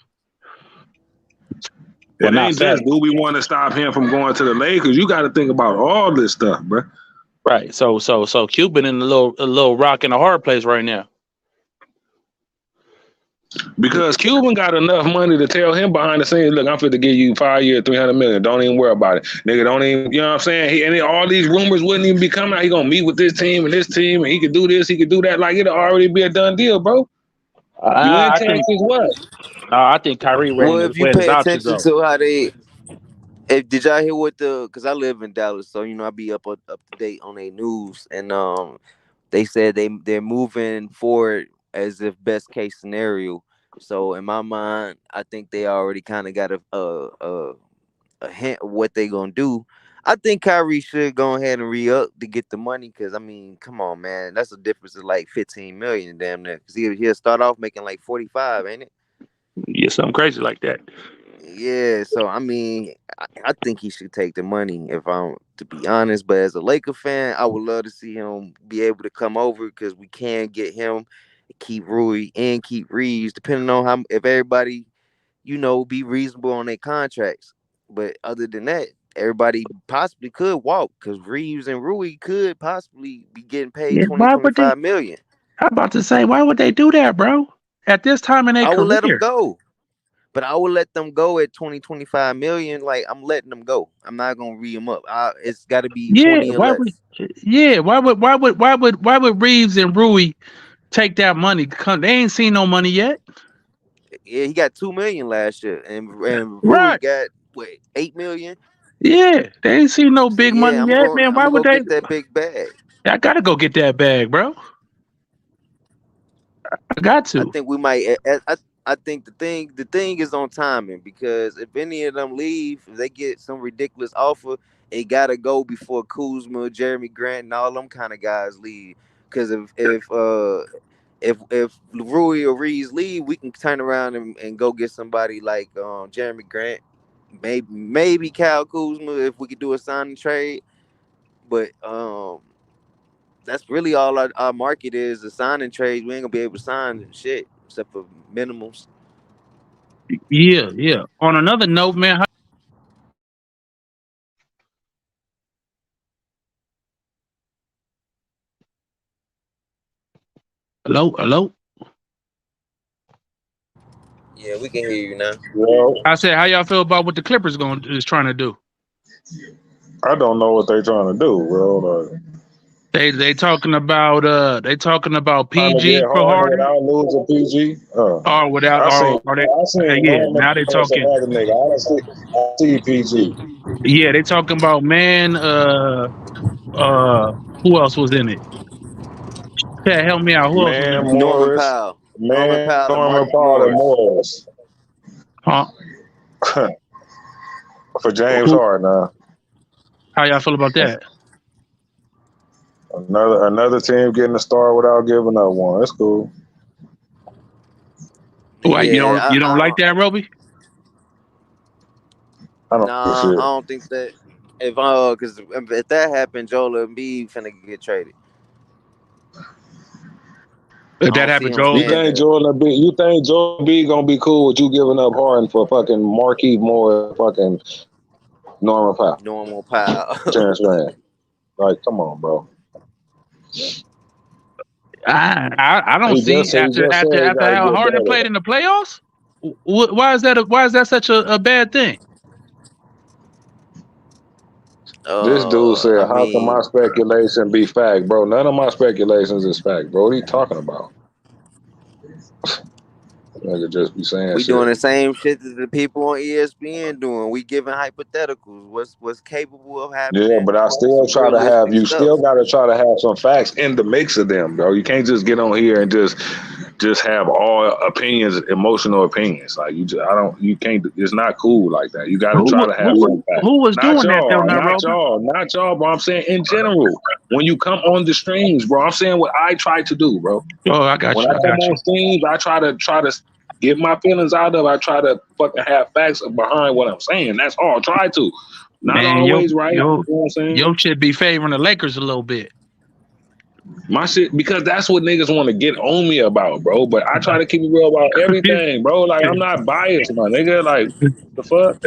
It ain't just, do we want to stop him from going to the Lakers? You got to think about all this stuff, bro. Right. So Cuban in a little rock in a hard place right now. Because Cuban got enough money to tell him behind the scenes, look, I'm fit to give you 5 years, $300 million. Don't even worry about it. Nigga, don't even, you know what I'm saying? All these rumors wouldn't even be coming out. He gonna meet with this team, and he could do this, he could do that. Like, it'll already be a done deal, bro. I think Kyrie ready. Well, if you pay attention to how did y'all hear because I live in Dallas, so, I be up to date on their news, and they said they're moving forward as if best case scenario. So in my mind, I think they already kind of got a hint of what they gonna do. I think Kyrie should go ahead and re-up to get the money, because I mean, come on, man, that's a difference of like $15 million, damn near. Because he'll start off making like 45, ain't it? Yeah, something crazy like that. Yeah, so I mean, I think he should take the money, if I'm to be honest. But as a Laker fan, I would love to see him be able to come over, because we can get him, keep Rui, and keep Reeves, depending on if everybody, be reasonable on their contracts. But other than that, everybody possibly could walk, because Reeves and Rui could possibly be getting paid $25 million. I'm about to say, why would they do that, bro? At this time in their career, I would let them go. But I would let them go at $25 million. Like, I'm letting them go. I'm not gonna re them up. It's got to be 20 or less. Why would Reeves and Rui take that money? They ain't seen no money yet. Yeah, he got $2 million last year, and Rui Right. got what, $8 million. Yeah, they ain't seen no So big yeah, money yet, man. I'm Why gonna would go they? get that big bag. I gotta go get that bag, bro. I got I to. think we might. I think the thing is on timing, because if any of them leave, if they get some ridiculous offer, it gotta go before Kuzma, Jeremy Grant, and all them kind of guys leave. Because if Rui or Reeves leave, we can turn around and go get somebody like Jeremy Grant, maybe Kyle Kuzma if we could do a sign and trade. But that's really all our market is, the signing trades. We ain't gonna be able to sign shit except for minimums. Yeah, yeah. On another note, man. Hello. Yeah, we can hear you now. Well, I said, how y'all feel about what the Clippers is trying to do? I don't know what they're trying to do, bro. They talking about Trying to PG get for Harden Harden without losing PG. or without I seen or they yeah, Norman now they or some talking other nigga. I see PG. yeah, they talking about man who else was in it? Yeah, help me out. Who else was in Man it? Norman Morris. Powell, Man and Norman Marcus Paul and Morris. Morris. Huh? For James Harden, How y'all feel about that? another team getting a star without giving up one. That's cool. Why Yeah, you don't like that, Roby? I don't Nah, shit. I don't think that. Because if that happened, Joel Embiid finna get traded. If that happened, Joel, you think Joel Embiid gonna be cool with you giving up Harden for fucking Marquise Moore, fucking Norman Powell? Terrence Mann. Like, come on, bro. I don't see after how Harden played in the playoffs. Why is that such a bad thing? This dude said, "How can my speculation be fact, bro? None of my speculations is fact, bro. What are you talking about?" Nigga just be saying We shit. doing the same shit that the people on ESPN doing. We giving hypotheticals. What's capable of happening? Yeah, but I still try to have you stuff. still got to try to have some facts in the mix of them, bro. You can't just get on here and just have all opinions, emotional opinions. Like you can't. It's not cool like that. You got to try to have some facts. Who was not doing y'all, that though? not y'all, bro. I'm saying in general. When you come on the streams, bro, I'm saying what I try to do, bro. Oh, I got when you. I come on streams, I try to get my feelings out of. I try to fucking have facts behind what I'm saying. That's all. Try to. Not always right. You know what I'm saying? Yo should be favoring the Lakers a little bit. My shit, because that's what niggas want to get on me about, bro. But I try to keep it real about everything, bro. Like, I'm not biased, my nigga. Like, the fuck?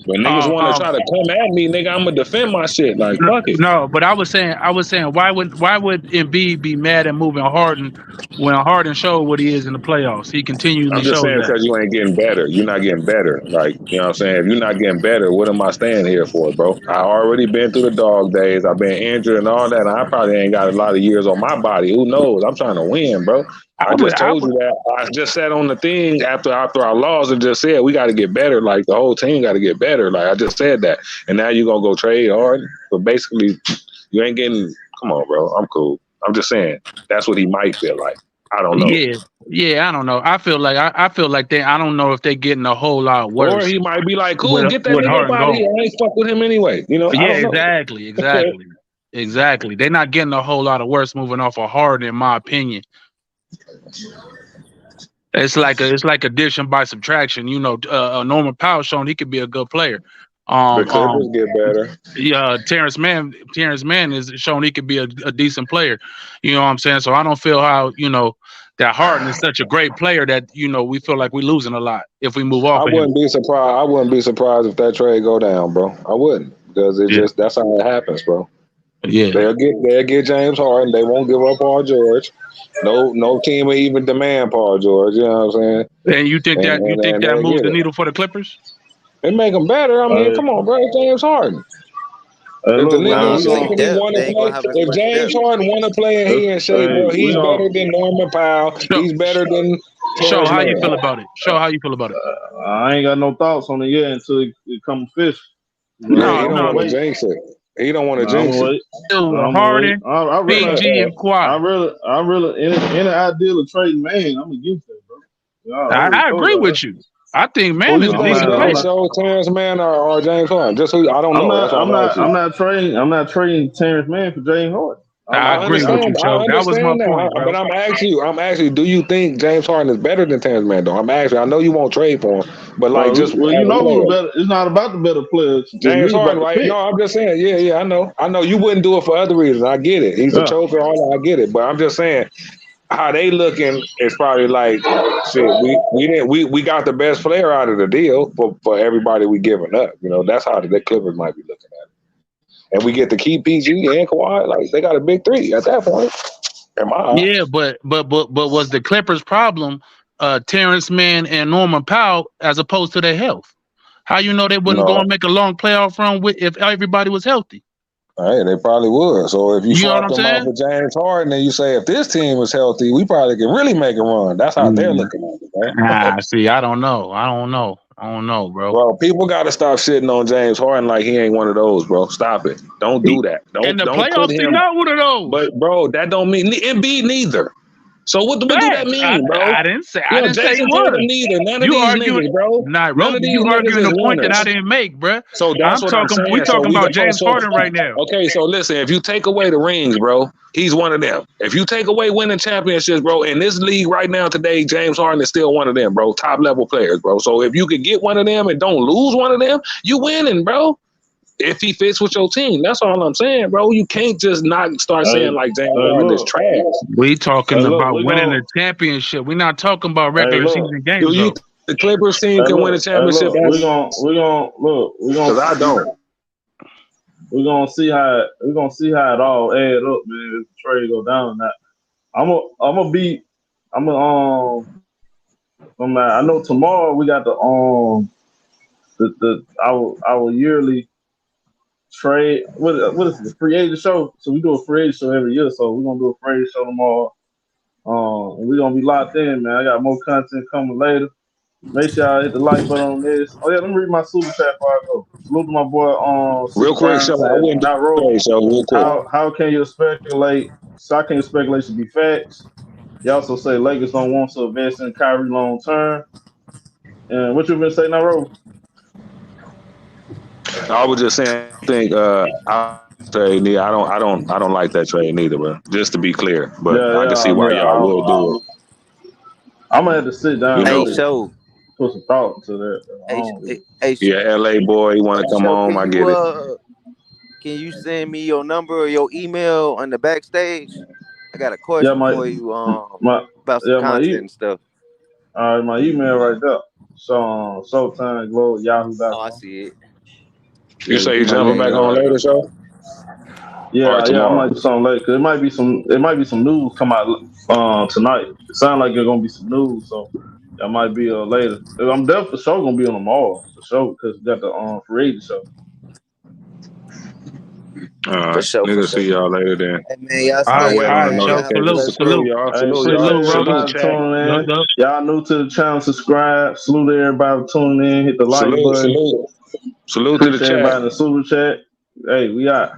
But niggas want to try to come at me, nigga. I'm gonna defend my shit. Like, fuck it. No, but I was saying, why would Embiid be mad at moving Harden when Harden showed what he is in the playoffs? He continually I'm just shows saying that. because you ain't getting better. You're not getting better. Like, you know what I'm saying? If you're not getting better, what am I staying here for, bro? I already been through the dog days. I've been injured and all that. And I probably ain't got a lot of years on my body. Who knows? I'm trying to win, bro. I just told you that. I just sat on the thing after I lost and just said we got to get better. Like, the whole team got to get better. Like, I just said that. And now you're going to go trade Harden? But basically, you ain't getting – come on, bro. I'm cool. I'm just saying that's what he might feel like. I don't know. Yeah, I don't know. I feel like I don't know if they're getting a whole lot worse. Or he might be like, cool, get that nigga up out of here. I ain't fuck with him anyway. You know? Yeah, exactly. They're not getting a whole lot of worse moving off of Harden, in my opinion. It's like addition by subtraction. You know, Norman Powell showing he could be a good player. The Clippers get better. Yeah, Terrence Mann is showing he could be a decent player. You know what I'm saying? So I don't feel how, that Harden is such a great player that, we feel like we're losing a lot if we move off I wouldn't be surprised if that trade go down, bro. I wouldn't, because that's how it happens, bro. Yeah. They'll get James Harden. They won't give up Paul George. No team will even demand Paul George. You know what I'm saying? And you think that moves the needle for the Clippers? It make them better. I mean, come on, bro. James Harden. If the nigga if James Harden want to play and he in shape, bro, he's better than Norman Powell. He's better than Show how you man. feel about it. Show how you feel about it. I ain't got no thoughts on it yet until it come fish. Yeah, he No, don't no. want to jinx it. He don't want to I'm jinx gonna it. wait. Still I'm gonna Harden, wait. I really, PG, and I Kawhi. really, in the ideal of trading man, I'm against that, bro. Yeah, I already I told agree y'all that. with you. I think Who Man you is a think is decent better, player. so Terrence Mann or James Harden? Just who? I don't know. That's why I'm asking. I'm not trading Terrence Mann for James Harden. I I agree with you, understand. I Cho. That was my understand point, that. bro. But I'm asking you, do you think James Harden is better than Terrence Mann, though? I'm asking. I know you won't trade for him, but like just as Well, you a know who the player. better. It's not about the better players. With James me, Harden, about the right? fit. No, I'm just saying. Yeah, I know you wouldn't do it for other reasons. I get it. He's a Yeah. choker, all that. I get it. But I'm just saying, how they looking is probably like, shit. We got the best player out of the deal for everybody we giving up. You know, that's how the Clippers might be looking at it. And we get to keep PG and Kawhi. Like they got a big three at that point. In my eyes. Yeah, but was the Clippers' problem Terrence Mann and Norman Powell as opposed to their health? How you know they wouldn't go No. and make a long playoff run if everybody was healthy? Hey, they probably would. So if you You know what swap I'm them out saying? for James Harden and you say if this team is healthy, we probably can really make a run. That's how they're looking at it, right? See, I don't know, bro. Bro, people got to stop shitting on James Harden like he ain't one of those, bro. Stop it. Don't do that. In the Don't put playoffs, he's him. not one of those. But bro, that don't mean Embiid neither. So what do that mean, bro? I didn't say he Jason was. Tatum neither. None of You these arguing, niggas, bro. None of these you niggas arguing is the point that I winners. didn't make, bro. So that's what I'm saying. We talking about James so, Harden right now. Okay, so listen, if you take away the rings, bro, he's one of them. If you take away winning championships, bro, in this league right now today, James Harden is still one of them, bro. Top level players, bro. So if you could get one of them and don't lose one of them, you winning, bro. If he fits with your team, that's all I'm saying, bro. You can't just not start saying like James Harden is trash. We talking about winning the championship. We're not talking about regular season games. Do you think the Clippers team can win a championship? We're gonna because I don't. We're gonna see how it all add up, man. If the trade go down, that I know tomorrow we got our yearly trade. What is it? The free agent show. So we do a free agent show every year. So we're gonna do a free agent show tomorrow. And we're gonna be locked in, man. I got more content coming later. Make sure y'all hit the like button on this. Oh yeah, let me read my super chat before I go. Salute to my boy real quick, so I wouldn't do real quick. How can you speculate? So how can your speculation be facts? You also say Lakers don't want to invest in Kyrie long term. And what you been saying now, Ro? I was just saying, I think trade. I don't like that trade neither, bro. Just to be clear, but I can see why y'all will do it. I'm gonna have to sit down. Put some thought to that. LA boy, you want to come home? I get it. Can you send me your number or your email on the backstage? I got a question for you about some content and stuff. All right, my email right there. So Showtime Glow Yahoo.com. Oh, I see it. You say you jumping back on later, show? Yeah, I might do something later. Cause it might be some news come out tonight. It sounds like there's gonna be some news, so that might be later. I'm definitely for sure gonna be on tomorrow for sure because we got the free agent show. All right, nigga, see y'all later then. Hey, man, y'all salute, y'all new to the channel, subscribe. Salute to everybody tuning in. Hit the like button. Salute to the chat. Everybody in the super chat. Hey, we out.